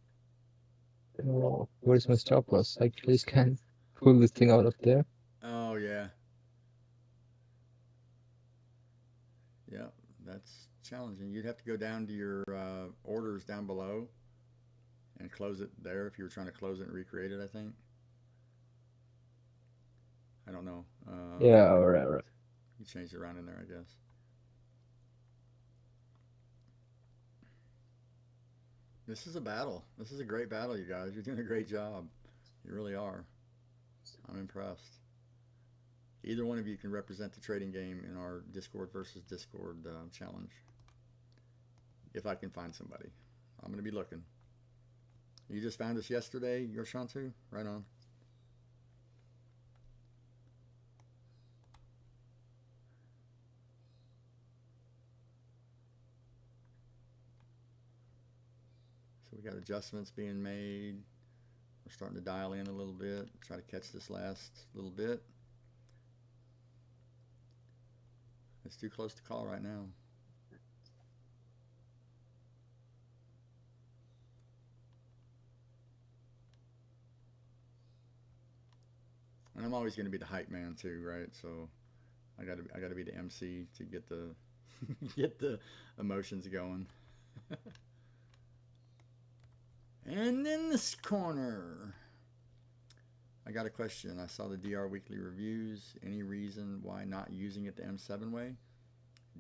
Where's my stop loss? I just can't pull this thing out of there. Oh yeah. Yeah, that's challenging. You'd have to go down to your orders down below and close it there if you were trying to close it and recreate it, I think. I don't know. Yeah, right. You changed it around in there, I guess. This is a battle. This is a great battle, you guys. You're doing a great job. You really are. I'm impressed. Either one of you can represent the trading game in our Discord versus Discord challenge. If I can find somebody. I'm going to be looking. You just found us yesterday, Yorshantu? Right on. So we got adjustments being made. We're starting to dial in a little bit, try to catch this last little bit. It's too close to call right now. And I'm always going to be the hype man too, right? So I gotta be the MC to get the get the emotions going. And in this corner, I got a question. I saw the DR weekly reviews. Any reason why not using it the M7 way?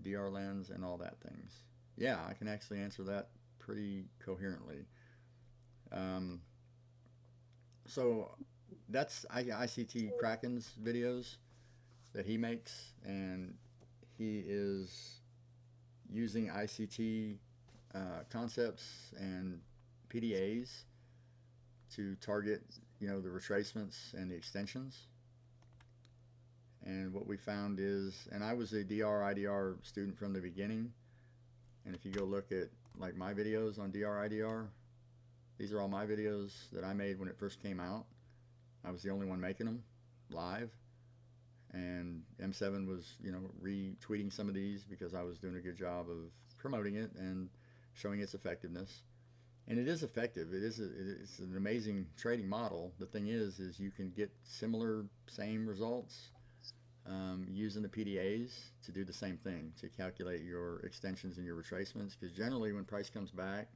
DR lens and all that things. Yeah, I can actually answer that pretty coherently. So that's ICT Kraken's videos that he makes, and he is using ICT concepts and PDAs to target, the retracements and the extensions. And what we found is, and I was a DR IDR student from the beginning, and if you go look at like my videos on DR IDR, these are all my videos that I made when it first came out. I was the only one making them live, and M7 was, retweeting some of these because I was doing a good job of promoting it and showing its effectiveness. And it is effective. It's an amazing trading model. The thing is you can get same results using the PDAs to do the same thing, to calculate your extensions and your retracements. Because generally, when price comes back,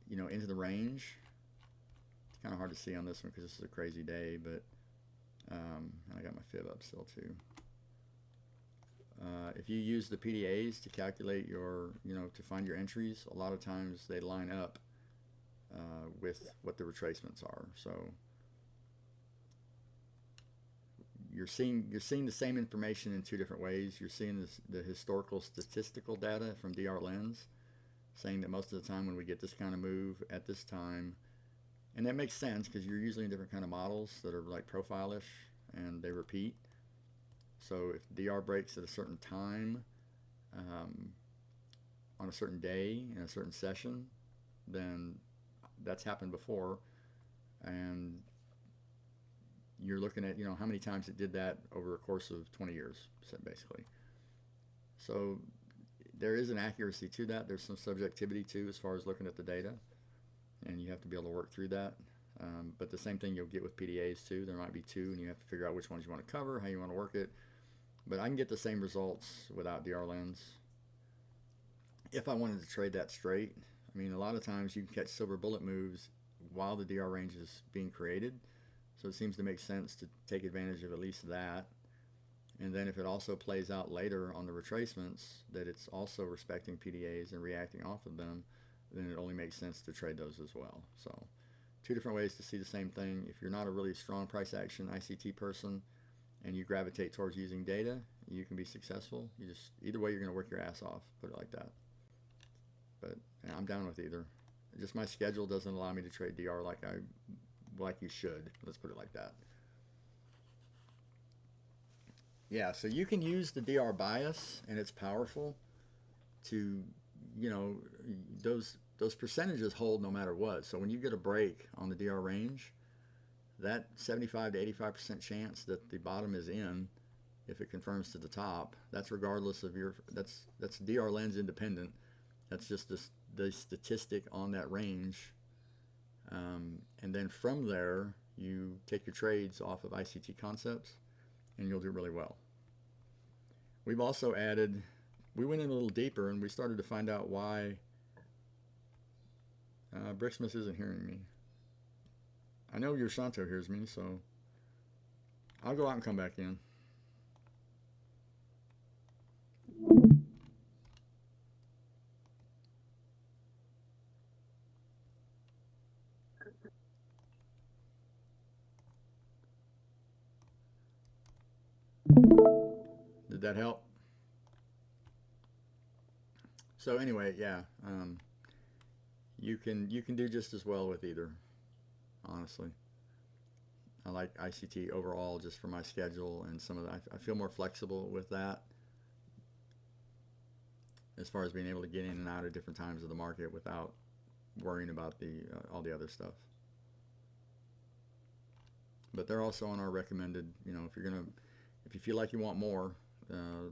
into the range, it's kind of hard to see on this one because this is a crazy day. But I got my fib up still too. If you use the PDAs to calculate your, to find your entries, a lot of times they line up with what the retracements are. So you're seeing the same information in two different ways. You're seeing the historical statistical data from DR Lens, saying that most of the time when we get this kind of move at this time, and that makes sense because you're usually in different kind of models that are like profile-ish and they repeat. So if DR breaks at a certain time, on a certain day in a certain session, then that's happened before, and you're looking at how many times it did that over a course of 20 years, basically. So there is an accuracy to that. There's some subjectivity too as far as looking at the data, and you have to be able to work through that. But the same thing you'll get with PDAs too. There might be two, and you have to figure out which ones you want to cover, how you want to work it. But I can get the same results without DR Lens. If I wanted to trade that straight, I mean, a lot of times you can catch silver bullet moves while the DR range is being created. So it seems to make sense to take advantage of at least that. And then if it also plays out later on the retracements that it's also respecting PDAs and reacting off of them, then it only makes sense to trade those as well. So two different ways to see the same thing. If you're not a really strong price action ICT person and you gravitate towards using data, you can be successful. Either way, you're going to work your ass off, put it like that. But I'm down with either. Just my schedule doesn't allow me to trade DR like you should. Let's put it like that. Yeah, so you can use the DR bias, and it's powerful to, those percentages hold no matter what. So when you get a break on the DR range, that 75 to 85% chance that the bottom is in, if it confirms to the top, that's regardless of that's DR Lens independent. That's just the statistic on that range. And then from there, you take your trades off of ICT concepts, and you'll do really well. We've also added, we went in a little deeper, and we started to find out why Bricksmith isn't hearing me. I know your Shanto hears me, so I'll go out and come back in. Did that help? So anyway, yeah, you can do just as well with either, honestly. I like ICT overall just for my schedule and some of that. I feel more flexible with that as far as being able to get in and out at different times of the market without worrying about all the other stuff. But they're also on our recommended, if you feel like you want more,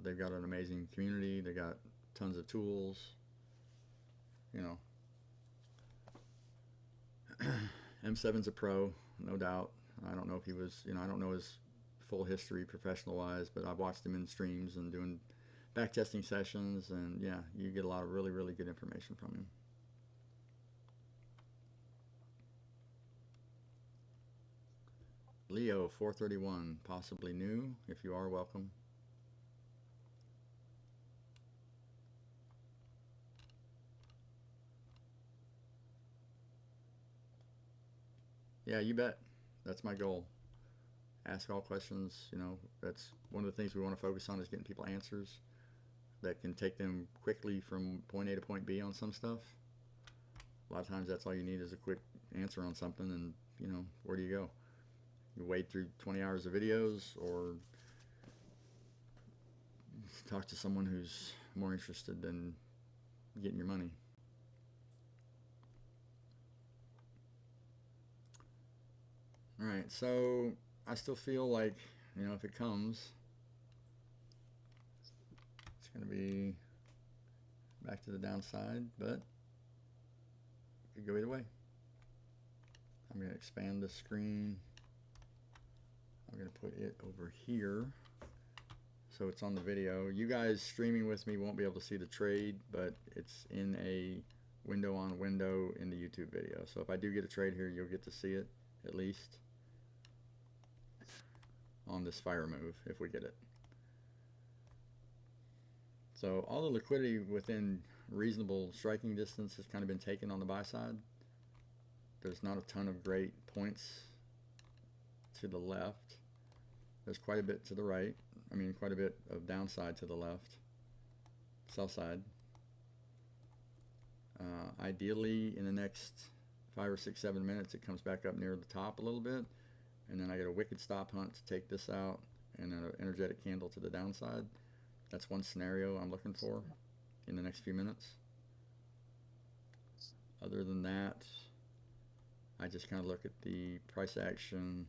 they've got an amazing community. They got tons of tools, M7's a pro, no doubt. I don't know if he was, I don't know his full history professional wise, but I've watched him in streams and doing back testing sessions, and yeah, you get a lot of really, really good information from him. Leo 431, possibly new. If you are, welcome. Yeah, you bet. That's my goal. Ask all questions. You know, that's one of the things we want to focus on, is getting people answers that can take them quickly from point A to point B on some stuff. A lot of times that's all you need, is a quick answer on something, and you know, where do you go? You wade through 20 hours of videos, or talk to someone who's more interested in getting your money. All right, so I still feel like, you know, if it comes, it's going to be back to the downside, but it could go either way. I'm going to expand the screen. I'm going to put it over here so it's on the video. You guys streaming with me won't be able to see the trade, but it's in a window on window in the YouTube video. So if I do get a trade here, you'll get to see it at least on this fire move if we get it. So all the liquidity within reasonable striking distance has kind of been taken on the buy side. There's not a ton of great points to the left. There's quite a bit to the right. I mean, quite a bit of downside to the left. Sell side. Ideally, in the next 5 or 6, 7 minutes, it comes back up near the top a little bit, and then I get a wicked stop hunt to take this out, and an energetic candle to the downside. That's one scenario I'm looking for in the next few minutes. Other than that, I just kind of look at the price action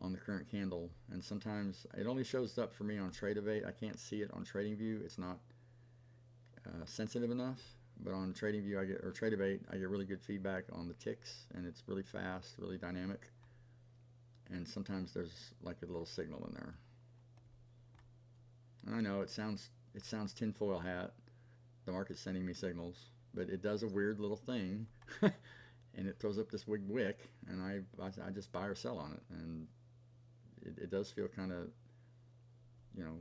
on the current candle, and sometimes it only shows up for me on Trade-Evade. I can't see it on TradingView. It's not sensitive enough, but on TradingView or Trade-Evade, I get really good feedback on the ticks, and it's really fast, really dynamic, and sometimes there's like a little signal in there. And I know it sounds tinfoil hat, the market's sending me signals, but it does a weird little thing and it throws up this big wick, and I just buy or sell on it, and it does feel kind of, you know,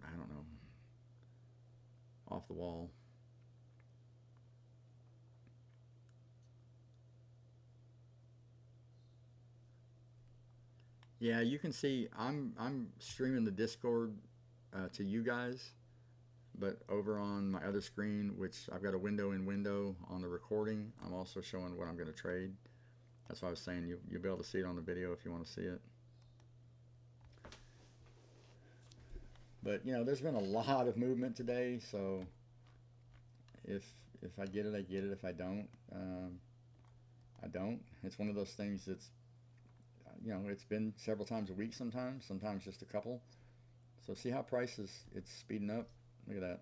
I don't know, off the wall. Yeah, you can see I'm streaming the Discord to you guys, but over on my other screen, which I've got a window in window on the recording, I'm also showing what I'm going to trade. That's why I was saying you'll be able to see it on the video if you want to see it. But you know, there's been a lot of movement today, so if I get it, I get it. If I don't, I don't. It's one of those things that's, you know, it's been several times a week sometimes just a couple. So see how price it's speeding up. Look at that.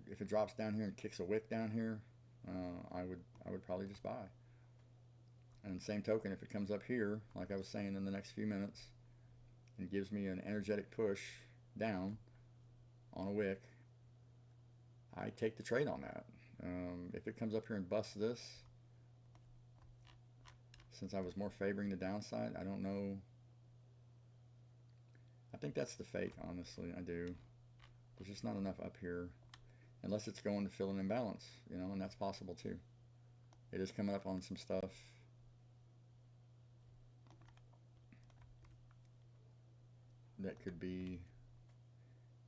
If it drops down here and kicks a wick down here, I would probably just buy. And same token, if it comes up here, like I was saying, in the next few minutes, and gives me an energetic push down on a wick, I take the trade on that. If it comes up here and busts this, since I was more favoring the downside, I don't know. I think that's the fake, honestly. I do. There's just not enough up here, unless it's going to fill an imbalance, you know, and that's possible too. It is coming up on some stuff. That could be,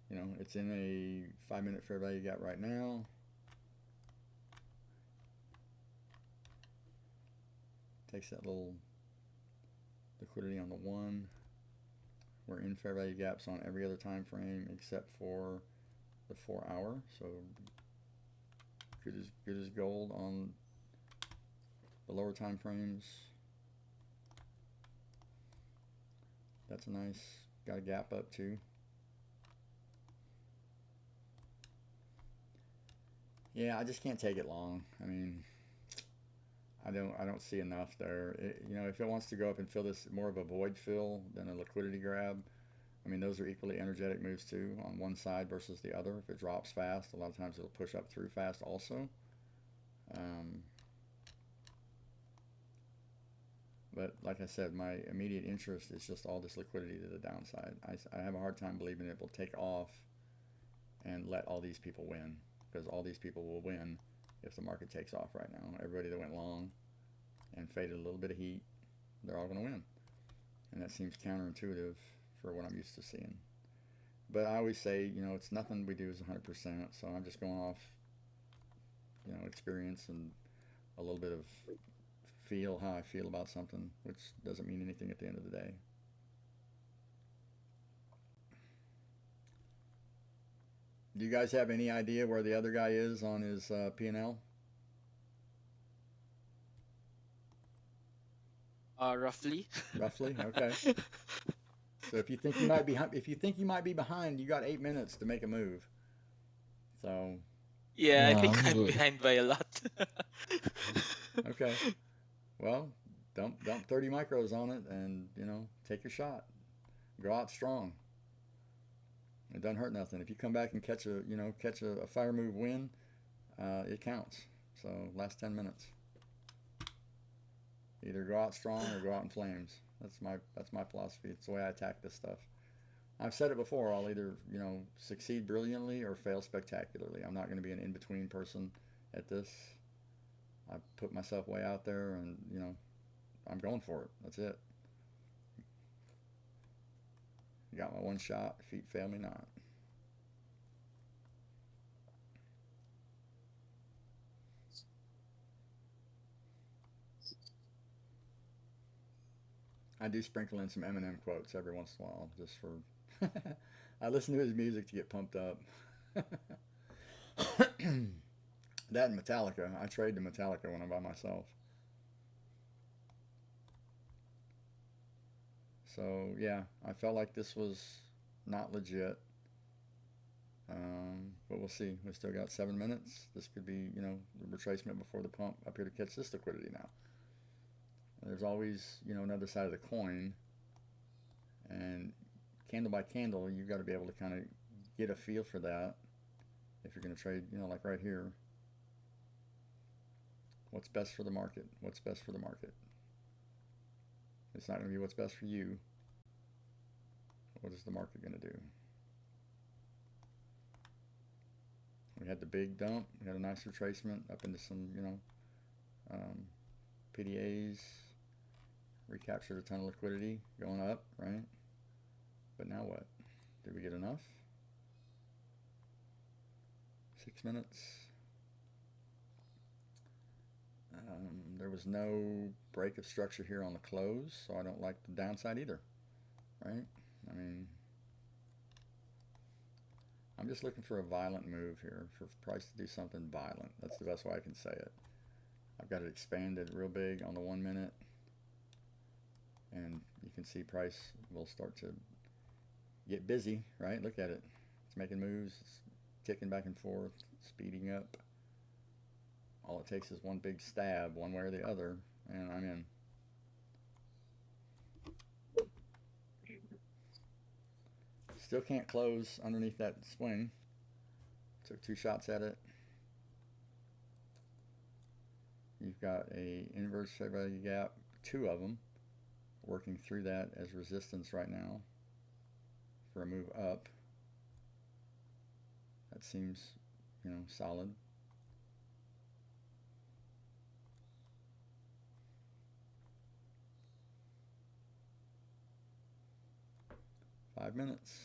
you know, it's in a 5-minute fair value gap right now. Takes that little liquidity on the 1. We're in fair value gaps on every other time frame except for the 4 hour. So good as gold on the lower time frames. That's a nice, got a gap up too. Yeah, I just can't take it long. I mean, I don't see enough there. If it wants to go up and fill this more of a void fill than a liquidity grab, I mean, those are equally energetic moves too on one side versus the other. If it drops fast, a lot of times it'll push up through fast also. But like I said, my immediate interest is just all this liquidity to the downside. I have a hard time believing it will take off and let all these people win, because all these people will win if the market takes off right now. Everybody that went long and faded a little bit of heat, they're all going to win. And that seems counterintuitive for what I'm used to seeing. But I always say, it's nothing we do is 100%. So I'm just going off, experience and a little bit of how I feel about something, which doesn't mean anything at the end of the day. Do you guys have any idea where the other guy is on his P&L? Roughly. Roughly, okay. So if you think you might be behind, you got 8 minutes to make a move. So. Yeah, I Yeah, think I'm I'm good. behind by a lot. Okay. Well, dump 30 micros on it, and take your shot. Go out strong. It doesn't hurt nothing. If you come back and catch a fire move win, it counts. So last 10 minutes. Either go out strong or go out in flames. That's my philosophy. It's the way I attack this stuff. I've said it before. I'll either succeed brilliantly or fail spectacularly. I'm not going to be an in-between person at this. I put myself way out there, and I'm going for it. That's it. Got my one shot. Feet fail me not. I do sprinkle in some Eminem quotes every once in a while, just for. I listen to his music to get pumped up. That and Metallica. I trade to Metallica when I'm by myself. So yeah, I felt like this was not legit. But we'll see. We still got 7 minutes. This could be, the retracement before the pump up here to catch this liquidity now. There's always, another side of the coin. And candle by candle, you've got to be able to kind of get a feel for that. If you're going to trade, like right here. What's best for the market? What's best for the market? It's not going to be what's best for you. What is the market going to do? We had the big dump. We had a nice retracement up into some, PDAs. Recaptured a ton of liquidity going up, right? But now what? Did we get enough? 6 minutes. There was no break of structure here on the close, so I don't like the downside either, right? I mean, I'm just looking for a violent move here, for price to do something violent. That's the best way I can say it. I've got it expanded real big on the 1 minute, and you can see price will start to get busy, right? Look at it. It's making moves. It's ticking back and forth, speeding up. All it takes is one big stab, one way or the other, and I'm in. Still can't close underneath that swing. Took 2 shots at it. You've got a inverse fair value gap, 2 of them, working through that as resistance right now for a move up. That seems, solid. Five minutes.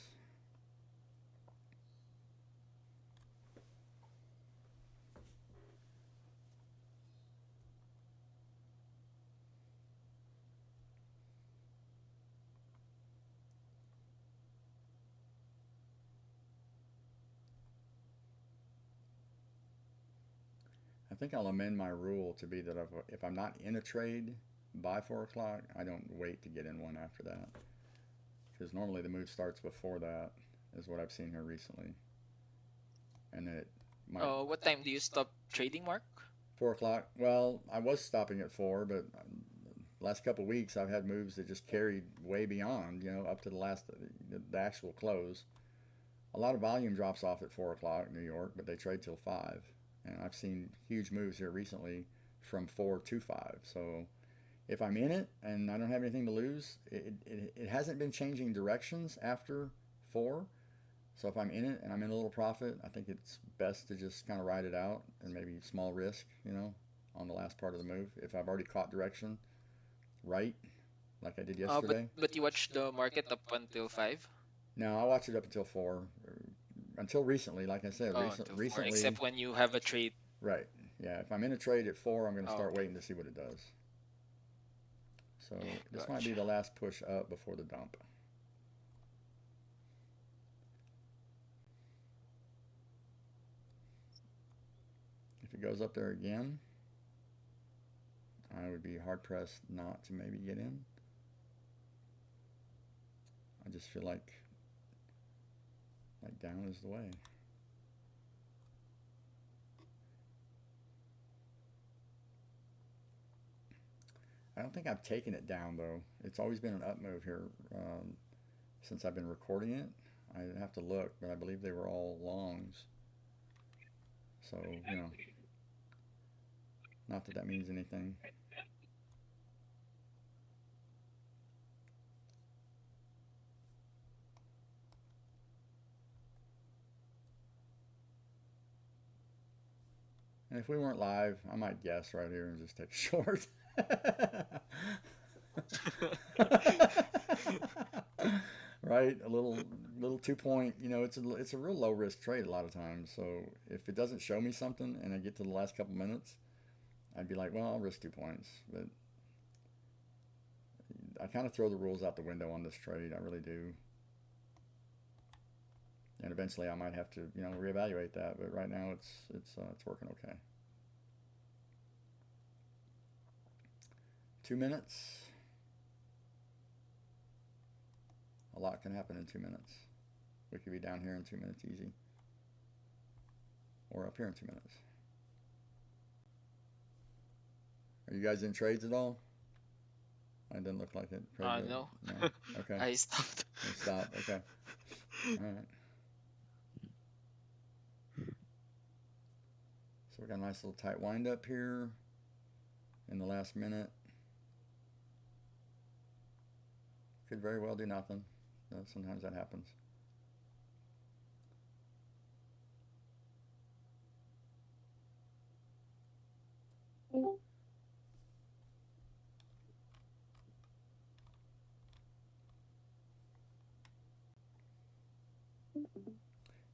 I think I'll amend my rule to be that if I'm not in a trade by 4 o'clock, I don't wait to get in one after that. Because normally the move starts before that, is what I've seen here recently. And then it might. What time do you stop trading, Mark? 4 o'clock. Well, I was stopping at 4, but last couple of weeks I've had moves that just carried way beyond, up to the actual close. A lot of volume drops off at 4 o'clock New York, but they trade till 5. And I've seen huge moves here recently from 4 to 5. So if I'm in it and I don't have anything to lose, it hasn't been changing directions after 4. So if I'm in it and I'm in a little profit, I think it's best to just kind of ride it out and maybe small risk, on the last part of the move. If I've already caught direction right, like I did yesterday. But you watch the market up until 5? No, I watch it up until 4. Until recently, like I said, Oh, until 4. recently. Except when you have a trade. Right. Yeah. If I'm in a trade at 4, I'm going to Oh, start okay. waiting to see what it does. So Yeah, this might be gotcha. the last push up before the dump. If it goes up there again, I would be hard pressed not to maybe get in. I just feel like down is the way. I don't think I've taken it down though. It's always been an up move here since I've been recording it. I'd have to look, but I believe they were all longs. So, not that that means anything. And if we weren't live, I might guess right here and just take a short. Right, a little 2 point. It's a real low risk trade a lot of times. So if it doesn't show me something and I get to the last couple minutes, I'd be like, well, I'll risk 2 points. But I kind of throw the rules out the window on this trade. I really do. And eventually I might have to reevaluate that. But right now it's working okay. 2 minutes. A lot can happen in 2 minutes. We could be down here in 2 minutes easy. Or up here in 2 minutes. Are you guys in trades at all? It didn't look like it. No. No. Okay. I stopped. You stopped. Okay. All right. So we got a nice little tight wind up here in the last minute. Could very well do nothing. Sometimes that happens.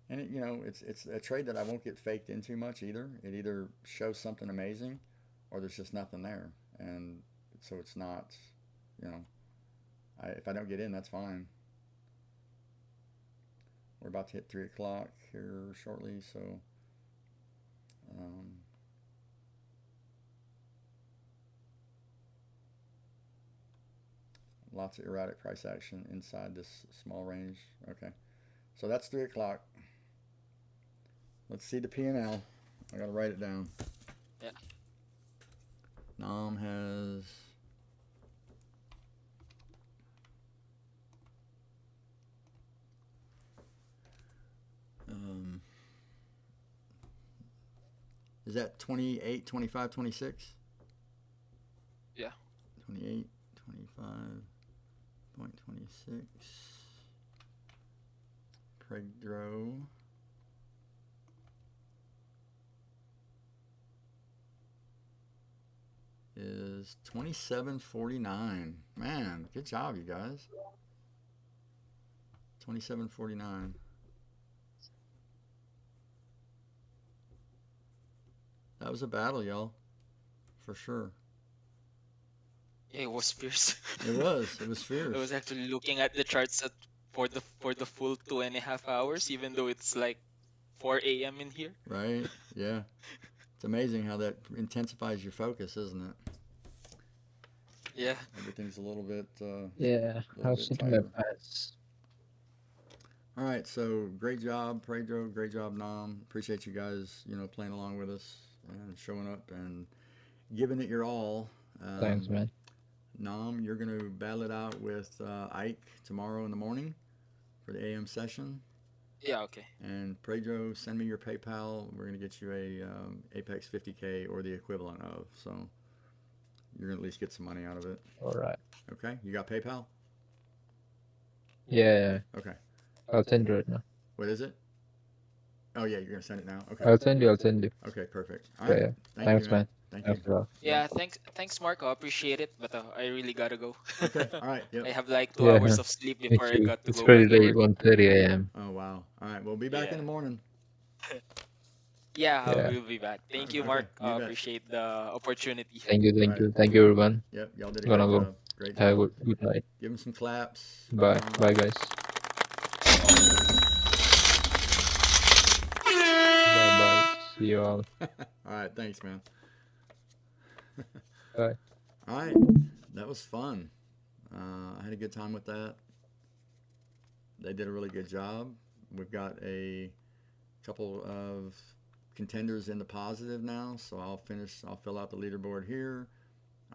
And it's a trade that I won't get faked into much either. It either shows something amazing, or there's just nothing there, and so it's not, if I don't get in, that's fine. We're about to hit 3 o'clock here shortly, so lots of erratic price action inside this small range. Okay, so that's 3 o'clock. Let's see the P&L. I gotta write it down. Yeah. Nam has is that 28, 25, 26? Yeah. 28, 25.26. Prg7dro is 27.49. Man, good job, you guys. 27.49. That was a battle, y'all, for sure. Yeah, it was fierce. It was fierce. I was actually looking at the charts for the full 2.5 hours, even though it's like 4 a.m. in here. Right? Yeah. It's amazing how that intensifies your focus, isn't it? Yeah. Everything's a little bit. Yeah, I was sitting my tighter. pants. All right, so great job, Prg7dro. Great job, Nam. Appreciate you guys, playing along with us. and showing up and giving it your all. Thanks, man. Nam, you're going to battle it out with Ike tomorrow in the morning for the AM session. Yeah, okay. And Pedro, send me your PayPal. We're going to get you a Apex 50K or the equivalent of. So you're going to at least get some money out of it. All right. Okay? You got PayPal? Yeah, Okay. I'll send you right now. What is it? Oh, yeah, you're going to send it now? Okay. I'll send you. Okay, perfect. All Yeah, right. yeah. Thank Thanks, you, man. man. Thank you. Thanks a lot. Yeah, thanks, Mark. I appreciate it, but I really gotta go. Okay. All right. Yep. I have like 2 hours Yeah, of sleep me before I too. got to It's go pretty back to late, work. 1:30 a.m. Oh, wow. All right. We'll be back in Yeah. the morning. Yeah, Yeah. we'll be back. Thank you, Okay. Mark. You bet. Appreciate the opportunity. Thank you, All right. thank you, everyone. Yep. Y'all did a Gonna great go. job. Great Have a job. good night. Give them some claps. Bye, bye, guys. Bye, bye. See you all. All right. Thanks, man. Bye. All right. That was fun. I had a good time with that. They did a really good job. We've got a couple of contenders in the positive now, so I'll fill out the leaderboard here.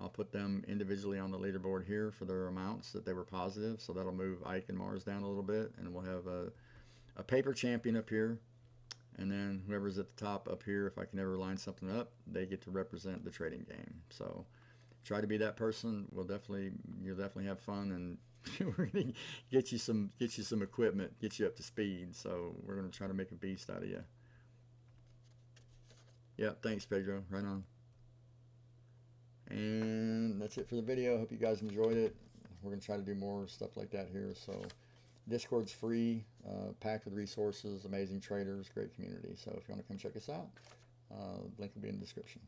I'll put them individually on the leaderboard here for their amounts that they were positive, so that'll move Ike and Mars down a little bit, and we'll have a paper champion up here, and then whoever's at the top up here, if I can ever line something up, they get to represent the trading game. So try to be that person. You'll definitely have fun, and we're gonna get you some equipment, get you up to speed. So we're gonna try to make a beast out of you. Yeah, thanks, Pedro. Right on. And that's it for the video. Hope you guys enjoyed it. We're gonna try to do more stuff like that here. So Discord's free, packed with resources, amazing traders, great community. So if you want to come check us out, link will be in the description.